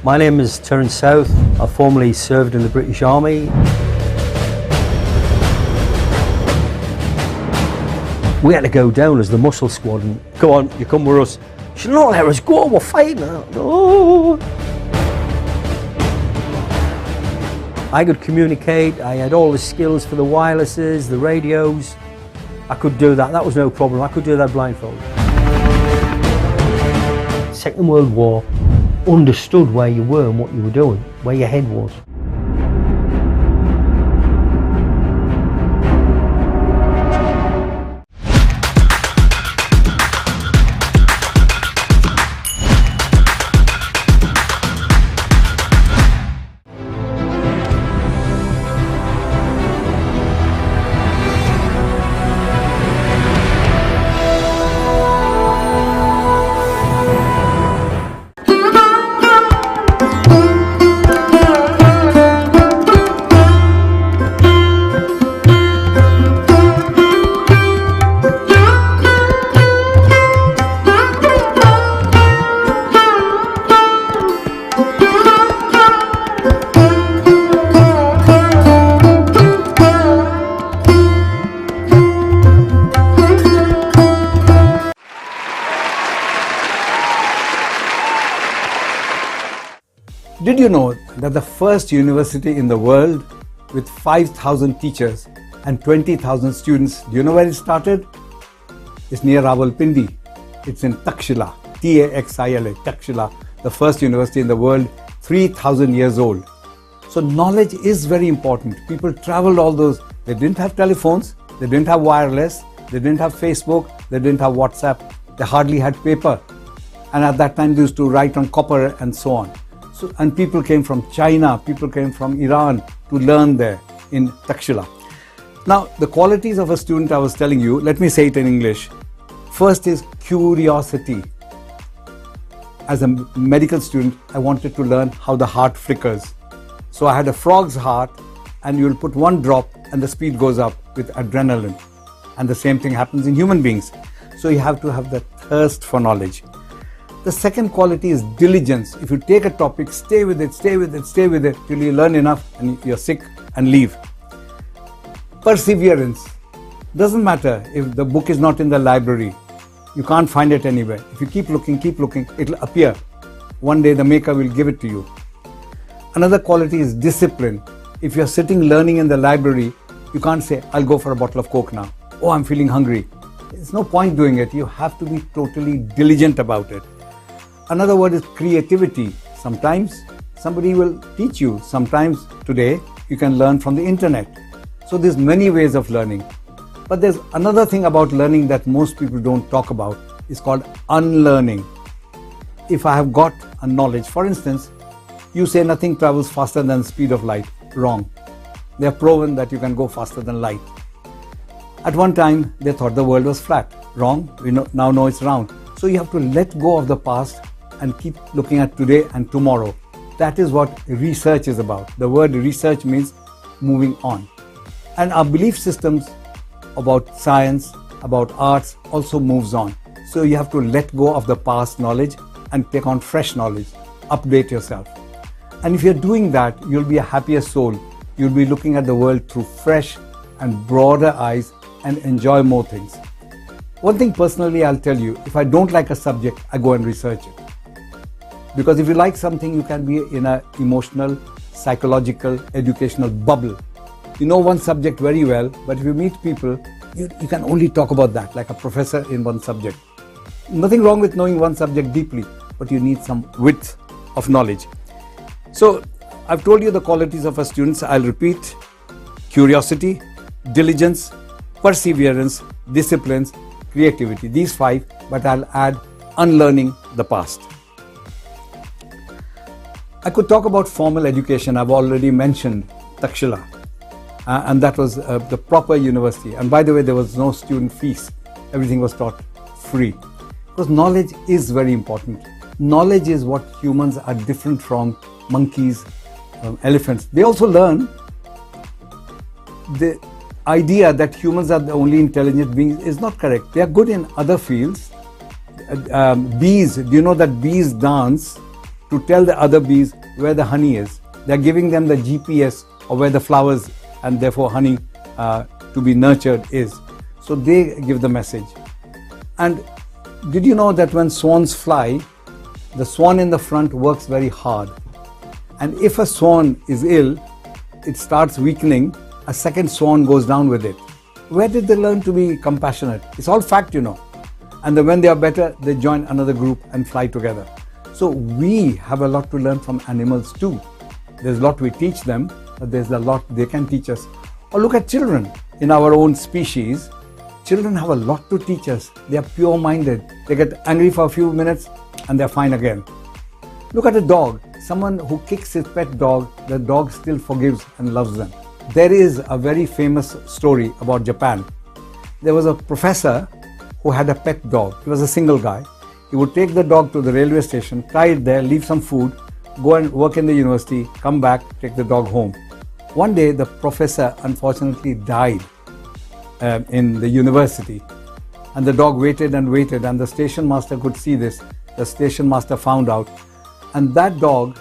My name is Terence South. I formerly served in the British Army. We had to go down as the muscle squad and go on, you come with us. She said, no, let us go, we're fighting. No. I could communicate, I had all the skills for the wirelesses, the radios. I could do that, that was no problem. I could do that blindfold. Second World War, understood where you were and what you were doing, where your head was. Did you know that the first university in the world with 5,000 teachers and 20,000 students, do you know where it started? It's near Rawalpindi. It's in Takshila, Taxila, Takshila, the first university in the world, 3,000 years old. So knowledge is very important. People traveled all those. They didn't have telephones, they didn't have wireless, they didn't have Facebook, they didn't have WhatsApp, they hardly had paper. And at that time they used to write on copper and so on. So, and people came from China, people came from Iran to learn there in Takshila. Now, the qualities of a student I was telling you, let me say it in English. First is curiosity. as a medical student, I wanted to learn how the heart flickers. So I had a frog's heart, and you'll put one drop and the speed goes up with adrenaline. And the same thing happens in human beings. So you have to have that thirst for knowledge. The second quality is diligence. If you take a topic, stay with it, stay with it, stay with it till you learn enough and you're sick and leave. Perseverance. Doesn't matter if the book is not in the library. You can't find it anywhere. If you keep looking, it'll appear. One day the maker will give it to you. Another quality is discipline. If you're sitting learning in the library, you can't say, I'll go for a bottle of Coke now. Oh, I'm feeling hungry. There's no point doing it. You have to be totally diligent about it. Another word is creativity. Sometimes somebody will teach you. Sometimes today you can learn from the internet. So there's many ways of learning. But there's another thing about learning that most people don't talk about. It's called unlearning. If I have got a knowledge, for instance, you say nothing travels faster than the speed of light. Wrong. They have proven that you can go faster than light. At one time, they thought the world was flat. Wrong. We now know it's round. So you have to let go of the past and keep looking at today and tomorrow. That is what research is about. The word research means moving on. And our belief systems about science, about arts also moves on. So you have to let go of the past knowledge and take on fresh knowledge. Update yourself. And if you're doing that, you'll be a happier soul. You'll be looking at the world through fresh and broader eyes and enjoy more things. One thing personally I'll tell you, if I don't like a subject, I go and research it. Because if you like something, you can be in an emotional, psychological, educational bubble. You know one subject very well, but if you meet people, you can only talk about that, like a professor in one subject. Nothing wrong with knowing one subject deeply, but you need some width of knowledge. So I've told you the qualities of our students. I'll repeat: curiosity, diligence, perseverance, disciplines, creativity. These 5, but I'll add unlearning the past. I could talk about formal education. I've already mentioned Takshila. And that was the proper university. And by the way, there was no student fees. Everything was taught free. Because knowledge is very important. Knowledge is what humans are different from monkeys, elephants. They also learn. The idea that humans are the only intelligent beings is not correct. They are good in other fields. Bees, do you know that bees dance to tell the other bees where the honey is? They are giving them the GPS of where the flowers and therefore honey to be nurtured is. So they give the message. And did you know that when swans fly, the swan in the front works very hard. And if a swan is ill, it starts weakening, a second swan goes down with it. Where did they learn to be compassionate? It's all fact, you know. And then when they are better, they join another group and fly together. So we have a lot to learn from animals too. There's a lot we teach them, but there's a lot they can teach us. Or look at children. In our own species, children have a lot to teach us. They are pure-minded. They get angry for a few minutes and they're fine again. Look at a dog. Someone who kicks his pet dog, the dog still forgives and loves them. There is a very famous story about Japan. There was a professor who had a pet dog. He was a single guy. He would take the dog to the railway station, tie it there, leave some food, go and work in the university, come back, take the dog home. One day, the professor unfortunately died in the university. And the dog waited and waited, and the station master could see this. The station master found out. And that dog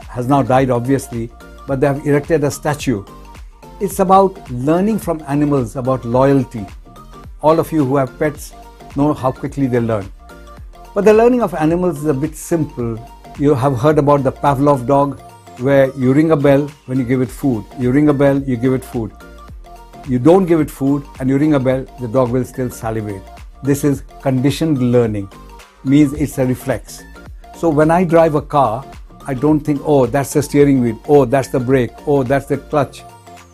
has now died, obviously, but they have erected a statue. It's about learning from animals, about loyalty. All of you who have pets know how quickly they learn. But the learning of animals is a bit simple. You have heard about the Pavlov dog, where you ring a bell when you give it food. You ring a bell, you give it food. You don't give it food and you ring a bell, the dog will still salivate. This is conditioned learning, means it's a reflex. So when I drive a car, I don't think, oh, that's the steering wheel, oh, that's the brake, oh, that's the clutch.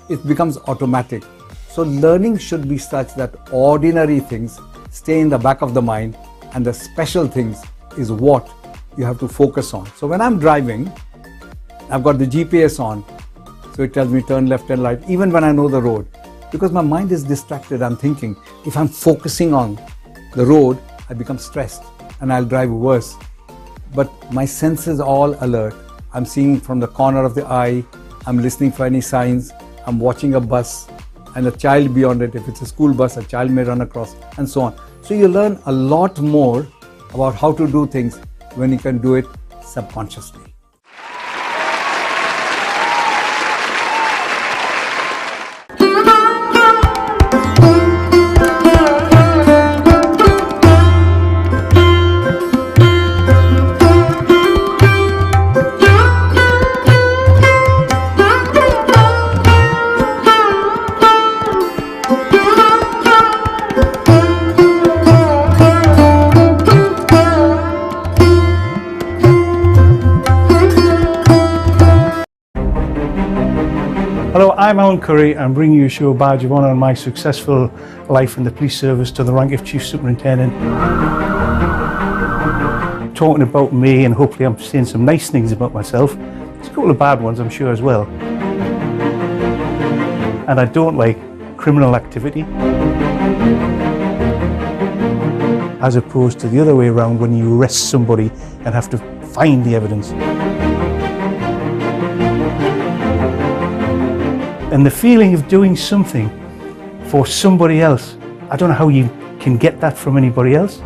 It becomes automatic. So learning should be such that ordinary things stay in the back of the mind, and the special things is what you have to focus on. So when I'm driving, I've got the GPS on, so it tells me turn left and right, even when I know the road. Because my mind is distracted, I'm thinking. If I'm focusing on the road, I become stressed and I'll drive worse. but my senses all alert. I'm seeing from the corner of the eye, I'm listening for any signs, I'm watching a bus and a child beyond it. If it's a school bus, a child may run across, and so on. So you learn a lot more about how to do things when you can do it subconsciously. Hello, I'm Alan Curry. I'm bringing you a show badge of honour on my successful life in the police service to the rank of Chief Superintendent. Talking about me, and hopefully I'm saying some nice things about myself. There's a couple of bad ones, I'm sure, as well. And I don't like criminal activity, as opposed to the other way around when you arrest somebody and have to find the evidence. And the feeling of doing something for somebody else, I don't know how you can get that from anybody else.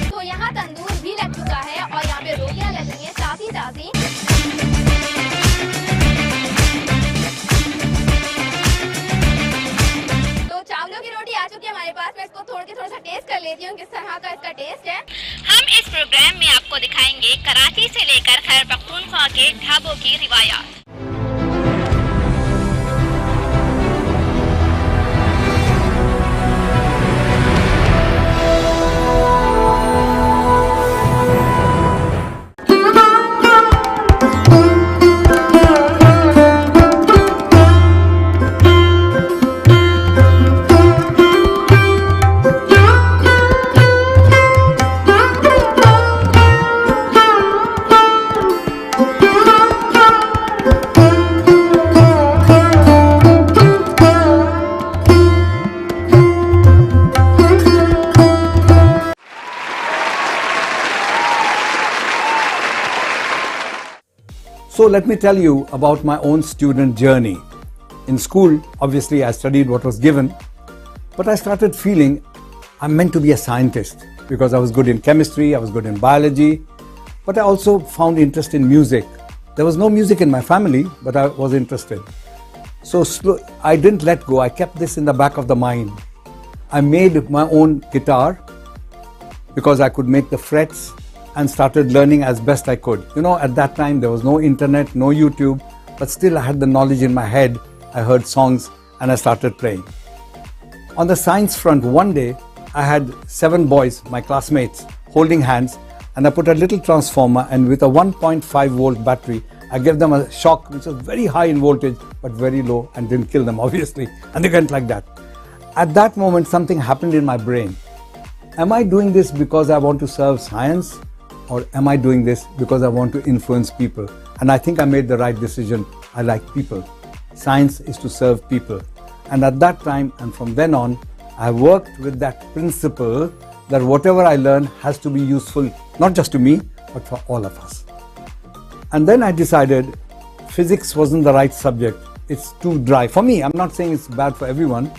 तो यहाँ तंदूर भी लग चुका है और यहाँ पे रोटियाँ लग रही हैं ताज़ी ताज़ी। तो चावलों की रोटी आ चुकी है हमारे पास। मैं इसको तोड़ के थोड़ा सा टेस्ट कर लेती हूँ किस तरह का इसका टेस्ट है। हम इस प्रोग्राम में आपको दिखाएंगे कराची से लेकर खैर पख्तूनख्वा के ढाबों की रिवायात। So let me tell you about my own student journey. In school, obviously I studied what was given, but I started feeling I'm meant to be a scientist because I was good in chemistry, I was good in biology, but I also found interest in music. There was no music in my family, but I was interested. So I didn't let go, I kept this in the back of the mind. I made my own guitar because I could make the frets and started learning as best I could. You know, at that time there was no internet, no YouTube, but still I had the knowledge in my head. I heard songs and I started playing. On the science front, one day I had 7 boys, my classmates, holding hands, and I put a little transformer, and with a 1.5 volt battery, I gave them a shock which was very high in voltage but very low and didn't kill them obviously, and they went like that. At that moment something happened in my brain. Am I doing this because I want to serve science? Or am I doing this because I want to influence people? And I think I made the right decision. I like people. Science is to serve people. And at that time and from then on, I worked with that principle that whatever I learn has to be useful, not just to me, but for all of us. And then I decided physics wasn't the right subject. It's too dry. For me, I'm not saying it's bad for everyone,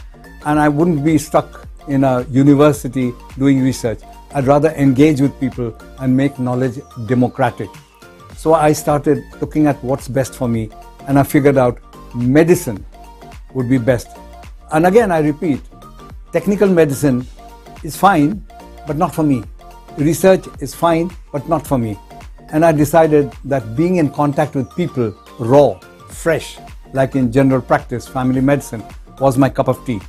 and I wouldn't be stuck in a university doing research. I'd rather engage with people and make knowledge democratic. So I started looking at what's best for me, and I figured out medicine would be best. And again, I repeat, technical medicine is fine, but not for me. Research is fine, but not for me. And I decided that being in contact with people, raw, fresh, like in general practice, family medicine, was my cup of tea.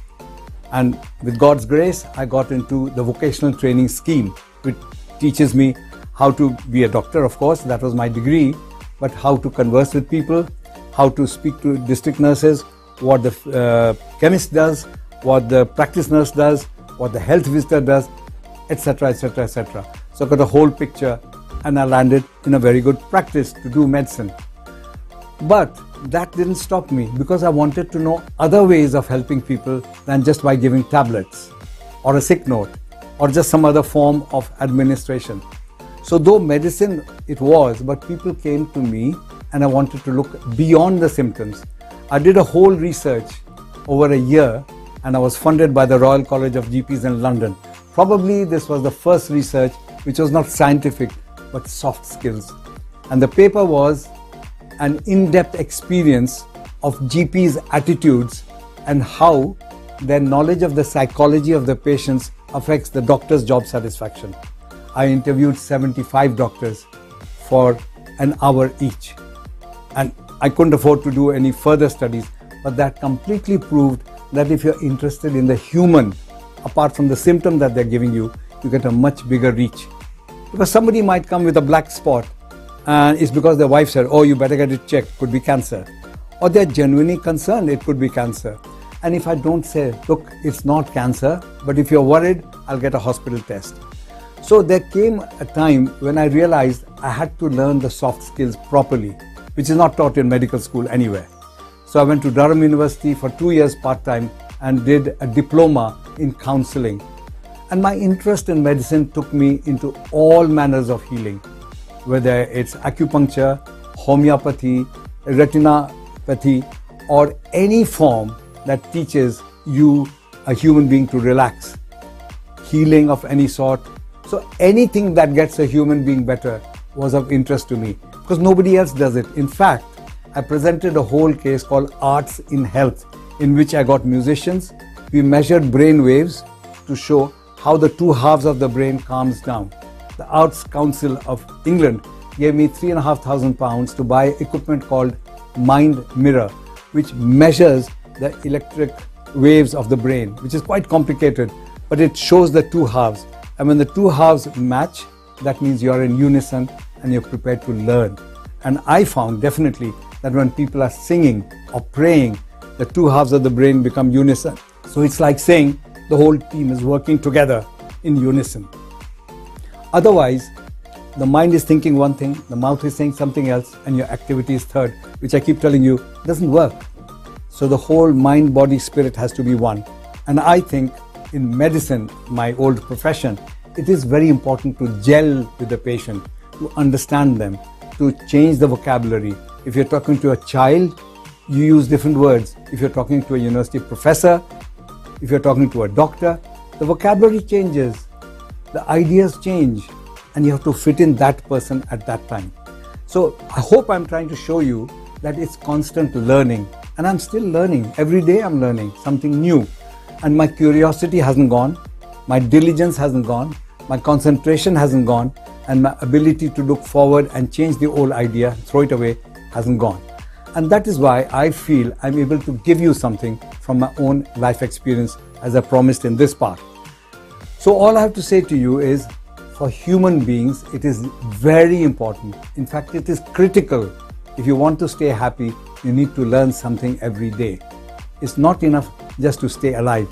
And with God's grace, I got into the vocational training scheme, which teaches me how to be a doctor, of course, that was my degree, but how to converse with people, how to speak to district nurses, what the chemist does, what the practice nurse does, what the health visitor does, etc., etc., etc. So I got a whole picture and I landed in a very good practice to do medicine. But that didn't stop me because I wanted to know other ways of helping people than just by giving tablets or a sick note or just some other form of administration. So though medicine it was, but people came to me and I wanted to look beyond the symptoms. I did a whole research over a year and I was funded by the Royal College of GPs in London. Probably this was the first research which was not scientific but soft skills. And the paper was an in-depth experience of GPs' attitudes and how their knowledge of the psychology of the patients affects the doctor's job satisfaction. I interviewed 75 doctors for an hour each. And I couldn't afford to do any further studies, but that completely proved that if you're interested in the human, apart from the symptom that they're giving you, you get a much bigger reach. Because somebody might come with a black spot and it's because their wife said, oh, you better get it checked, could be cancer. Or they're genuinely concerned, it could be cancer. And if I don't say, look, it's not cancer, but if you're worried, I'll get a hospital test. So there came a time when I realized I had to learn the soft skills properly, which is not taught in medical school anywhere. So I went to Durham University for 2 years part-time and did a diploma in counseling. And my interest in medicine took me into all manners of healing, whether it's acupuncture, homeopathy, retinopathy, or any form that teaches you, a human being, to relax. Healing of any sort. So anything that gets a human being better was of interest to me because nobody else does it. In fact, I presented a whole case called Arts in Health, in which I got musicians. We measured brain waves to show how the two halves of the brain calms down. The Arts Council of England gave me £3,500 to buy equipment called Mind Mirror, which measures the electric waves of the brain, which is quite complicated, but it shows the two halves. And when the two halves match, that means you're in unison and you're prepared to learn. And I found definitely that when people are singing or praying, the two halves of the brain become unison. So it's like saying the whole team is working together in unison. Otherwise, the mind is thinking one thing, the mouth is saying something else, and your activity is third, which I keep telling you doesn't work. So the whole mind, body, spirit has to be one. And I think in medicine, my old profession, it is very important to gel with the patient, to understand them, to change the vocabulary. If you're talking to a child, you use different words. If you're talking to a university professor, if you're talking to a doctor, the vocabulary changes, the ideas change, and you have to fit in that person at that time. So I hope I'm trying to show you that it's constant learning, and I'm still learning. Every day I'm learning something new, and my curiosity hasn't gone, my diligence hasn't gone, my concentration hasn't gone, and my ability to look forward and change the old idea, throw it away, hasn't gone. And that is why I feel I'm able to give you something from my own life experience, as I promised in this part. So all I have to say to you is, for human beings, it is very important. In fact, it is critical. If you want to stay happy, you need to learn something every day. It's not enough just to stay alive.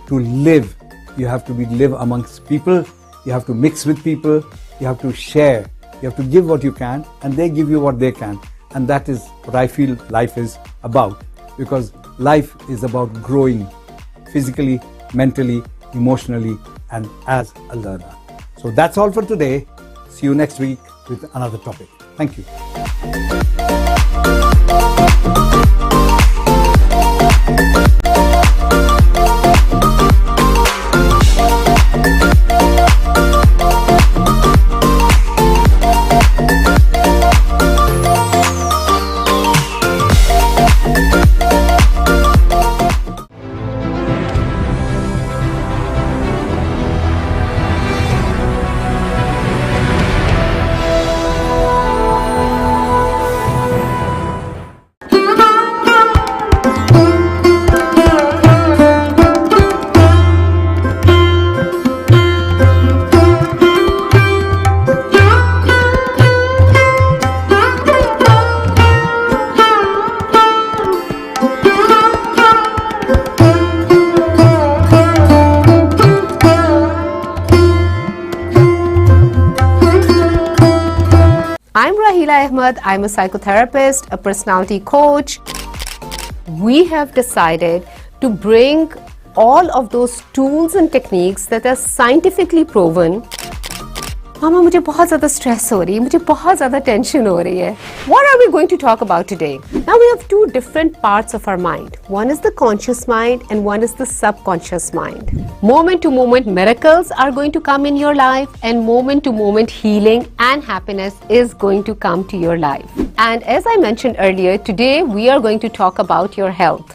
To live, you have to live amongst people, you have to mix with people, you have to share, you have to give what you can, and they give you what they can. And that is what I feel life is about, because life is about growing physically, mentally, emotionally, and as a learner. So that's all for today. See you next week with another topic. Thank you. Ahmed. I'm a psychotherapist, a personality coach. We have decided to bring all of those tools and techniques that are scientifically proven. मामा मुझे बहुत ज़्यादा stress हो रही है, मुझे बहुत ज़्यादा tension हो रही है. What are we going to talk about today? Now we have two different parts of our mind. One is the conscious mind and one is the subconscious mind. Moment to moment miracles are going to come in your life and moment to moment healing and happiness is going to come to your life. And as I mentioned earlier, today we are going to talk about your health.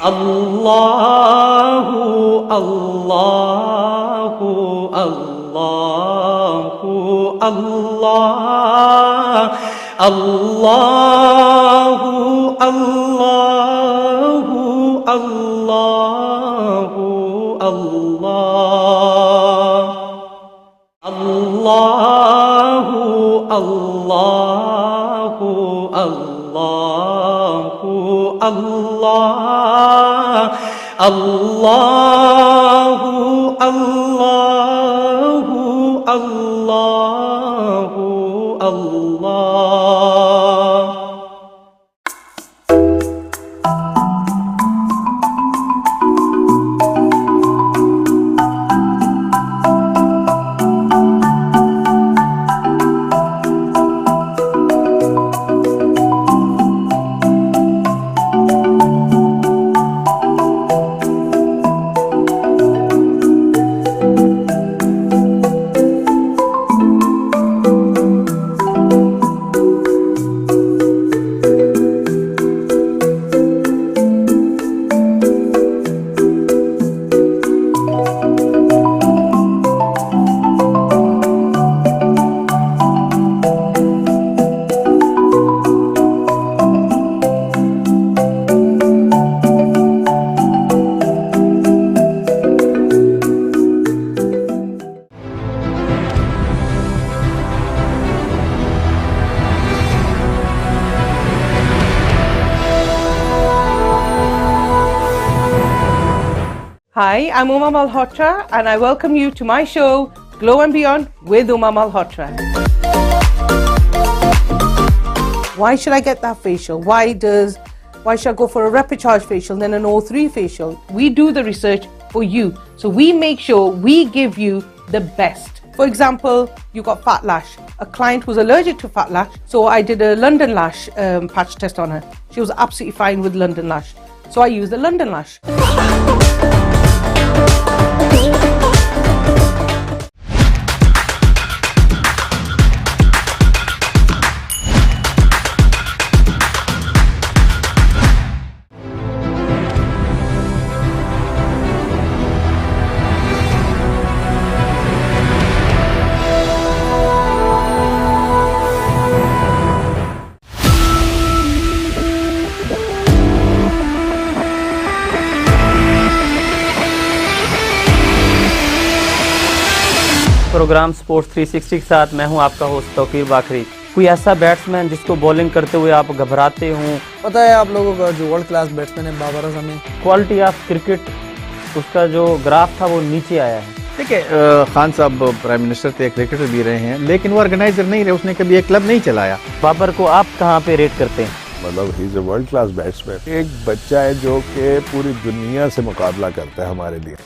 Allahu, Allahu, Allahu, Allah, Allahu, Allahu, Allahu, Allah, Allahu, Allahu, Allahu, Allah, Allahu, Allahu, Allahu, Allah. Hi, I'm Uma Malhotra and I welcome you to my show, Glow and Beyond with Uma Malhotra. Why should I get that facial? Why should I go for a Repicharge facial then an O3 facial? We do the research for you. So we make sure we give you the best. For example, you got fat lash. A client was allergic to fat lash, so I did a London Lash patch test on her. She was absolutely fine with London Lash. So I used the London Lash. Programme sports 360 के साथ मैं हूं आपका host Tauqeer बाखरी। कोई ऐसा batsman जिसको bowling करते हुए आप घबराते हों? पता है आप लोगों का जो वर्ल्ड क्लास बैट्समैन है Babar Azam, quality of cricket उसका जो ग्राफ था वो नीचे आया है। देखिए खान साहब प्राइम मिनिस्टर थे, क्रिकेटर भी रहे हैं, लेकिन वो ऑर्गेनाइजर नहीं रहे, उसने कभी एक क्लब नहीं चलाया। बाबर को आप कहाँ पे रेट करते हैं? मतलब he is a world class batsman, एक बच्चा है जो कि पूरी दुनिया से मुकाबला करता है हमारे लिए।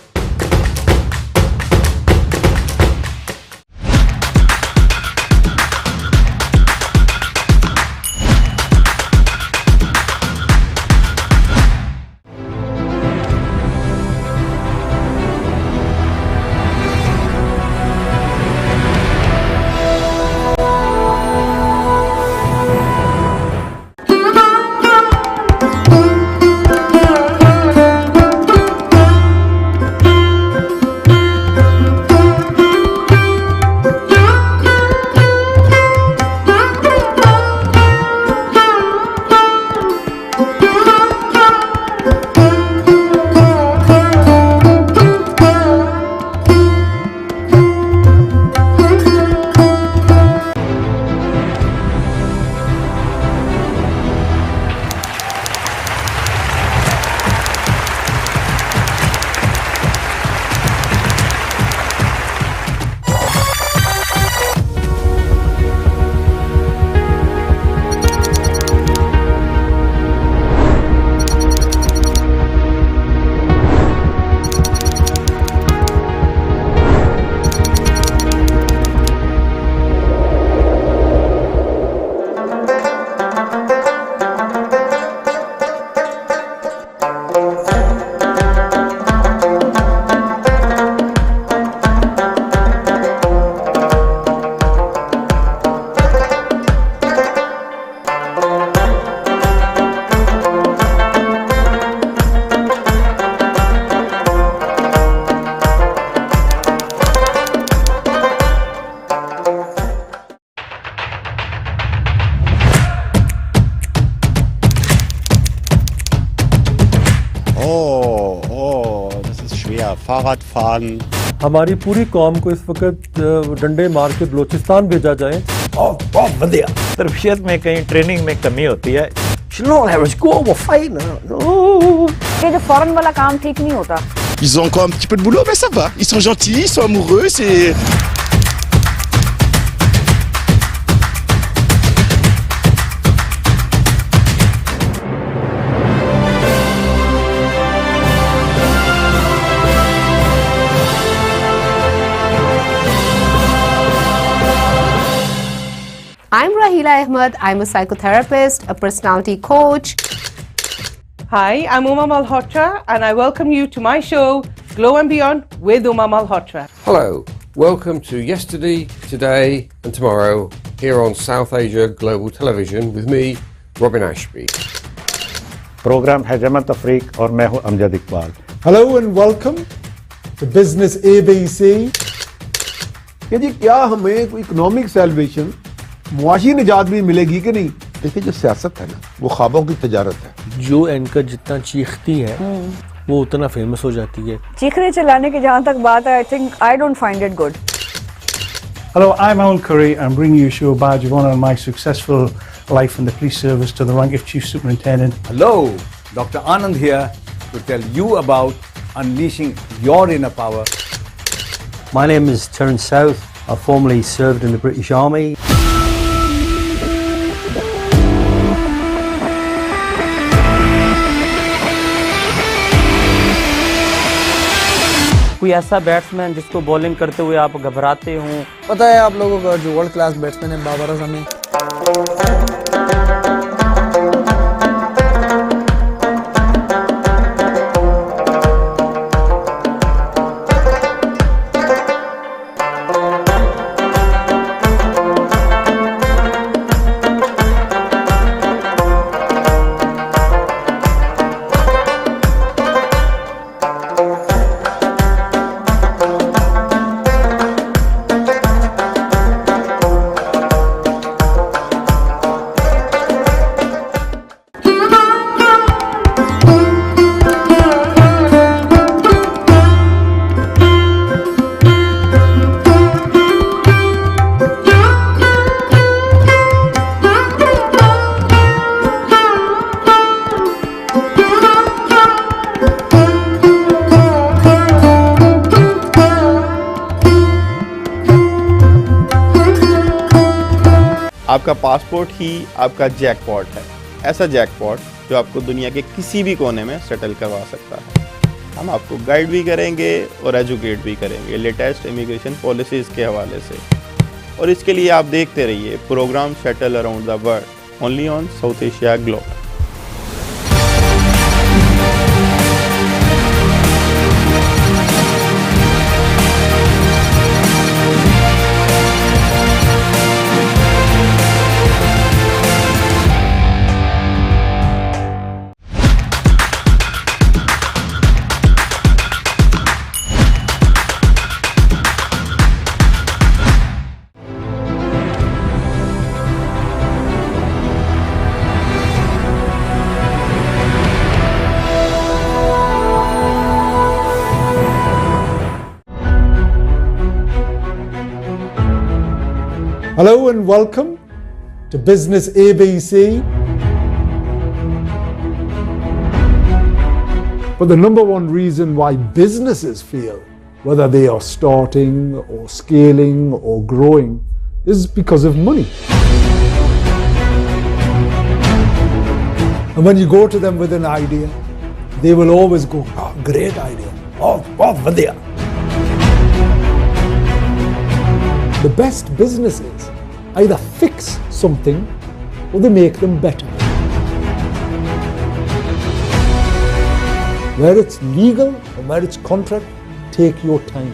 Fahrradfahren. हमारी पूरी कौम को इस वक्त डंडे मार के बलोचिस्तान भेजा जाए। बहुत बढ़िया। तरबियत में कहीं ट्रेनिंग में कमी होती है। ये जो फौरन वाला काम ठीक नहीं होता। Ils ont encore un petit peu de boulot, mais ça va. Ils sont gentils, ils sont amoureux, c'est... I'm Rahila Ahmed. I'm a psychotherapist, a personality coach. Hi, I'm Uma Malhotra, and I welcome you to my show, Glow and Beyond with Uma Malhotra. Hello, welcome to Yesterday, Today and Tomorrow here on South Asia Global Television with me, Robin Ashby. Programme है जमत अफरीक और मैं हूं Amjad Iqbal. Hello and welcome to Business ABC. कि जी क्या हमें कोई इकोनॉमिक सेलिब्रेशन मुआशी निजात भी मिलेगी कि नहीं? देखिए जो सियासत है ना वो ख्वाबों की तजारत है। जो एंकर जितना चीखती है वो उतना फेमस हो जाती है। चीखने चिल्लाने की जहाँ तक बात है, I don't find it good. Hello, I'm Alan Curry. I'm bringing you a show badge of honour on my successful life in the police service to the rank of Chief Superintendent. Hello, Dr. Anand here to tell you about unleashing your inner power. My name is Terence South. I formerly served in the British Army. कोई ऐसा batsman जिसको bowling करते हुए आप घबराते हो? पता है आप लोगों का जो वर्ल्ड क्लास बैट्समैन है बाबर आजम। आपका पासपोर्ट ही आपका जैकपॉट है, ऐसा जैकपॉट जो आपको दुनिया के किसी भी कोने में सेटल करवा सकता है। हम आपको गाइड भी करेंगे और एजुकेट भी करेंगे लेटेस्ट इमिग्रेशन पॉलिसीज़ के हवाले से। और इसके लिए आप देखते रहिए programme shuttle around the world only on South Asia Globe. Hello and welcome to Business ABC. But the number one reason why businesses fail, whether they are starting or scaling or growing, is because of money. And when you go to them with an idea, they will always go, "Oh, great idea. Oh, बहुत बढ़िया." The best businesses either fix something or they make them better. Where it's legal or where it's contract, take your time.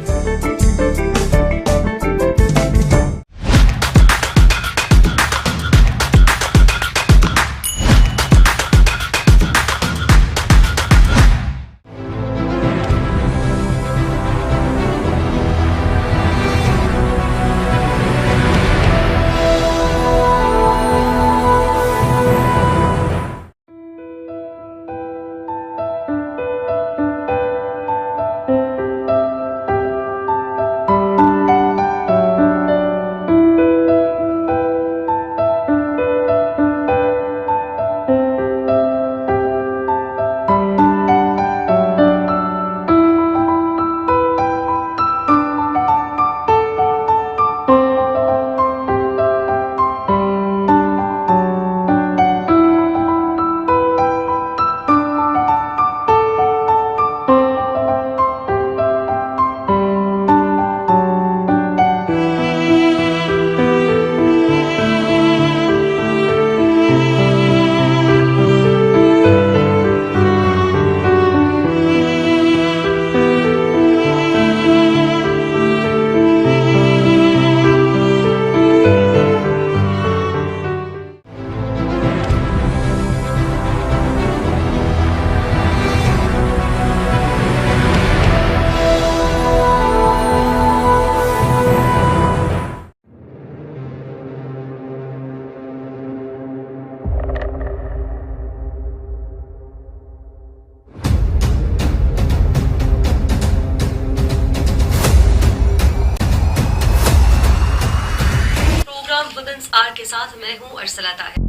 Presence आर के साथ मैं हूं अर्सला ताहिर।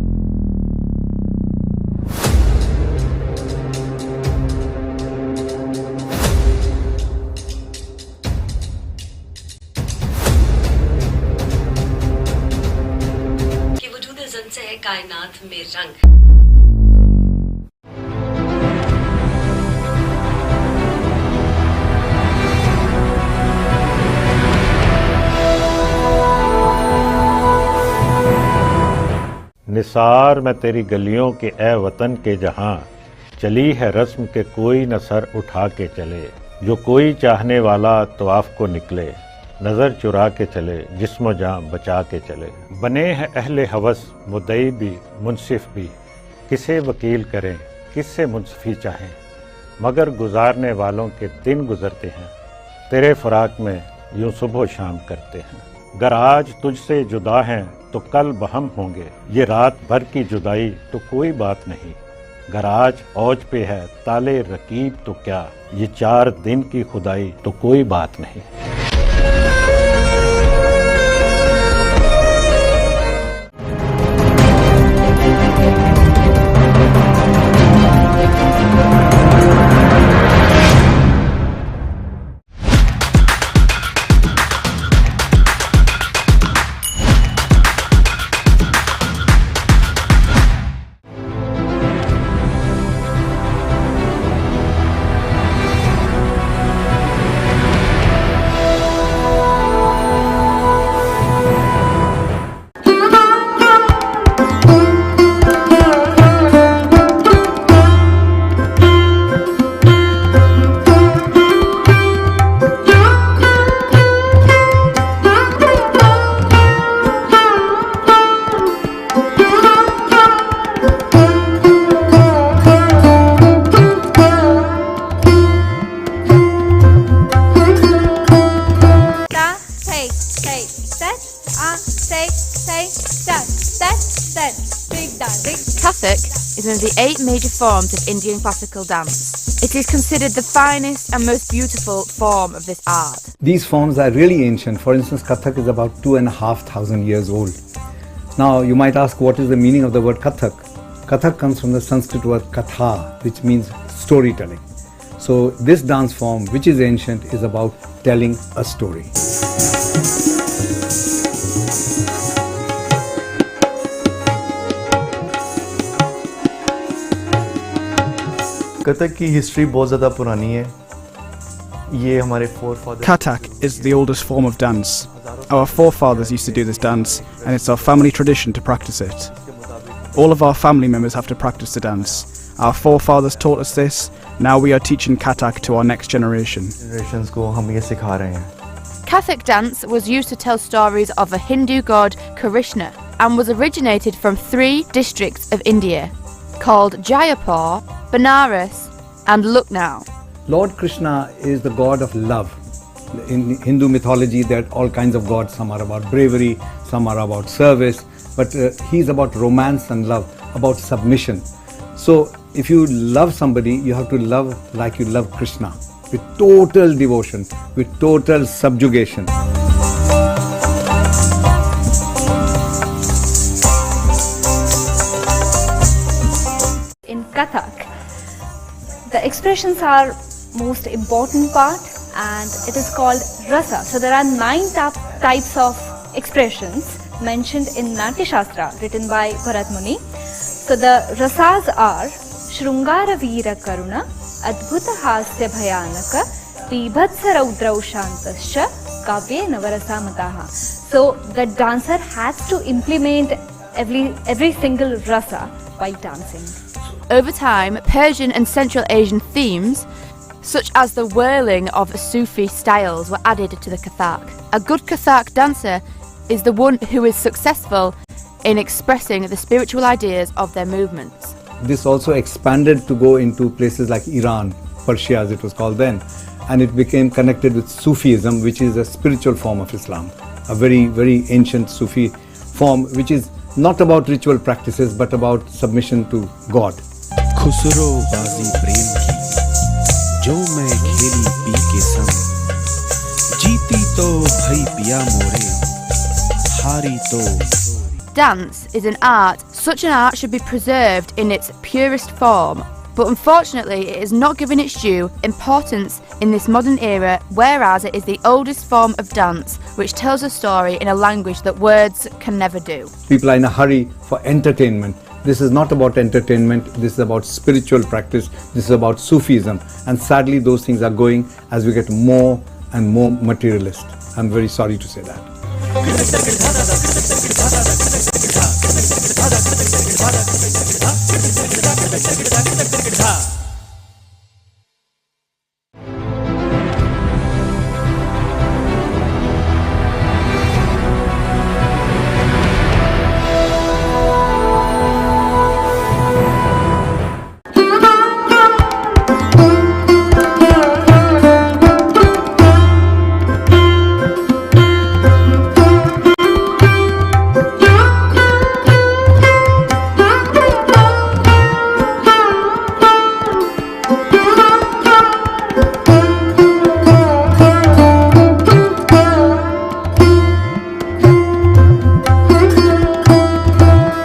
कि वजूद जन से है कायनात में रंग। निसार मैं तेरी गलियों के ए वतन के जहां, चली है रस्म के कोई न सर उठा के चले, जो कोई चाहने वाला तवाफ को निकले, नज़र चुरा के चले, जिस्म जान बचा के चले। बने हैं अहले हवस मुद्दई भी मुनसिफ भी, किसे वकील करें किससे मुंसफी चाहें, मगर गुजारने वालों के दिन गुजरते हैं, तेरे फराक में यूं सुबह शाम करते हैं। गर आज तुझसे जुदा हैं तो कल बहम होंगे, ये रात भर की जुदाई तो कोई बात नहीं, गर आज औज पे है ताले रकीब तो क्या, ये 4 दिन की खुदाई तो कोई बात नहीं। Kathak is one of the 8 major forms of Indian classical dance. It is considered the finest and most beautiful form of this art. These forms are really ancient. For instance, Kathak is about 2,500 years old. Now, you might ask, what is the meaning of the word Kathak? Kathak comes from the Sanskrit word katha, which means storytelling. So, this dance form, which is ancient, is about telling a story. Kathak की history बहुत ज़्यादा पुरानी है। ये हमारे forefathers. Kathak is the oldest form of dance. Our forefathers used to do this dance, and it's our family tradition to practice it. All of our family members have to practice the dance. Our forefathers taught us this. Now we are teaching Kathak to our next generation. Generations को हम ये सिखा रहे हैं। Kathak dance was used to tell stories of a Hindu god Krishna and was originated from 3 districts of India called Jaipur, Banaras and Lucknow. Lord Krishna is the god of love. In Hindu mythology, there are all kinds of gods. Some are about bravery, some are about service, but he's about romance and love, about submission. So if you love somebody, you have to love like you love Krishna, with total devotion, with total subjugation. In Kathak, the expressions are most important part and it is called rasa. So there are 9 types of expressions mentioned in Natya Shastra written by Bharat Muni. So the rasas are Shrungara Veera Karuna, Adbhuta Hasya Bhayanaka, Bibhatsa Raudrau Shantascha, Kavye Navarasa Mataha. So the dancer has to implement every single rasa by dancing. Over time, Persian and Central Asian themes, such as the whirling of Sufi styles, were added to the Kathak. A good Kathak dancer is the one who is successful in expressing the spiritual ideas of their movements. This also expanded to go into places like Iran, Persia as it was called then, and it became connected with Sufism, which is a spiritual form of Islam, a very, very ancient Sufi form, which is not about ritual practices but about submission to God. Khusro बाजी प्रेम की जो मैं खेली P के संग, जीती तो भई पिया मोरे, हारी तो dance is an art. Such an art should be preserved in its purest form. But unfortunately, it is not given its due importance in this modern era, whereas it is the oldest form of dance, which tells a story in a language that words can never do. People are in a hurry for entertainment. This is not about entertainment, this is about spiritual practice, this is about Sufism. And sadly, those things are going as we get more and more materialist. I'm very sorry to say that.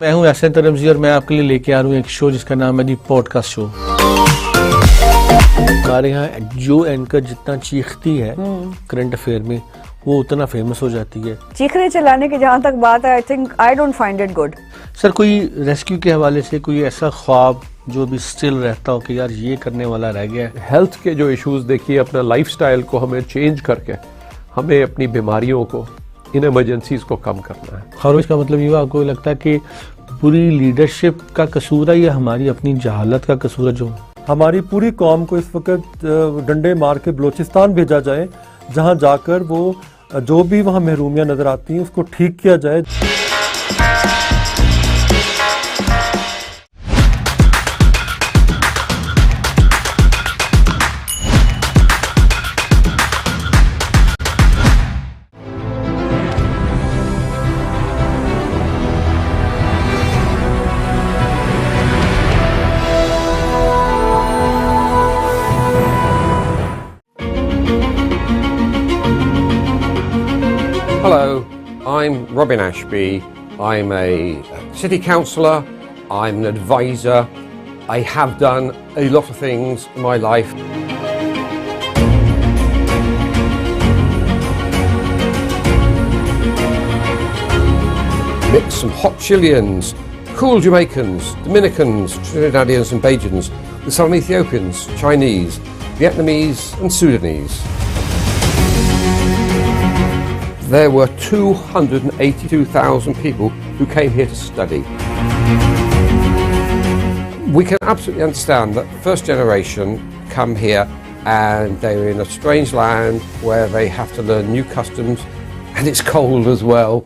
मैं हूं एहसन तरमजी और मैं आपके लिए लेके आ रहा हूं एक शो जिसका नाम है दी पॉडकास्ट शो। हमारे यहाँ जो एंकर जितना चीखती है करंट अफेयर में वो उतना फेमस हो जाती है। चीखने चलाने की जहाँ तक बात है, I think I don't find it good. Sir, कोई रेस्क्यू के हवाले से कोई ऐसा ख्वाब जो भी स्टिल रहता हो कि यार ये करने वाला रह गया है? हेल्थ के जो इश्यूज देखिए, अपना लाइफस्टाइल को हमें चेंज करके हमें अपनी बीमारियों को, इन इमरजेंसीज को कम करना है। और इसका मतलब ये आपको लगता है कि पूरी लीडरशिप का कसूर है या हमारी अपनी जहालत का कसूर है? जो हमारी पूरी कौम को इस वक्त डंडे मार के बलोचिस्तान भेजा जाए, जहां जाकर वो जो भी वहां महरूमियां नजर आती हैं उसको ठीक किया जाए। Hello, I'm Robin Ashby. I'm a city councillor, I'm an advisor. I have done a lot of things in my life. Mixed some hot Chileans, cool Jamaicans, Dominicans, Trinidadians and Bajans, with some Ethiopians, Chinese, Vietnamese and Sudanese. There were 282,000 people who came here to study. We can absolutely understand that first generation come here and they're in a strange land where they have to learn new customs and it's cold as well.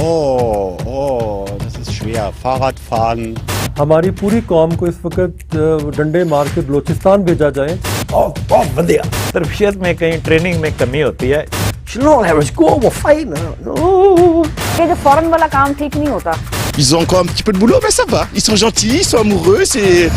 Das ist schwer. Fahrradfahren. हमारी पूरी कौम को इस वक्त डंडे मार के बलोचिस्तान भेजा जाए बहुत बढ़िया। तरबियत में कहीं ट्रेनिंग में कमी होती है। ये जो फॉरेन वाला काम ठीक नहीं होता। Ils ont encore un petit peu de boulot, mais ça va. Ils sont gentils, ils sont amoureux, c'est...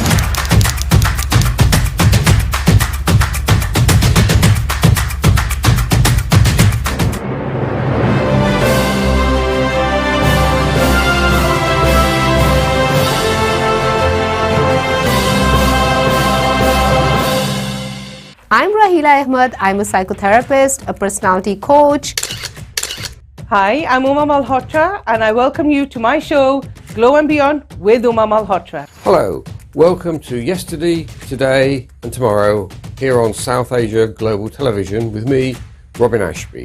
I'm Rahila Ahmed. I'm a psychotherapist, a personality coach. Hi, I'm Uma Malhotra, and I welcome you to my show, Glow and Beyond with Uma Malhotra. Hello, welcome to Yesterday, Today and Tomorrow here on South Asia Global Television with me, Robin Ashby.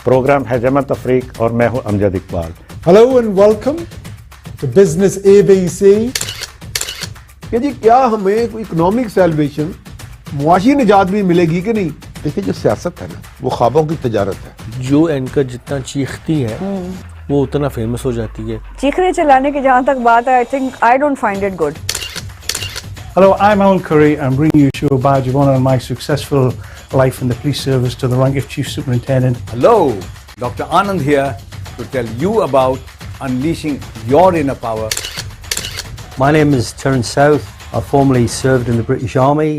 Programme है जमत अफरीक और मैं हूं Amjad Iqbal. Hello and welcome to business ABC। कि जी क्या हमें कोई इकोनॉमिक सेलिब्रेशन मुआशी निजात भी मिलेगी कि नहीं? देखिए जो सियासत है ना वो ख्वाबों की तजारत है। जो एंकर जितना चीखती है वो उतना फेमस हो जाती है। चीखने चिल्लाने की जहाँ तक बात है, I think I don't find it good. Hello, I'm Alan Curry. I'm bringing you to a badge of honour on my successful life in the police service to the rank of Chief Superintendent. Hello, Dr. Anand here to tell you about unleashing your inner power. My name is Terence South. I formerly served in the British Army.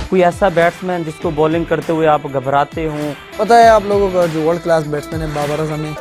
कोई ऐसा batsman जिसको bowling करते हुए आप घबराते हो? पता है आप लोगों का जो वर्ल्ड क्लास बैट्समैन है बाबर आजम।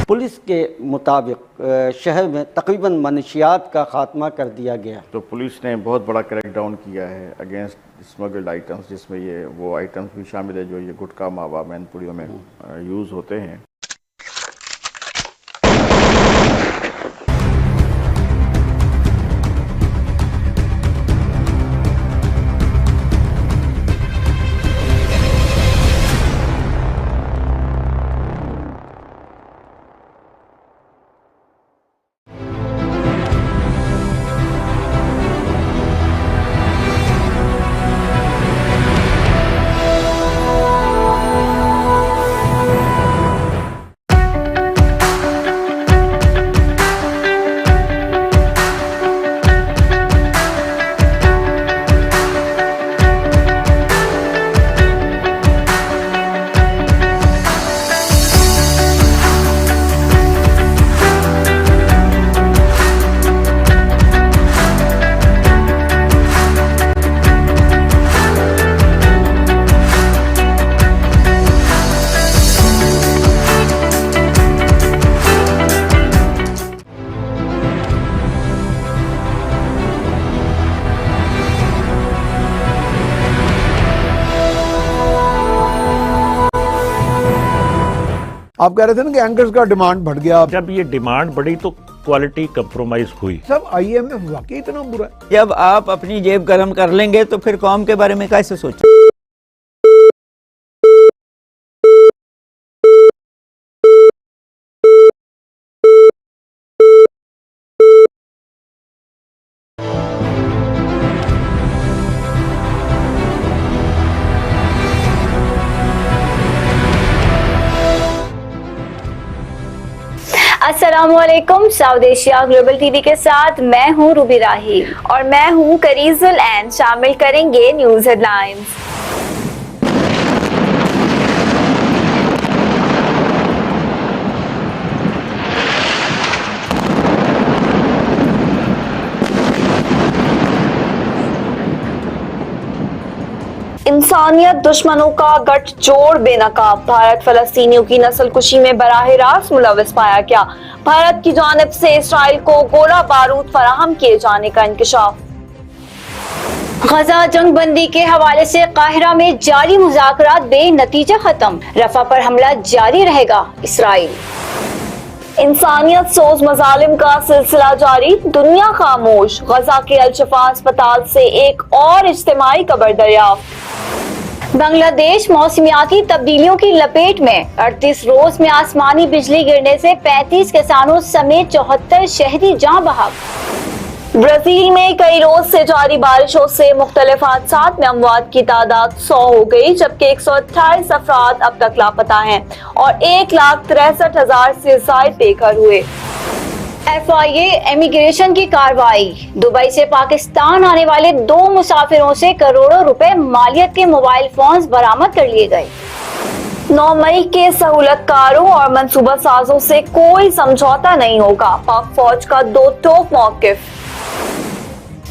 पुलिस के मुताबिक शहर में तकरीबन मनशियात का खात्मा कर दिया गया। तो पुलिस ने बहुत बड़ा क्रैकडाउन किया है अगेंस्ट स्मगल्ड आइटम्स, जिसमें ये वो आइटम्स भी शामिल है जो ये गुटखा मावा मैनपुरियों में यूज़ होते हैं। आप कह रहे थे ना कि एंकर्स का डिमांड बढ़ गया। जब ये डिमांड बढ़ी तो क्वालिटी कंप्रोमाइज हुई। सब IMF वाकई इतना बुरा है? जब आप अपनी जेब गर्म कर लेंगे तो फिर कौम के बारे में कैसे सोचें? अस्सलामुअलैकुम। साउथ एशिया ग्लोबल टीवी के साथ मैं हूं रूबी राही और मैं हूं करीजुल एंड शामिल करेंगे न्यूज हेडलाइंस। इंसानियत दुश्मनों का गठजोड़ बेनकाब। भारत फलस्तीनियों की नस्लकुशी में बराह रास्त मुलविस पाया गया। भारत की जानिब से इसराइल को गोला बारूद फराहम किए जाने का इंकशाफ। गजा जंग बंदी के हवाले से काहिरा में जारी मुज़ाकरात बेनतीजा खत्म। रफा पर हमला जारी रहेगा इसराइल। इंसानियत सोज मजालिम का सिलसिला जारी, दुनिया खामोश। गजा के अल-शिफा अस्पताल से एक और इज्तिमाई कब्र दरियाफ्त। बांग्लादेश मौसमियाती तब्दीलियों की लपेट में। 38 रोज में आसमानी बिजली गिरने से 35 किसानों समेत 74 शहरी जान बहक। ब्राजील में कई रोज से जारी बारिशों से मुख्तलिफ हादसात में अमवात की तादाद 100 हो गई, जबकि 128 अफराद अब तक लापता हैं और 1,63,000 से ज्यादा बेघर हुए। FIA इमिग्रेशन की कार्रवाई। दुबई से पाकिस्तान आने वाले 2 मुसाफिरों से करोड़ों रुपए मालियत के मोबाइल फोन्स बरामद कर लिए गए। 9 मई के सहूलतकारों और मंसूबा साजों से कोई समझौता नहीं होगा, पाक फौज का दो टोक मौकिफ।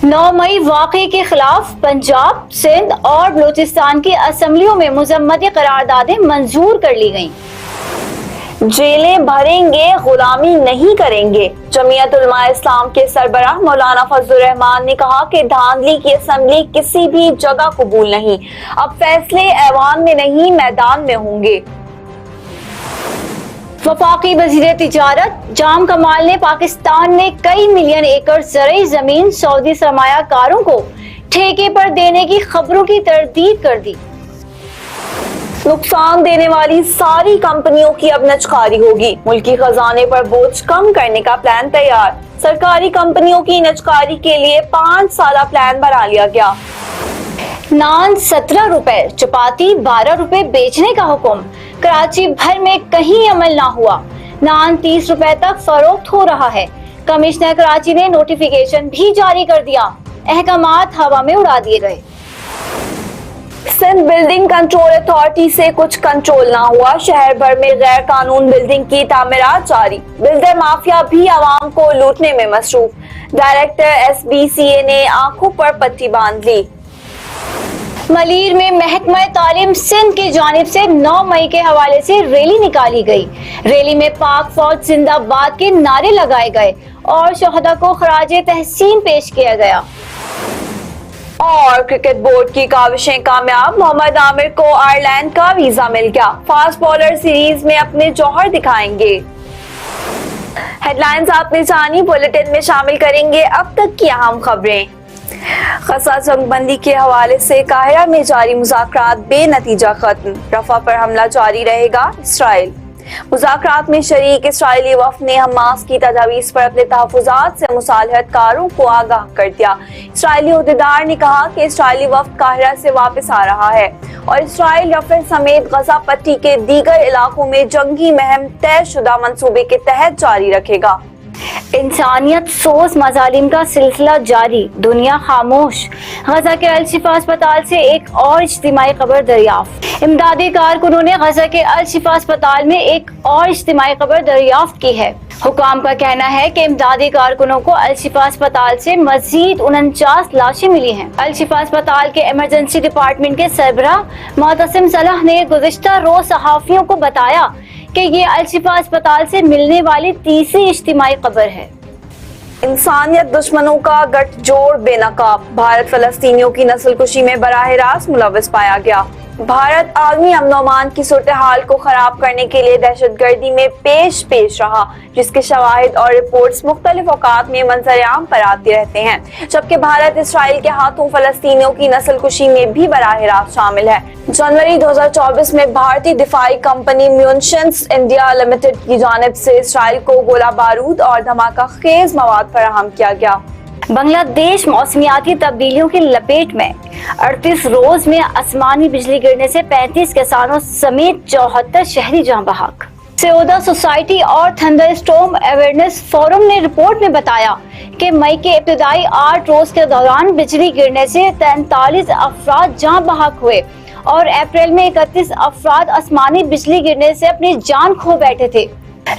9 मई वाक़े के खिलाफ पंजाब, सिंध और बलूचिस्तान की असम्बलियों में मुजम्मती करारदादें मंजूर कर ली गईं। जेलें भरेंगे, गुलामी नहीं करेंगे। जमीयत उलमा इस्लाम के सरबराह मौलाना फजलुर रहमान ने कहा कि धांधली की असम्बली किसी भी जगह कबूल नहीं। अब फैसले ऐवान में नहीं, मैदान में होंगे। वफाकी वज़ीर तिजारत जाम कमाल ने पाकिस्तान में कई मिलियन एकड़ ज़रई जमीन सऊदी सरमायाकारों को ठेके पर देने की खबरों की तरदीद कर दी। नुकसान देने वाली सारी कंपनियों की अब नजकारी होगी। मुल्की खजाने पर बोझ कम करने का प्लान तैयार। सरकारी कंपनियों की नजकारी के लिए 5 साला प्लान बना लिया गया। नान 17 रुपए, चपाती 12 रुपए बेचने का हुक्म। कराची भर में कहीं अमल ना हुआ। नान 30 रुपए तक फरोख्त हो रहा है। कमिश्नर कराची ने नोटिफिकेशन भी जारी कर दिया। अहकामात हवा में उड़ा दिए गए। सिंध बिल्डिंग कंट्रोल अथॉरिटी से कुछ कंट्रोल ना हुआ। शहर भर में गैर कानून बिल्डिंग की तामीरात जारी। बिल्डर माफिया भी आवाम को लूटने में मसरूफ। डायरेक्टर SBCA ने आंखों पर पट्टी बांध ली। मलीर में महकमा तालीम सिंध की जानिब से 9 मई के हवाले से रैली निकाली गई। रैली में पाक फौज जिंदाबाद के नारे लगाए गए और शहदा को खराजे तहसीन पेश किया गया। और क्रिकेट बोर्ड की काविशें कामयाब। मोहम्मद आमिर को आयरलैंड का वीजा मिल गया। फास्ट बॉलर सीरीज में अपने जौहर दिखाएंगे। हेडलाइंस आपने जानी, बुलेटिन में शामिल करेंगे अब तक की अहम खबरें। गजा जंगबंदी के हवाले से काहिरा में जारी मुज़ाकरात बेनतीजा खत्म। रफा पर हमला जारी रहेगा इसराइल। मुज़ाकरात में शरीक इसराइली वफ़द ने हमास की तजावीज़ पर अपने तहफ़्फ़ुज़ात से मुसालहतकारों को आगाह कर दिया। इसराइली उहदेदार ने कहा कि इसराइली वफ़द काहिरा से वापस आ रहा है और इसराइल रफ़ा समेत गजा पट्टी के दीगर इलाकों में जंगी महम तयशुदा मंसूबे के तहत जारी रखेगा। इंसानियत सोज मजालिम का सिलसिला जारी, दुनिया खामोश। गजा के अल-शिफा अस्पताल से एक और इज्तिमाई कब्र दरियाफ्त। इमदादी कारकुनों ने गजा के अल-शिफा अस्पताल में एक और इज्तिमाई कब्र दरियाफ्त की है। हुकाम का कहना है कि इमदादी कारकुनों को अल-शिफा अस्पताल से मजीद 49 लाशें मिली हैं। अल-शिफा अस्पताल के इमरजेंसी डिपार्टमेंट के सरबराह मोहतसिम सलाह ने गुज़िश्ता रोज सहाफ़ियों को बताया कि ये अल-शिफा अस्पताल से मिलने वाली तीसरी इज्तिमाई कब्र है। इंसानियत दुश्मनों का गठजोड़ बेनकाब। भारत फलस्तीनियों की नस्लकुशी में बराह रास्त मुलविस पाया गया। भारत आलमी अमन अमान की सूरत हाल को खराब करने के लिए दहशतगर्दी में पेश रहा, जिसके शवाहिद और रिपोर्ट्स मुख्तलिफ औकात में मंजर-ए-आम पर आते रहते हैं। जबकि भारत इसराइल के हाथों फलस्तीनियों की नस्लकुशी में भी बराह रास्त शामिल है। जनवरी 2024 में भारतीय दिफाई कंपनी म्यूनिशंस इंडिया लिमिटेड की जानिब से इसराइल को गोला बारूद और धमाका खेज मवाद फराहम किया गया। बांग्लादेश मौसमियाती तब्दीलियों की लपेट में। 38 रोज में आसमानी बिजली गिरने से 35 किसानों समेत 74 शहरी जान बहक। सेओदा सोसाइटी और थंडरस्टॉर्म अवेयरनेस फोरम ने रिपोर्ट में बताया कि मई के इब्तिदाई 8 रोज के दौरान बिजली गिरने से 43 अफराद जान बहक हुए और अप्रैल में 31 अफराद आसमानी बिजली गिरने से अपनी जान खो बैठे थे।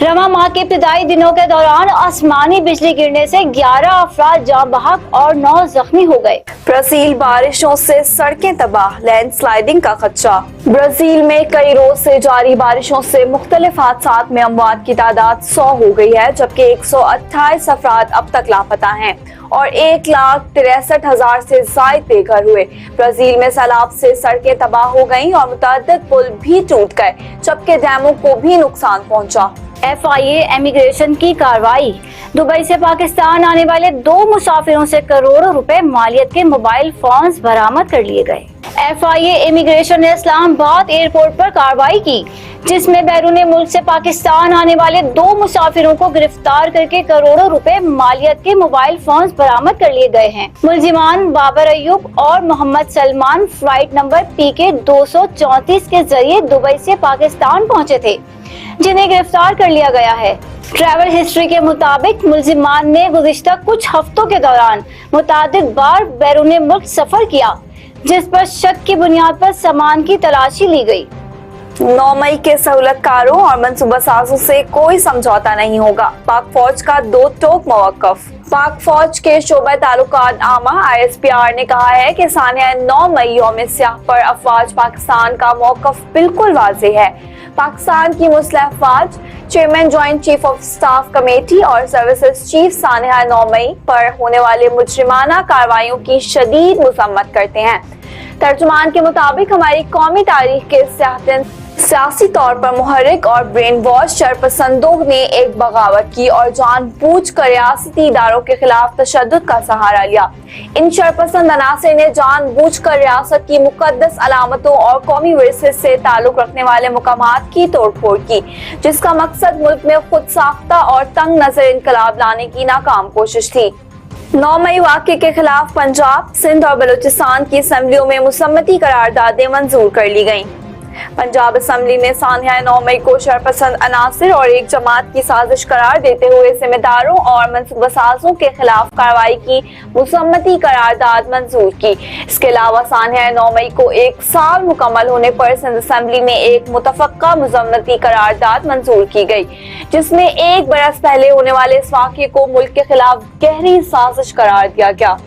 रमा माह के इब्तिदाई दिनों के दौरान आसमानी बिजली गिरने से 11 अफराद जान बहक और 9 जख्मी हो गए। ब्राजील बारिशों से सड़कें तबाह, लैंडस्लाइडिंग का खदशा। ब्राजील में कई रोज से जारी बारिशों से मुख्तलिफ हादसात में अमवात की तादाद 100 हो गई है, जबकि 128 अफराद अब तक लापता हैं और 1,63,000 से जायद बेघर हुए। ब्राजील में सैलाब से सड़कें तबाह हो गईं और मुतअद्दिद पुल भी टूट गए, जबकि डैमों को भी नुकसान पहुंचा। FIA इमिग्रेशन की कार्रवाई। दुबई से पाकिस्तान आने वाले 2 मुसाफिरों से करोड़ों रुपए मालियत के मोबाइल फोन्स बरामद कर लिए गए। FIA इमिग्रेशन ने इस्लामाबाद एयरपोर्ट पर कार्रवाई की, जिसमें बैरून मुल्क से पाकिस्तान आने वाले 2 मुसाफिरों को गिरफ्तार करके करोड़ों रुपए मालियत के मोबाइल फोन्स बरामद कर लिए गए हैं। मुलजिमान बाबर अयूब और Mohammad Salman flight number PK 234 के जरिए दुबई से पाकिस्तान पहुंचे थे, जिन्हें गिरफ्तार कर लिया गया है। ट्रैवल हिस्ट्री के मुताबिक मुलजिमान ने गुज़िश्ता कुछ हफ्तों के दौरान मुतादिद बार बैरून मुल्क सफर किया, जिस पर शक की बुनियाद पर सामान की तलाशी ली गई। 9 मई के सहूलतकारों और मनसूबा साजों से कोई समझौता नहीं होगा, पाक फौज का 2 टोक मौक़िफ़। पाक फौज के शोबा ताल्लुकात आमा ISPR ने कहा है कि सानिया 9 मई यौम स्याह पर अफवाज पाकिस्तान का मौक़िफ़ बिल्कुल वाज़ेह है। पाकिस्तान की मुस्लिह अफवाज chairman joint chief of staff committee और सर्विसेज चीफ सानिया 9 मई पर होने वाले मुजरिमाना कार्रवाइयों की शदीद मुज़म्मत करते हैं। तर्जुमान के मुताबिक हमारी कौमी तारीख के सियासी तौर पर मुहर्रिक और ब्रेन वॉश शरपसंदों ने एक बगावत की और जानबूझकर रियासती इदारों के खिलाफ तशद्दुद का सहारा लिया। इन शरपसंद अनासर ने जानबूझकर रियासत की मुकद्दस अलामतों और कौमी विरसे से ताल्लुक रखने वाले मुकामात की तोड़फोड़ की, जिसका मकसद मुल्क में खुद साख्ता और तंग नजर इनकलाब लाने की नाकाम कोशिश थी। 9 मई वाक़े के खिलाफ पंजाब, सिंध और बलूचिस्तान की असम्बलियों में मुसम्मती करारदादें मंजूर कर ली गयी। पंजाब असम्बली ने सानिया 9 मई को शरपसंद अनासिर और एक जमात की साजिश करार देते हुए जिम्मेदारों और मनसूबा साजों के खिलाफ कार्रवाई की मुसम्मती करारदाद मंजूर की। इसके अलावा सानिया 9 मई को 1 साल मुकम्मल होने पर सिंध असम्बली में एक मुतफ़क्का मुसम्मती करारदाद मंजूर की गई, जिसमें 1 बरस पहले होने वाले इस वाक़े को मुल्क के खिलाफ गहरी साजिश करार दिया गया।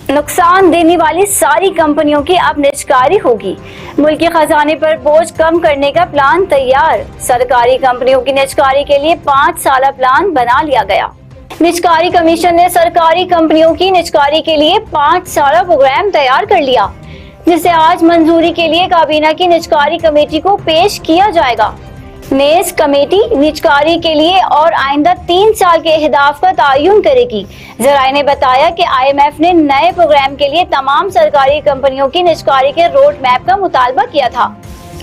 नुकसान देने वाली सारी कंपनियों की अब निजकारी होगी। मुल्की खजाने पर बोझ कम करने का प्लान तैयार। सरकारी कंपनियों की निजकारी के लिए 5 साला प्लान बना लिया गया। निजकारी कमीशन ने सरकारी कंपनियों की निजकारी के लिए 5 साला प्रोग्राम तैयार कर लिया, जिसे आज मंजूरी के लिए काबीना की निजकारी कमेटी को पेश किया जाएगा। नेज कमेटी निजकारी के लिए और आइंदा 3 साल के अहदाफ का तयन करेगी। जराये ने बताया कि IMF ने नए प्रोग्राम के लिए तमाम सरकारी कंपनियों की निजकारी के रोड मैप का मुतालबा किया था।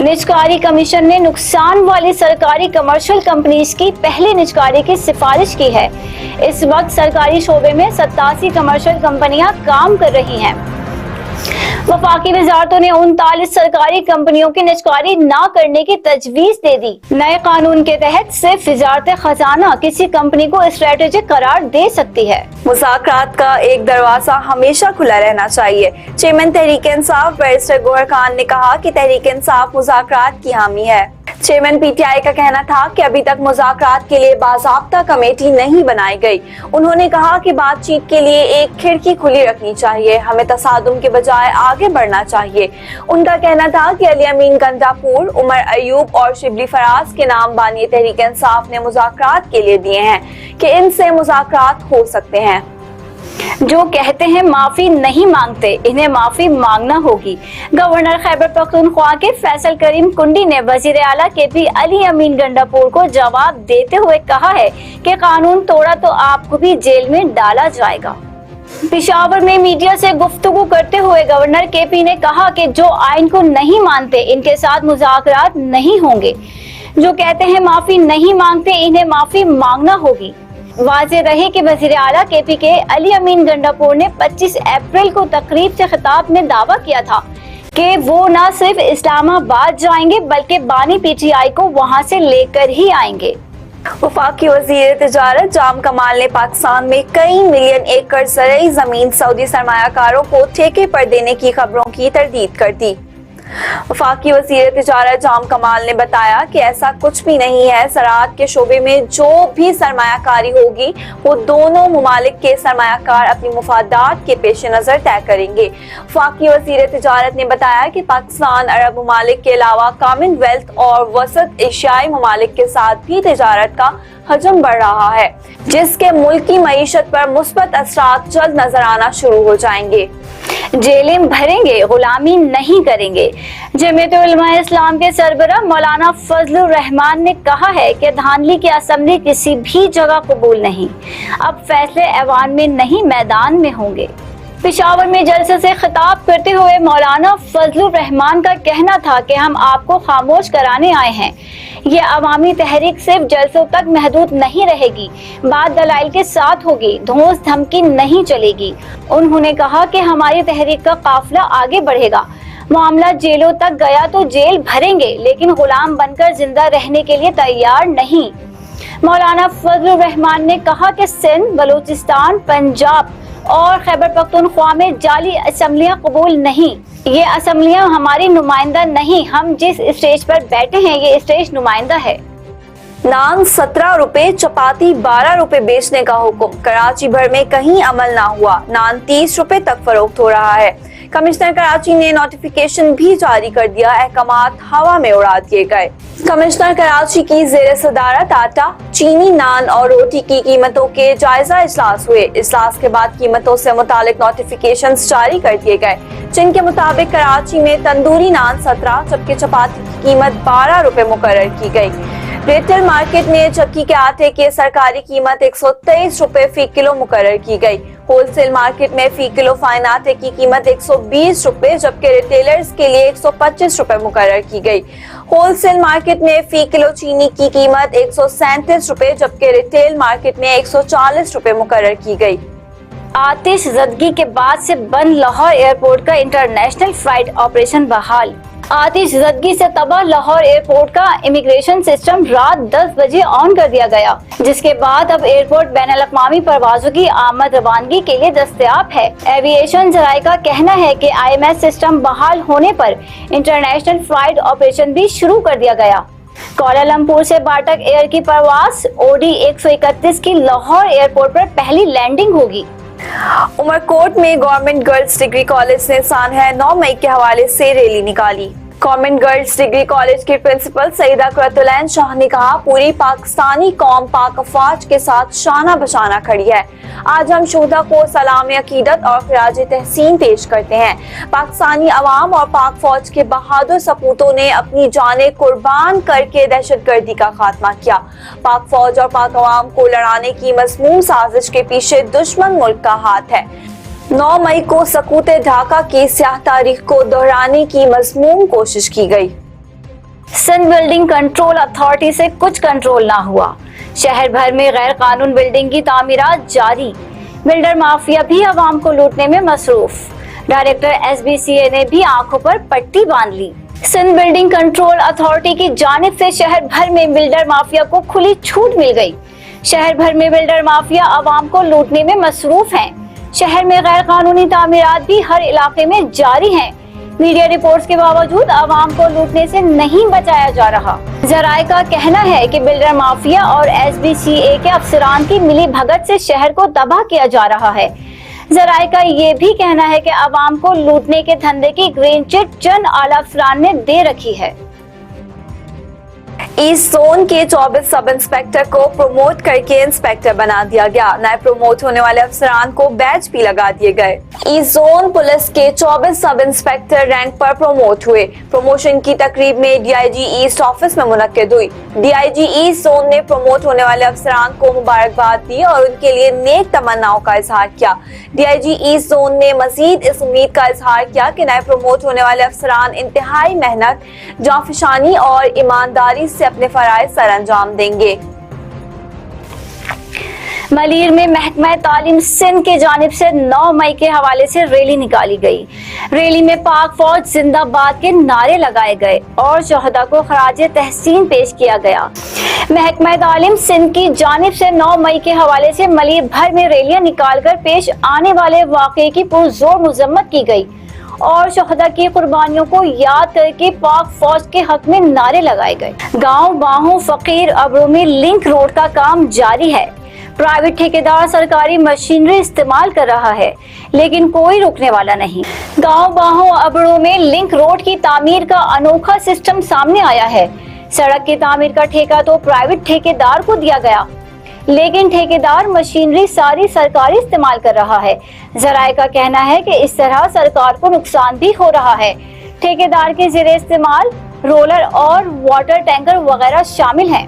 निजकारी कमीशन ने नुकसान वाली सरकारी कमर्शियल कंपनीज की पहले निजकारी की सिफारिश की है। इस वक्त सरकारी शोबे में 87 कमर्शियल कंपनियां काम कर रही हैं। वफाकी वजारतों ने 39 सरकारी कंपनियों की निजकारी न करने की तजवीज दे दी। नए कानून के तहत सिर्फ वजारत खजाना किसी कंपनी को स्ट्रेटेजिक करार दे सकती है। मुज़ाकरात का एक दरवाजा हमेशा खुला रहना चाहिए। चेयरमैन तहरीक इंसाफ बैरिस्टर गोहर खान ने कहा कि तहरीक इंसाफ मुज़ाकरात की हामी है। चेयरमैन PTI का कहना था कि अभी तक मुज़ाकरात के लिए बाज़ाब्ता कमेटी नहीं बनाई गई। उन्होंने कहा कि बातचीत के लिए एक खिड़की खुली रखनी चाहिए, हमें तसादुम के बजाय आगे बढ़ना चाहिए। उनका कहना था कि अली अमीन गंडापुर, उमर अयूब और शिबली फराज के नाम बानी तहरीक इंसाफ ने मुज़ाकरात के लिए दिए हैं कि इनसे मुज़ाकरात हो सकते हैं। जो कहते हैं माफी नहीं मांगते, इन्हें माफी मांगना होगी। गवर्नर खैबर पख्तूनख्वा के फैसल करीम कुंडी ने वजीर आला KP अली अमीन गंडापुर को जवाब देते हुए कहा है कि कानून तोड़ा तो आपको भी जेल में डाला जाएगा। पेशावर में मीडिया से गुफ्तगू करते हुए गवर्नर KP ने कहा कि जो आइन को नहीं मानते इनके साथ मुज़ाकरात नहीं होंगे। जो कहते हैं माफी नहीं मांगते, इन्हें माफी मांगना होगी। वाज़ेह रहे कि वज़ीर आला KP के अली अमीन गंडापुर ने 25 अप्रैल को तकरीब से खिताब में दावा किया था कि वो न सिर्फ इस्लामाबाद जाएंगे बल्कि बानी पीटीआई को वहां से लेकर ही आएंगे। वफाकी वज़ीर तिजारत जाम कमाल ने पाकिस्तान में कई मिलियन एकड़ ज़रई ज़मीन सऊदी सरमायाकारों को ठेके पर देने की खबरों की तरदीद कर दी। वफाकी वज़ीर तिजारत जाम कमाल ने बताया कि ऐसा कुछ भी नहीं है। ज़राअत के शोबे में जो भी सरमायाकारी होगी वो दोनों मुमालिक के सरमायाकार अपनी मुफादात के पेश नज़र तय करेंगे। वफाकी वज़ीर तिजारत ने बताया कि पाकिस्तान अरब मुमालिक के अलावा कॉमनवेल्थ और वसत एशियाई मुमालिक के साथ भी तिजारत का हजम बढ़ रहा है, जिसके मुल्क की मईशत पर मुस्बत असरात जल्द नजर आना शुरू हो जाएंगे। जेलें भरेंगे, गुलामी नहीं करेंगे। जमीयत उलमा इस्लाम के सरबराह मौलाना फजलुर रहमान ने कहा है कि धांधली की असेंबली किसी भी जगह कबूल नहीं, अब फैसले ऐवान में नहीं मैदान में होंगे। पेशावर में जलसे से खिताब करते हुए मौलाना फजलुर रहमान का कहना था कि हम आपको खामोश कराने आए हैं। ये अवामी तहरीक सिर्फ जलसों तक महदूद नहीं रहेगी, बात दलाइल के साथ होगी, धौंस धमकी नहीं चलेगी। उन्होंने कहा कि हमारी तहरीक का काफिला आगे बढ़ेगा। मामला जेलों तक गया तो जेल भरेंगे, लेकिन गुलाम बनकर जिंदा रहने के लिए तैयार नहीं। मौलाना फजलुर रहमान ने कहा कि सिंध, बलूचिस्तान, पंजाब और खैबर पख्तूनख्वा में जाली असम्बलियां कबूल नहीं। ये असम्बलियां हमारी नुमाइंदा नहीं, हम जिस स्टेज पर बैठे हैं ये स्टेज नुमाइंदा है। नान 17 रुपए, चपाती 12 रुपए बेचने का हुक्म, कराची भर में कहीं अमल ना हुआ। नान 30 रुपए तक फरोख्त हो रहा है। कमिश्नर कराची ने नोटिफिकेशन भी जारी कर दिया, अहकामात हवा में उड़ा दिए गए। कमिश्नर कराची की जेर सदारत आटा, चीनी, नान और रोटी की कीमतों के जायजा इजलास हुए। इजलास के बाद कीमतों से मुतालिक नोटिफिकेशंस जारी कर दिए गए, जिनके मुताबिक कराची में तंदूरी नान 17 जबकि चपाती की कीमत 12 रुपए मुकर्रर की गई। रिटेल मार्केट में चक्की के आटे की सरकारी कीमत 123 रुपए फी किलो मुकर्रर की गई। होलसेल मार्केट में फी किलो फाइन आटे की कीमत 120 रुपए जबकि रिटेलर्स के लिए 125 रुपए मुकर्रर की गई। होलसेल मार्केट में फी किलो चीनी की कीमत 137 रुपए जबकि रिटेल मार्केट में 140 रुपए मुकर्रर की गई। आतिशज़दगी के बाद से बंद लाहौर एयरपोर्ट का इंटरनेशनल फ्लाइट ऑपरेशन बहाल। आतिशज़दगी से तबाह लाहौर एयरपोर्ट का इमिग्रेशन सिस्टम रात 10 बजे ऑन कर दिया गया, जिसके बाद अब एयरपोर्ट बैनुल-अक़वामी परवाजों की आमद रवानगी के लिए दस्तयाब है। एविएशन जराये का कहना है कि IMS सिस्टम बहाल होने पर इंटरनेशनल फ्लाइट ऑपरेशन भी शुरू कर दिया गया। कोलालमपुर से बाटक एयर की परवाज OD 131 की लाहौर एयरपोर्ट पर पहली लैंडिंग होगी। उमरकोट में गवर्नमेंट गर्ल्स डिग्री कॉलेज ने सानहा 9 मई के हवाले से रैली निकाली। गवर्नमेंट गर्ल्स डिग्री कॉलेज के प्रिंसिपल सईदा कुरतुलैन शाह ने कहा, पूरी पाकिस्तानी कौम पाक अफवाज के साथ शाना बशाना खड़ी है। आज हम शुहदा को सलाम अकीदत और खिराज तहसीन पेश करते हैं। पाकिस्तानी अवाम और पाक फौज के बहादुर सपूतों ने अपनी जानें कुर्बान करके दहशतगर्दी का खात्मा किया। पाक फौज और पाक अवाम को लड़ाने की मज़मूम साजिश के पीछे दुश्मन मुल्क का हाथ है। 9 मई को सकूते ढाका की स्याह तारीख को दोहराने की मज़मूम कोशिश की गई। सिंध बिल्डिंग कंट्रोल अथॉरिटी से कुछ कंट्रोल ना हुआ। शहर भर में गैर कानून बिल्डिंग की तामीरात जारी। बिल्डर माफिया भी आवाम को लूटने में मसरूफ। डायरेक्टर SBCA ने भी आंखों पर पट्टी बांध ली। सिंध बिल्डिंग कंट्रोल अथॉरिटी की जानिब से शहर भर में बिल्डर माफिया को खुली छूट मिल गई। शहर भर में बिल्डर माफिया आवाम को लूटने में मसरूफ हैं। शहर में गैर कानूनी तामीरात भी हर इलाके में जारी हैं। मीडिया रिपोर्ट्स के बावजूद आवाम को लूटने से नहीं बचाया जा रहा। जराये का कहना है कि बिल्डर माफिया और SBCA के अफसरान की मिली भगत से शहर को तबाह किया जा रहा है। जराये का ये भी कहना है कि आवाम को लूटने के धंधे की ग्रीन चिट चंद आला अफसरान ने दे रखी है। ईस्ट जोन के 24 सब इंस्पेक्टर को प्रमोट करके इंस्पेक्टर बना दिया गया। नए प्रमोट होने वाले अफसरान को बैच भी लगा दिए गए। ईस्ट जोन पुलिस के 24 सब इंस्पेक्टर रैंक पर प्रमोट हुए। प्रमोशन की तकरीब में DIG ईस्ट ऑफिस में मुनक्किद हुई। DIG ईस्ट जोन ने प्रमोट होने वाले अफसरान को मुबारकबाद दी और उनके लिए नेक तमन्नाओं का इजहार किया। DIG ईस्ट जोन ने मजीद इस उम्मीद का इजहार किया कि नए प्रमोट होने वाले अफसरान इंतहाई मेहनत, जाफिशानी और ईमानदारी से अपने फराइज सर अंजाम देंगे। मलीर में महकमा तालीम सिंध के जानिब से 9 मई के हवाले से रैली निकाली गई। रैली में पाक फौज जिंदाबाद के नारे लगाए गए और शहदा को खराज तहसीन पेश किया गया। महकमा तालीम सिंध की जानिब से 9 मई के हवाले से मलीर भर में रैलियां निकालकर पेश आने वाले वाक़े की पुरजोर मजम्मत की गई और शहदा की कुर्बानियों को याद करके पाक फौज के हक में नारे लगाए गए। गांव बाहों फकीर अबरों में लिंक रोड का काम जारी है। प्राइवेट ठेकेदार सरकारी मशीनरी इस्तेमाल कर रहा है, लेकिन कोई रोकने वाला नहीं। गांव बाहों अबरों में लिंक रोड की तामीर का अनोखा सिस्टम सामने आया है। सड़क की तामीर का ठेका तो प्राइवेट ठेकेदार को दिया गया, लेकिन ठेकेदार मशीनरी सारी सरकारी इस्तेमाल कर रहा है। जराये का कहना है कि इस तरह सरकार को नुकसान भी हो रहा है। ठेकेदार के ज़रिए इस्तेमाल रोलर और वाटर टैंकर वगैरह शामिल हैं।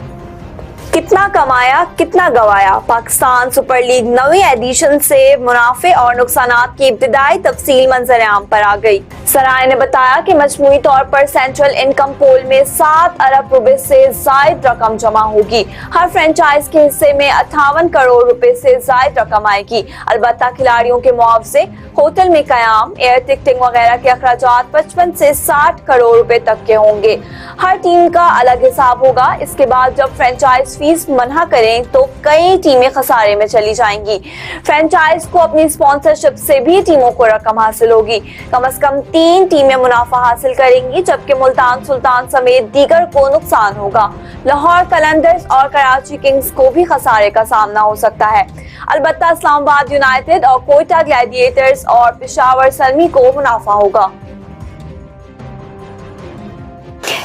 कितना कमाया कितना गवाया, पाकिस्तान सुपर लीग 9वीं एडिशन से मुनाफे और नुकसानात की इब्तिदाई तफसील मंजर आम पर आ गई। सराय ने बताया कि मजमूई तौर पर सेंट्रल इनकम पोल में 7 अरब रुपए से जायद रकम जमा होगी। हर फ्रेंचाइज के हिस्से में 58 करोड़ रुपए से जायद रकम आएगी। अलबत्ता खिलाड़ियों के मुआवजे, होटल में कयाम, एयर टिकटिंग वगैरह के अखराजात 55 से 60 करोड़ रुपए तक के होंगे। हर टीम का अलग हिसाब होगा। इसके बाद जब फ्रेंचाइज फीस मना करें तो कई टीमें खसारे में चली जाएंगी। फ्रेंचाइज को अपनी स्पॉन्सरशिप से भी टीमों को रकम हासिल होगी। कम से कम 3 टीमें मुनाफा हासिल करेंगी, जबकि मुल्तान सुल्तान समेत दीगर को नुकसान होगा। लाहौर कलंदर्स और कराची किंग्स को भी खसारे का सामना हो सकता है। अलबत्ता इस्लामाबाद यूनाइटेड और कोयटा ग्लैडिएटर्स और पेशावर सलमी को मुनाफा होगा।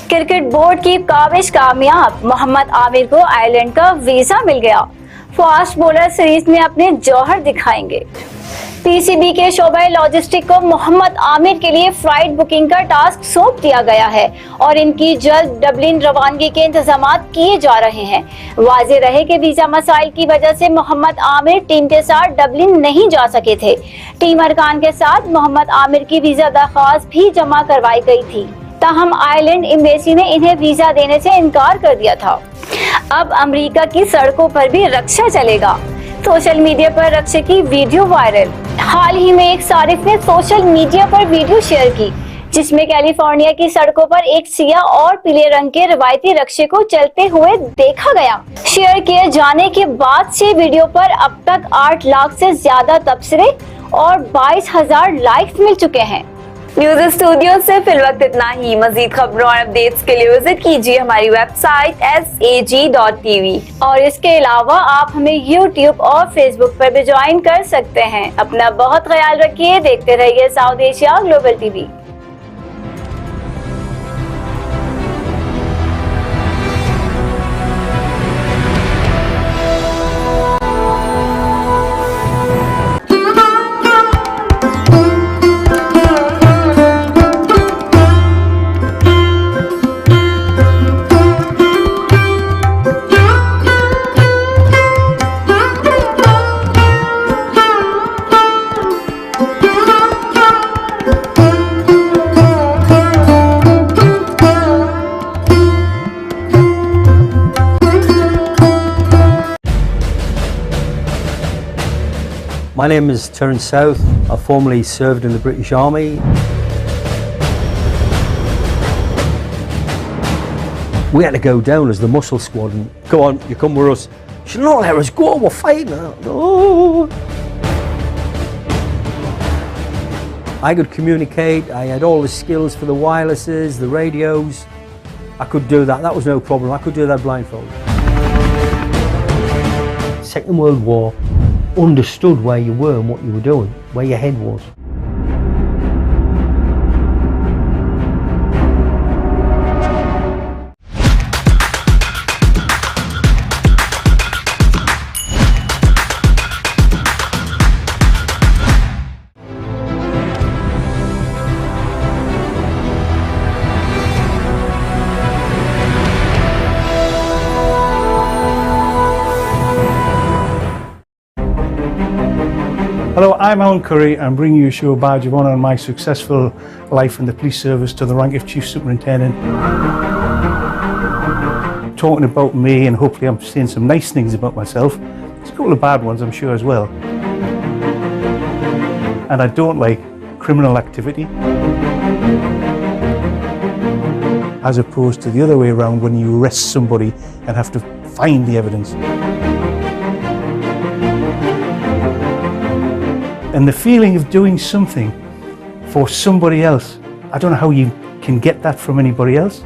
क्रिकेट बोर्ड की काविश कामयाब, मोहम्मद आमिर को आयरलैंड का वीजा मिल गया। फास्ट बॉलर सीरीज में अपने जौहर दिखाएंगे। पीसीबी के शोबे लॉजिस्टिक को मोहम्मद आमिर के लिए फ्लाइट बुकिंग का टास्क सौंप दिया गया है और इनकी जल्द डबलिन रवानगी के इंतजाम किए जा रहे हैं। वाज़ेह रहे कि वीजा मसाइल की वजह से मोहम्मद आमिर टीम के साथ डबलिन नहीं जा सके थे। टीम अरकान के साथ मोहम्मद आमिर की वीजा दरख्वास्त भी जमा करवाई गई थी, ताहम आयरलैंड एम्बेसी ने इन्हें वीजा देने से इनकार कर दिया था। अब अमेरिका की सड़कों पर भी रक्षा चलेगा। सोशल मीडिया पर रक्षा की वीडियो वायरल। हाल ही में एक सारिफ ने सोशल मीडिया पर वीडियो शेयर की, जिसमें कैलिफोर्निया की सड़कों पर एक सियाह और पीले रंग के रवायती रक्षे को चलते हुए देखा गया। शेयर किए जाने के बाद से वीडियो पर अब तक 8 लाख से ज्यादा तबसरे और 22,000 लाइक्स मिल चुके हैं। न्यूज स्टूडियो से फिल वक्त इतना ही। मजीद खबरों और अपडेट्स के लिए विजिट कीजिए हमारी वेबसाइट sag.tv और इसके अलावा आप हमें YouTube और Facebook पर भी ज्वाइन कर सकते हैं। अपना बहुत ख्याल रखिए। देखते रहिए south Asia global TV. My name is Terence South. I formerly served in the British Army. We had to go down as the muscle squad and go on, you come with us. She said, no, let us go, we're fighting. Oh. I could communicate, I had all the skills for the wirelesses, the radios. I could do that, that was no problem. I could do that blindfold. Second World War, understood where you were and what you were doing, where your head was. Hello, I'm Alan Curry. I'm bringing you a show badge of honour on my successful life in the police service to the rank of Chief Superintendent. Talking about me, and hopefully I'm saying some nice things about myself. There's a couple of bad ones, I'm sure, as well. And I don't like criminal activity, as opposed to the other way around when you arrest somebody and have to find the evidence. And the feeling of doing something for somebody else, I don't know how you can get that from anybody else.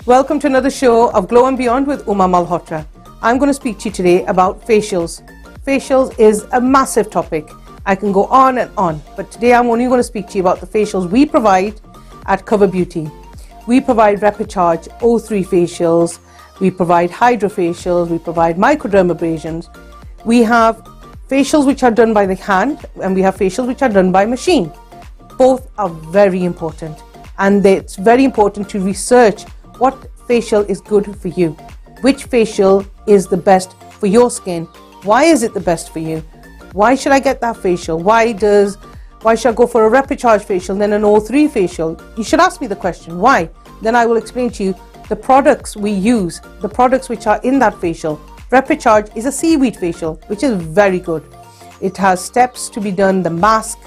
Welcome to another show of Glow and Beyond with Uma Malhotra. I'm going to speak to you today about facials. Facials is a massive topic. I can go on and on, but today I'm only going to speak to you about the facials we provide at Cover Beauty. We provide Repicharge O3 facials, we provide hydrofacials, we provide microdermabrasions. We have facials which are done by the hand, and we have facials which are done by machine. Both are very important, and it's very important to research what facial is good for you. Which facial is the best for your skin? Why is it the best for you? Why should I get that facial? Why should I go for a Repicharge facial then an O3 facial? You should ask me the question, why? Then I will explain to you the products we use, the products which are in that facial. Repicharge is a seaweed facial, which is very good. It has steps to be done, the mask,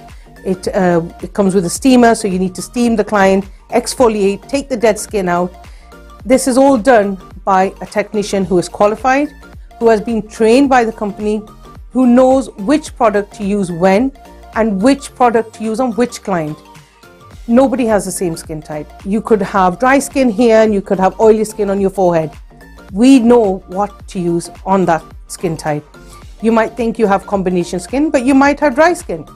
it comes with a steamer, so you need to steam the client, exfoliate, take the dead skin out. This is all done by a technician who is qualified, who has been trained by the company, who knows which product to use when and which product to use on which client. Nobody has the same skin type. You could have dry skin here and you could have oily skin on your forehead. We know what to use on that skin type. You might think you have combination skin, but you might have dry skin.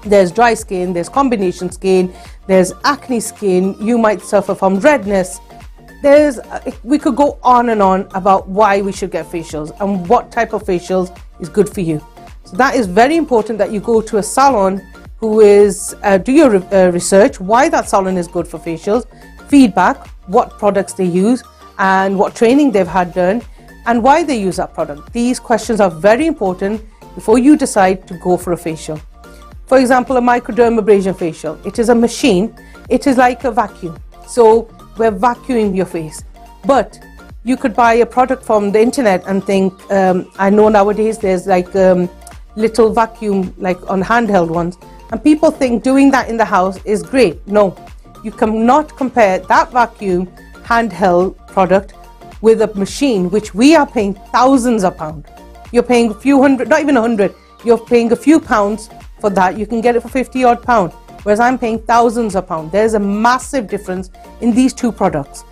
There's dry skin, there's combination skin, there's acne skin, you might suffer from redness. We could go on and on about why we should get facials and what type of facials is good for you. So that is very important, that you go to a salon who is, do your research, why that salon is good for facials, feedback, what products they use and what training they've had done and why they use that product. These questions are very important before you decide to go for a facial. For example, a microdermabrasion facial. It is a machine. It is like a vacuum. So we're vacuuming your face. But you could buy a product from the internet and think, I know nowadays there's like little vacuum, like on handheld ones. And people think doing that in the house is great. No, you cannot compare that vacuum handheld product with a machine, which we are paying thousands of pounds. You're paying a few hundred, not even 100, you're paying a few pounds for that. You can get it for 50 odd pounds, whereas I'm paying thousands of pounds. There's a massive difference in these two products.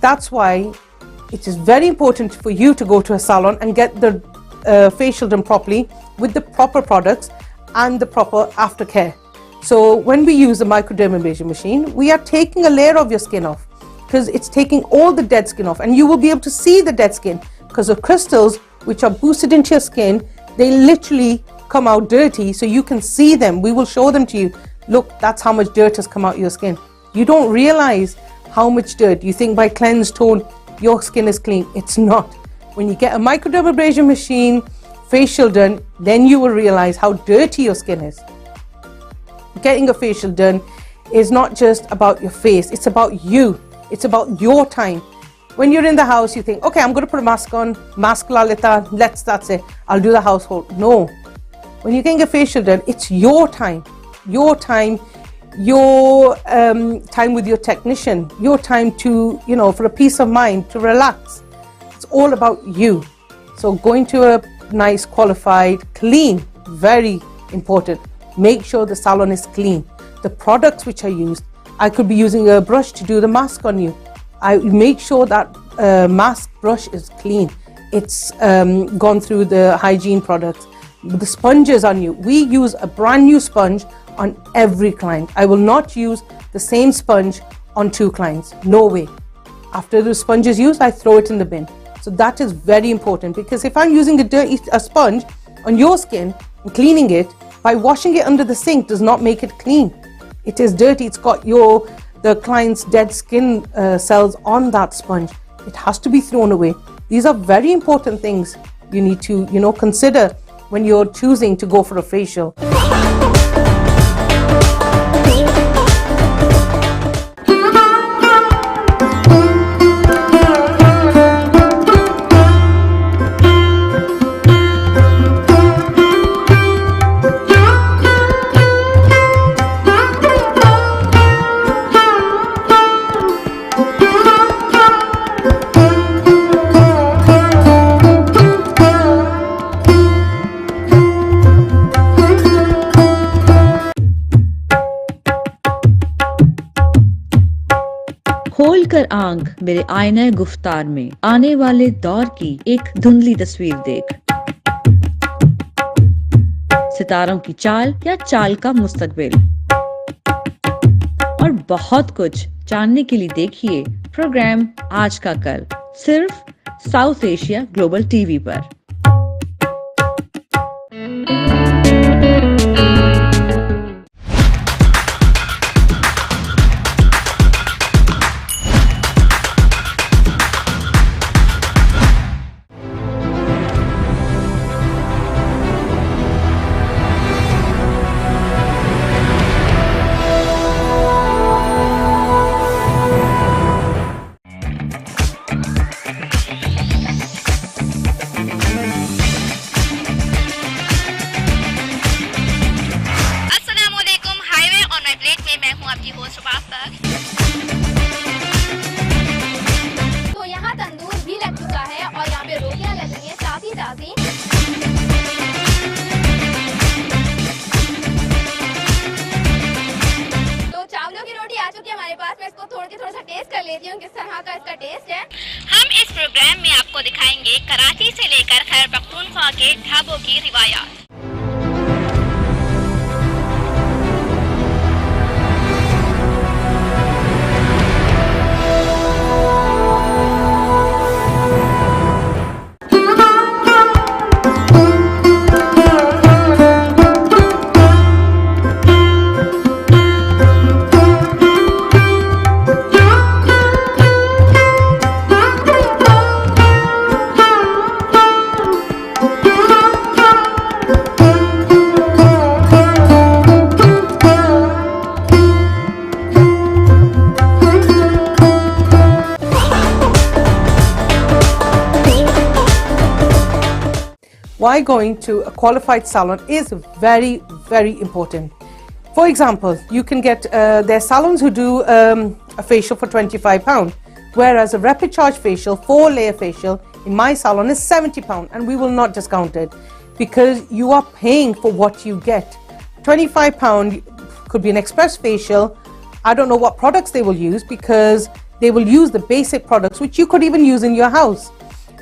That's why it is very important for you to go to a salon and get the facial done properly with the proper products and the proper aftercare. So when we use the microdermabrasion machine, we are taking a layer of your skin off, because it's taking all the dead skin off, and you will be able to see the dead skin because the crystals which are boosted into your skin, they literally come out dirty, so you can see them. We will show them to you. Look, that's how much dirt has come out your skin. You don't realize how much dirt. You think by cleanse, tone, your skin is clean. It's not. When you get a microdermabrasion machine facial done, then you will realize how dirty your skin is. Getting a facial done is not just about your face, it's about you. It's about your time. When you're in the house, you think, okay, I'm going to put a mask on, mask lalita, that's it, I'll do the household. No. When you're getting a facial done, it's your time. Your time, your time with your technician, your time to, for a peace of mind, to relax. It's all about you. So going to a nice, qualified, clean, very important. Make sure the salon is clean. The products which are used, I could be using a brush to do the mask on you. I make sure that mask brush is clean. It's gone through the hygiene products. The sponges on you, we use a brand new sponge on every client. I will not use the same sponge on 2 clients. No way. After the sponge is used, I throw it in the bin. So that is very important, because if I'm using a sponge on your skin and cleaning it, by washing it under the sink does not make it clean. It is dirty. It's got the client's dead skin cells on that sponge. It has to be thrown away. These are very important things you need to, consider when you're choosing to go for a facial. खोल कर आंख मेरे आईने गुफ्तार में आने वाले दौर की एक धुंधली तस्वीर देख, सितारों की चाल या चाल का मुस्तकबिल, और बहुत कुछ जानने के लिए देखिए प्रोग्राम आज का कल, सिर्फ साउथ एशिया ग्लोबल टीवी पर। कराची से लेकर खैबर पख्तूनख्वा के ढाबों की रिवायात। Why going to a qualified salon is very, very important. For example, you can get, there are salons who do a facial for £25, whereas a rapid charge facial, 4-layer facial, in my salon is £70, and we will not discount it because you are paying for what you get. £25 could be an express facial. I don't know what products they will use because they will use the basic products which you could even use in your house.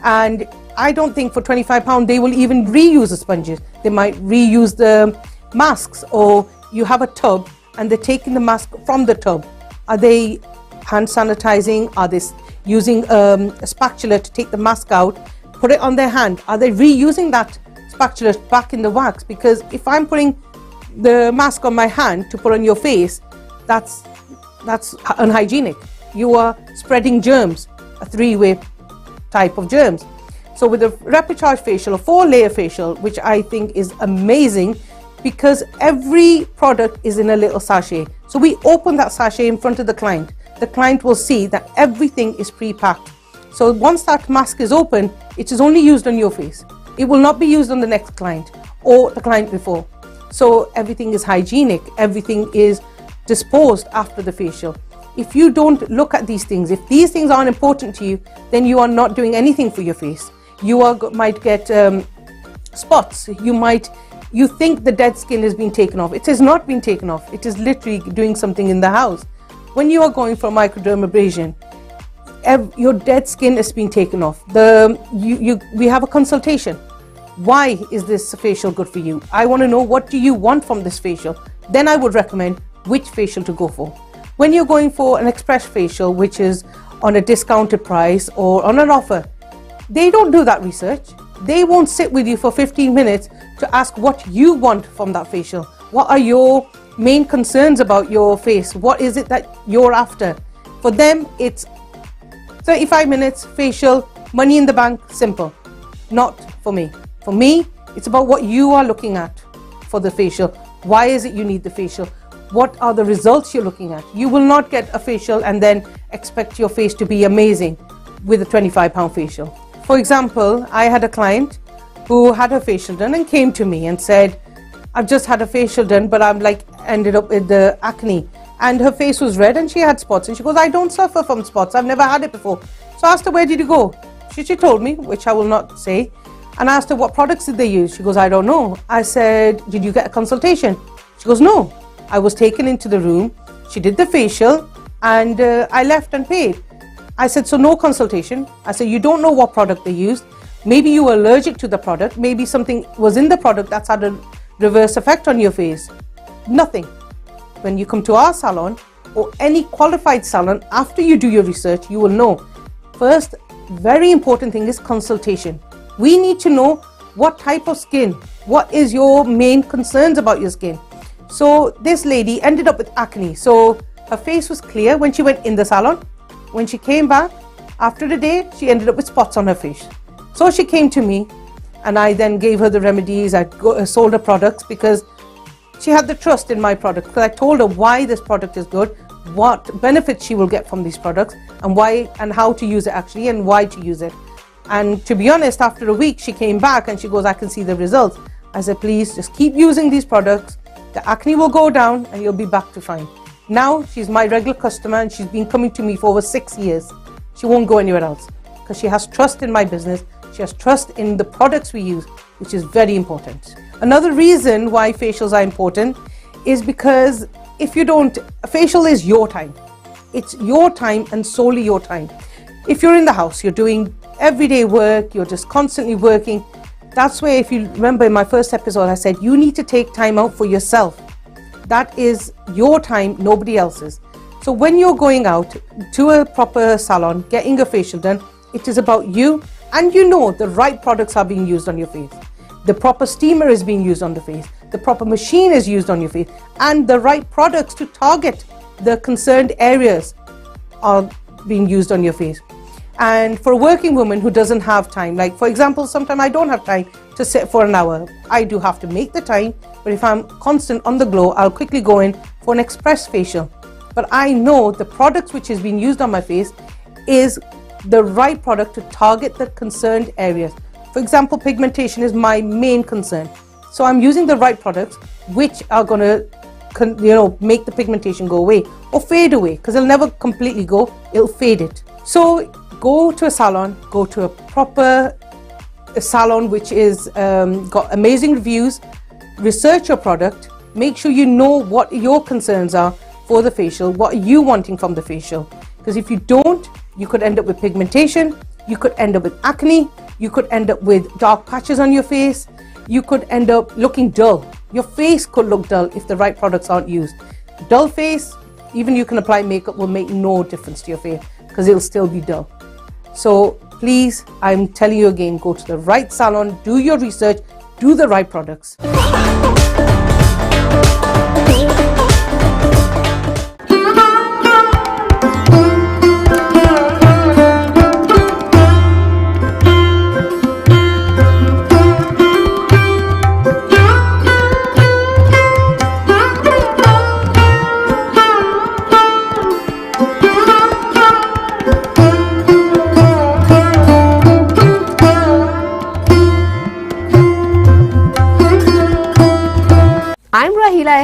And I don't think for £25 they will even reuse the sponges. They might reuse the masks, or you have a tub and they're taking the mask from the tub. Are they hand sanitizing? Are they using a spatula to take the mask out, put it on their hand? Are they reusing that spatula back in the wax? Because if I'm putting the mask on my hand to put on your face, that's unhygienic. You are spreading germs, a 3-way type of germs. So with a rapid charge facial, a 4-layer facial, which I think is amazing because every product is in a little sachet. So we open that sachet in front of the client. The client will see that everything is pre-packed. So once that mask is open, it is only used on your face. It will not be used on the next client or the client before. So everything is hygienic. Everything is disposed after the facial. If you don't look at these things, if these things aren't important to you, then you are not doing anything for your face. You might get spots. You think the dead skin has been taken off. It has not been taken off. It is literally doing something in the house. When you are going for microdermabrasion, your dead skin has been taken off. We have a consultation. Why is this facial good for you? I want to know, what do you want from this facial? Then I would recommend which facial to go for. When you're going for an express facial, which is on a discounted price or on an offer, they don't do that research. They won't sit with you for 15 minutes to ask what you want from that facial. What are your main concerns about your face? What is it that you're after? For them, it's 35 minutes, facial, money in the bank, simple. Not for me. For me, it's about what you are looking at for the facial. Why is it you need the facial? What are the results you're looking at? You will not get a facial and then expect your face to be amazing with a £25 facial. For example, I had a client who had her facial done and came to me and said, I've just had a facial done, but I'm ended up with the acne. And her face was red and she had spots. And she goes, I don't suffer from spots. I've never had it before. So I asked her, where did you go? She told me, which I will not say. And I asked her, what products did they use? She goes, I don't know. I said, did you get a consultation? She goes, no. I was taken into the room. She did the facial and I left and paid. I said, so no consultation. I said, you don't know what product they used. Maybe you were allergic to the product. Maybe something was in the product that's had a reverse effect on your face. Nothing. When you come to our salon or any qualified salon, after you do your research, you will know. First, very important thing is consultation. We need to know what type of skin, what is your main concerns about your skin. So this lady ended up with acne. So her face was clear when she went in the salon. When she came back, after the day, she ended up with spots on her face. So she came to me and I then gave her the remedies. I sold her products because she had the trust in my product. Because I told her why this product is good, what benefits she will get from these products, and why and how to use it actually, and why to use it. And to be honest, after a week, she came back and she goes, I can see the results. I said, please just keep using these products. The acne will go down and you'll be back to fine. Now she's my regular customer and she's been coming to me for over 6 years. She won't go anywhere else because she has trust in my business. She has trust in the products we use, which is very important. Another reason why facials are important is because if you don't, a facial is your time. It's your time and solely your time. If you're in the house, you're doing everyday work, you're just constantly working. That's where, if you remember in my first episode, I said you need to take time out for yourself. That is your time, nobody else's. So when you're going out to a proper salon, getting a facial done, it is about you, and you know the right products are being used on your face. The proper steamer is being used on the face. The proper machine is used on your face, and the right products to target the concerned areas are being used on your face. And for a working woman who doesn't have time, like for example, sometimes I don't have time to sit for an hour. I do have to make the time, but if I'm constant on the glow, I'll quickly go in for an express facial. But I know the products which is being used on my face is the right product to target the concerned areas. For example, pigmentation is my main concern. So I'm using the right products which are going to make the pigmentation go away or fade away, because it'll never completely go, it'll fade it. So go to a salon, go to a proper salon which is got amazing reviews, research your product, make sure you know what your concerns are for the facial, what are you wanting from the facial. Because if you don't, you could end up with pigmentation, you could end up with acne, you could end up with dark patches on your face, you could end up looking dull. Your face could look dull if the right products aren't used. Dull face, even you can apply makeup, will make no difference to your face because it'll still be dull. So please, I'm telling you again, go to the right salon, do your research, do the right products.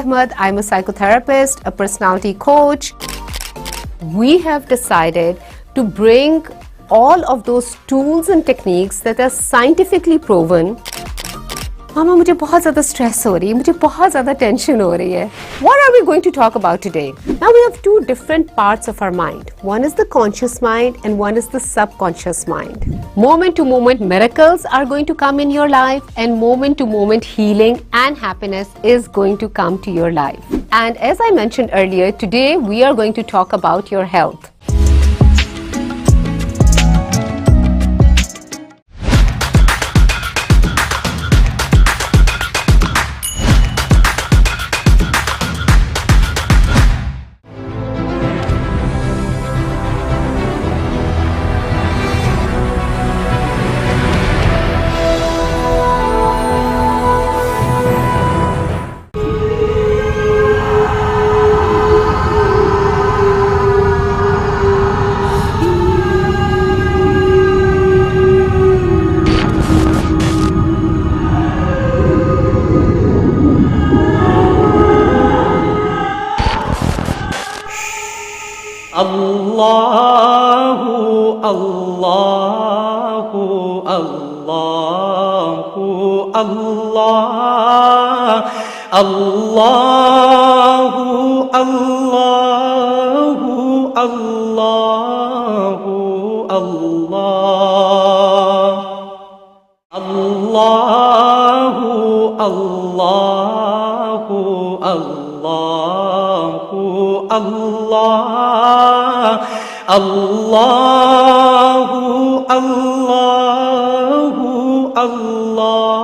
Ahmed. I'm a psychotherapist, a personality coach. We have decided to bring all of those tools and techniques that are scientifically proven. मामा मुझे बहुत ज़्यादा stress हो रही है, मुझे बहुत ज़्यादा tension हो रही है. What are we going to talk about today? Now we have two different parts of our mind. One is the conscious mind and one is the subconscious mind. Moment to moment miracles are going to come in your life and moment to moment healing and happiness is going to come to your life. And as I mentioned earlier, today we are going to talk about your health. Allahu, Allahu, Allahu, Allah, Allahu, Allahu, Allahu, Allah, Allahu, Allahu, Allahu, Allah, Allahu, Allahu, Allah.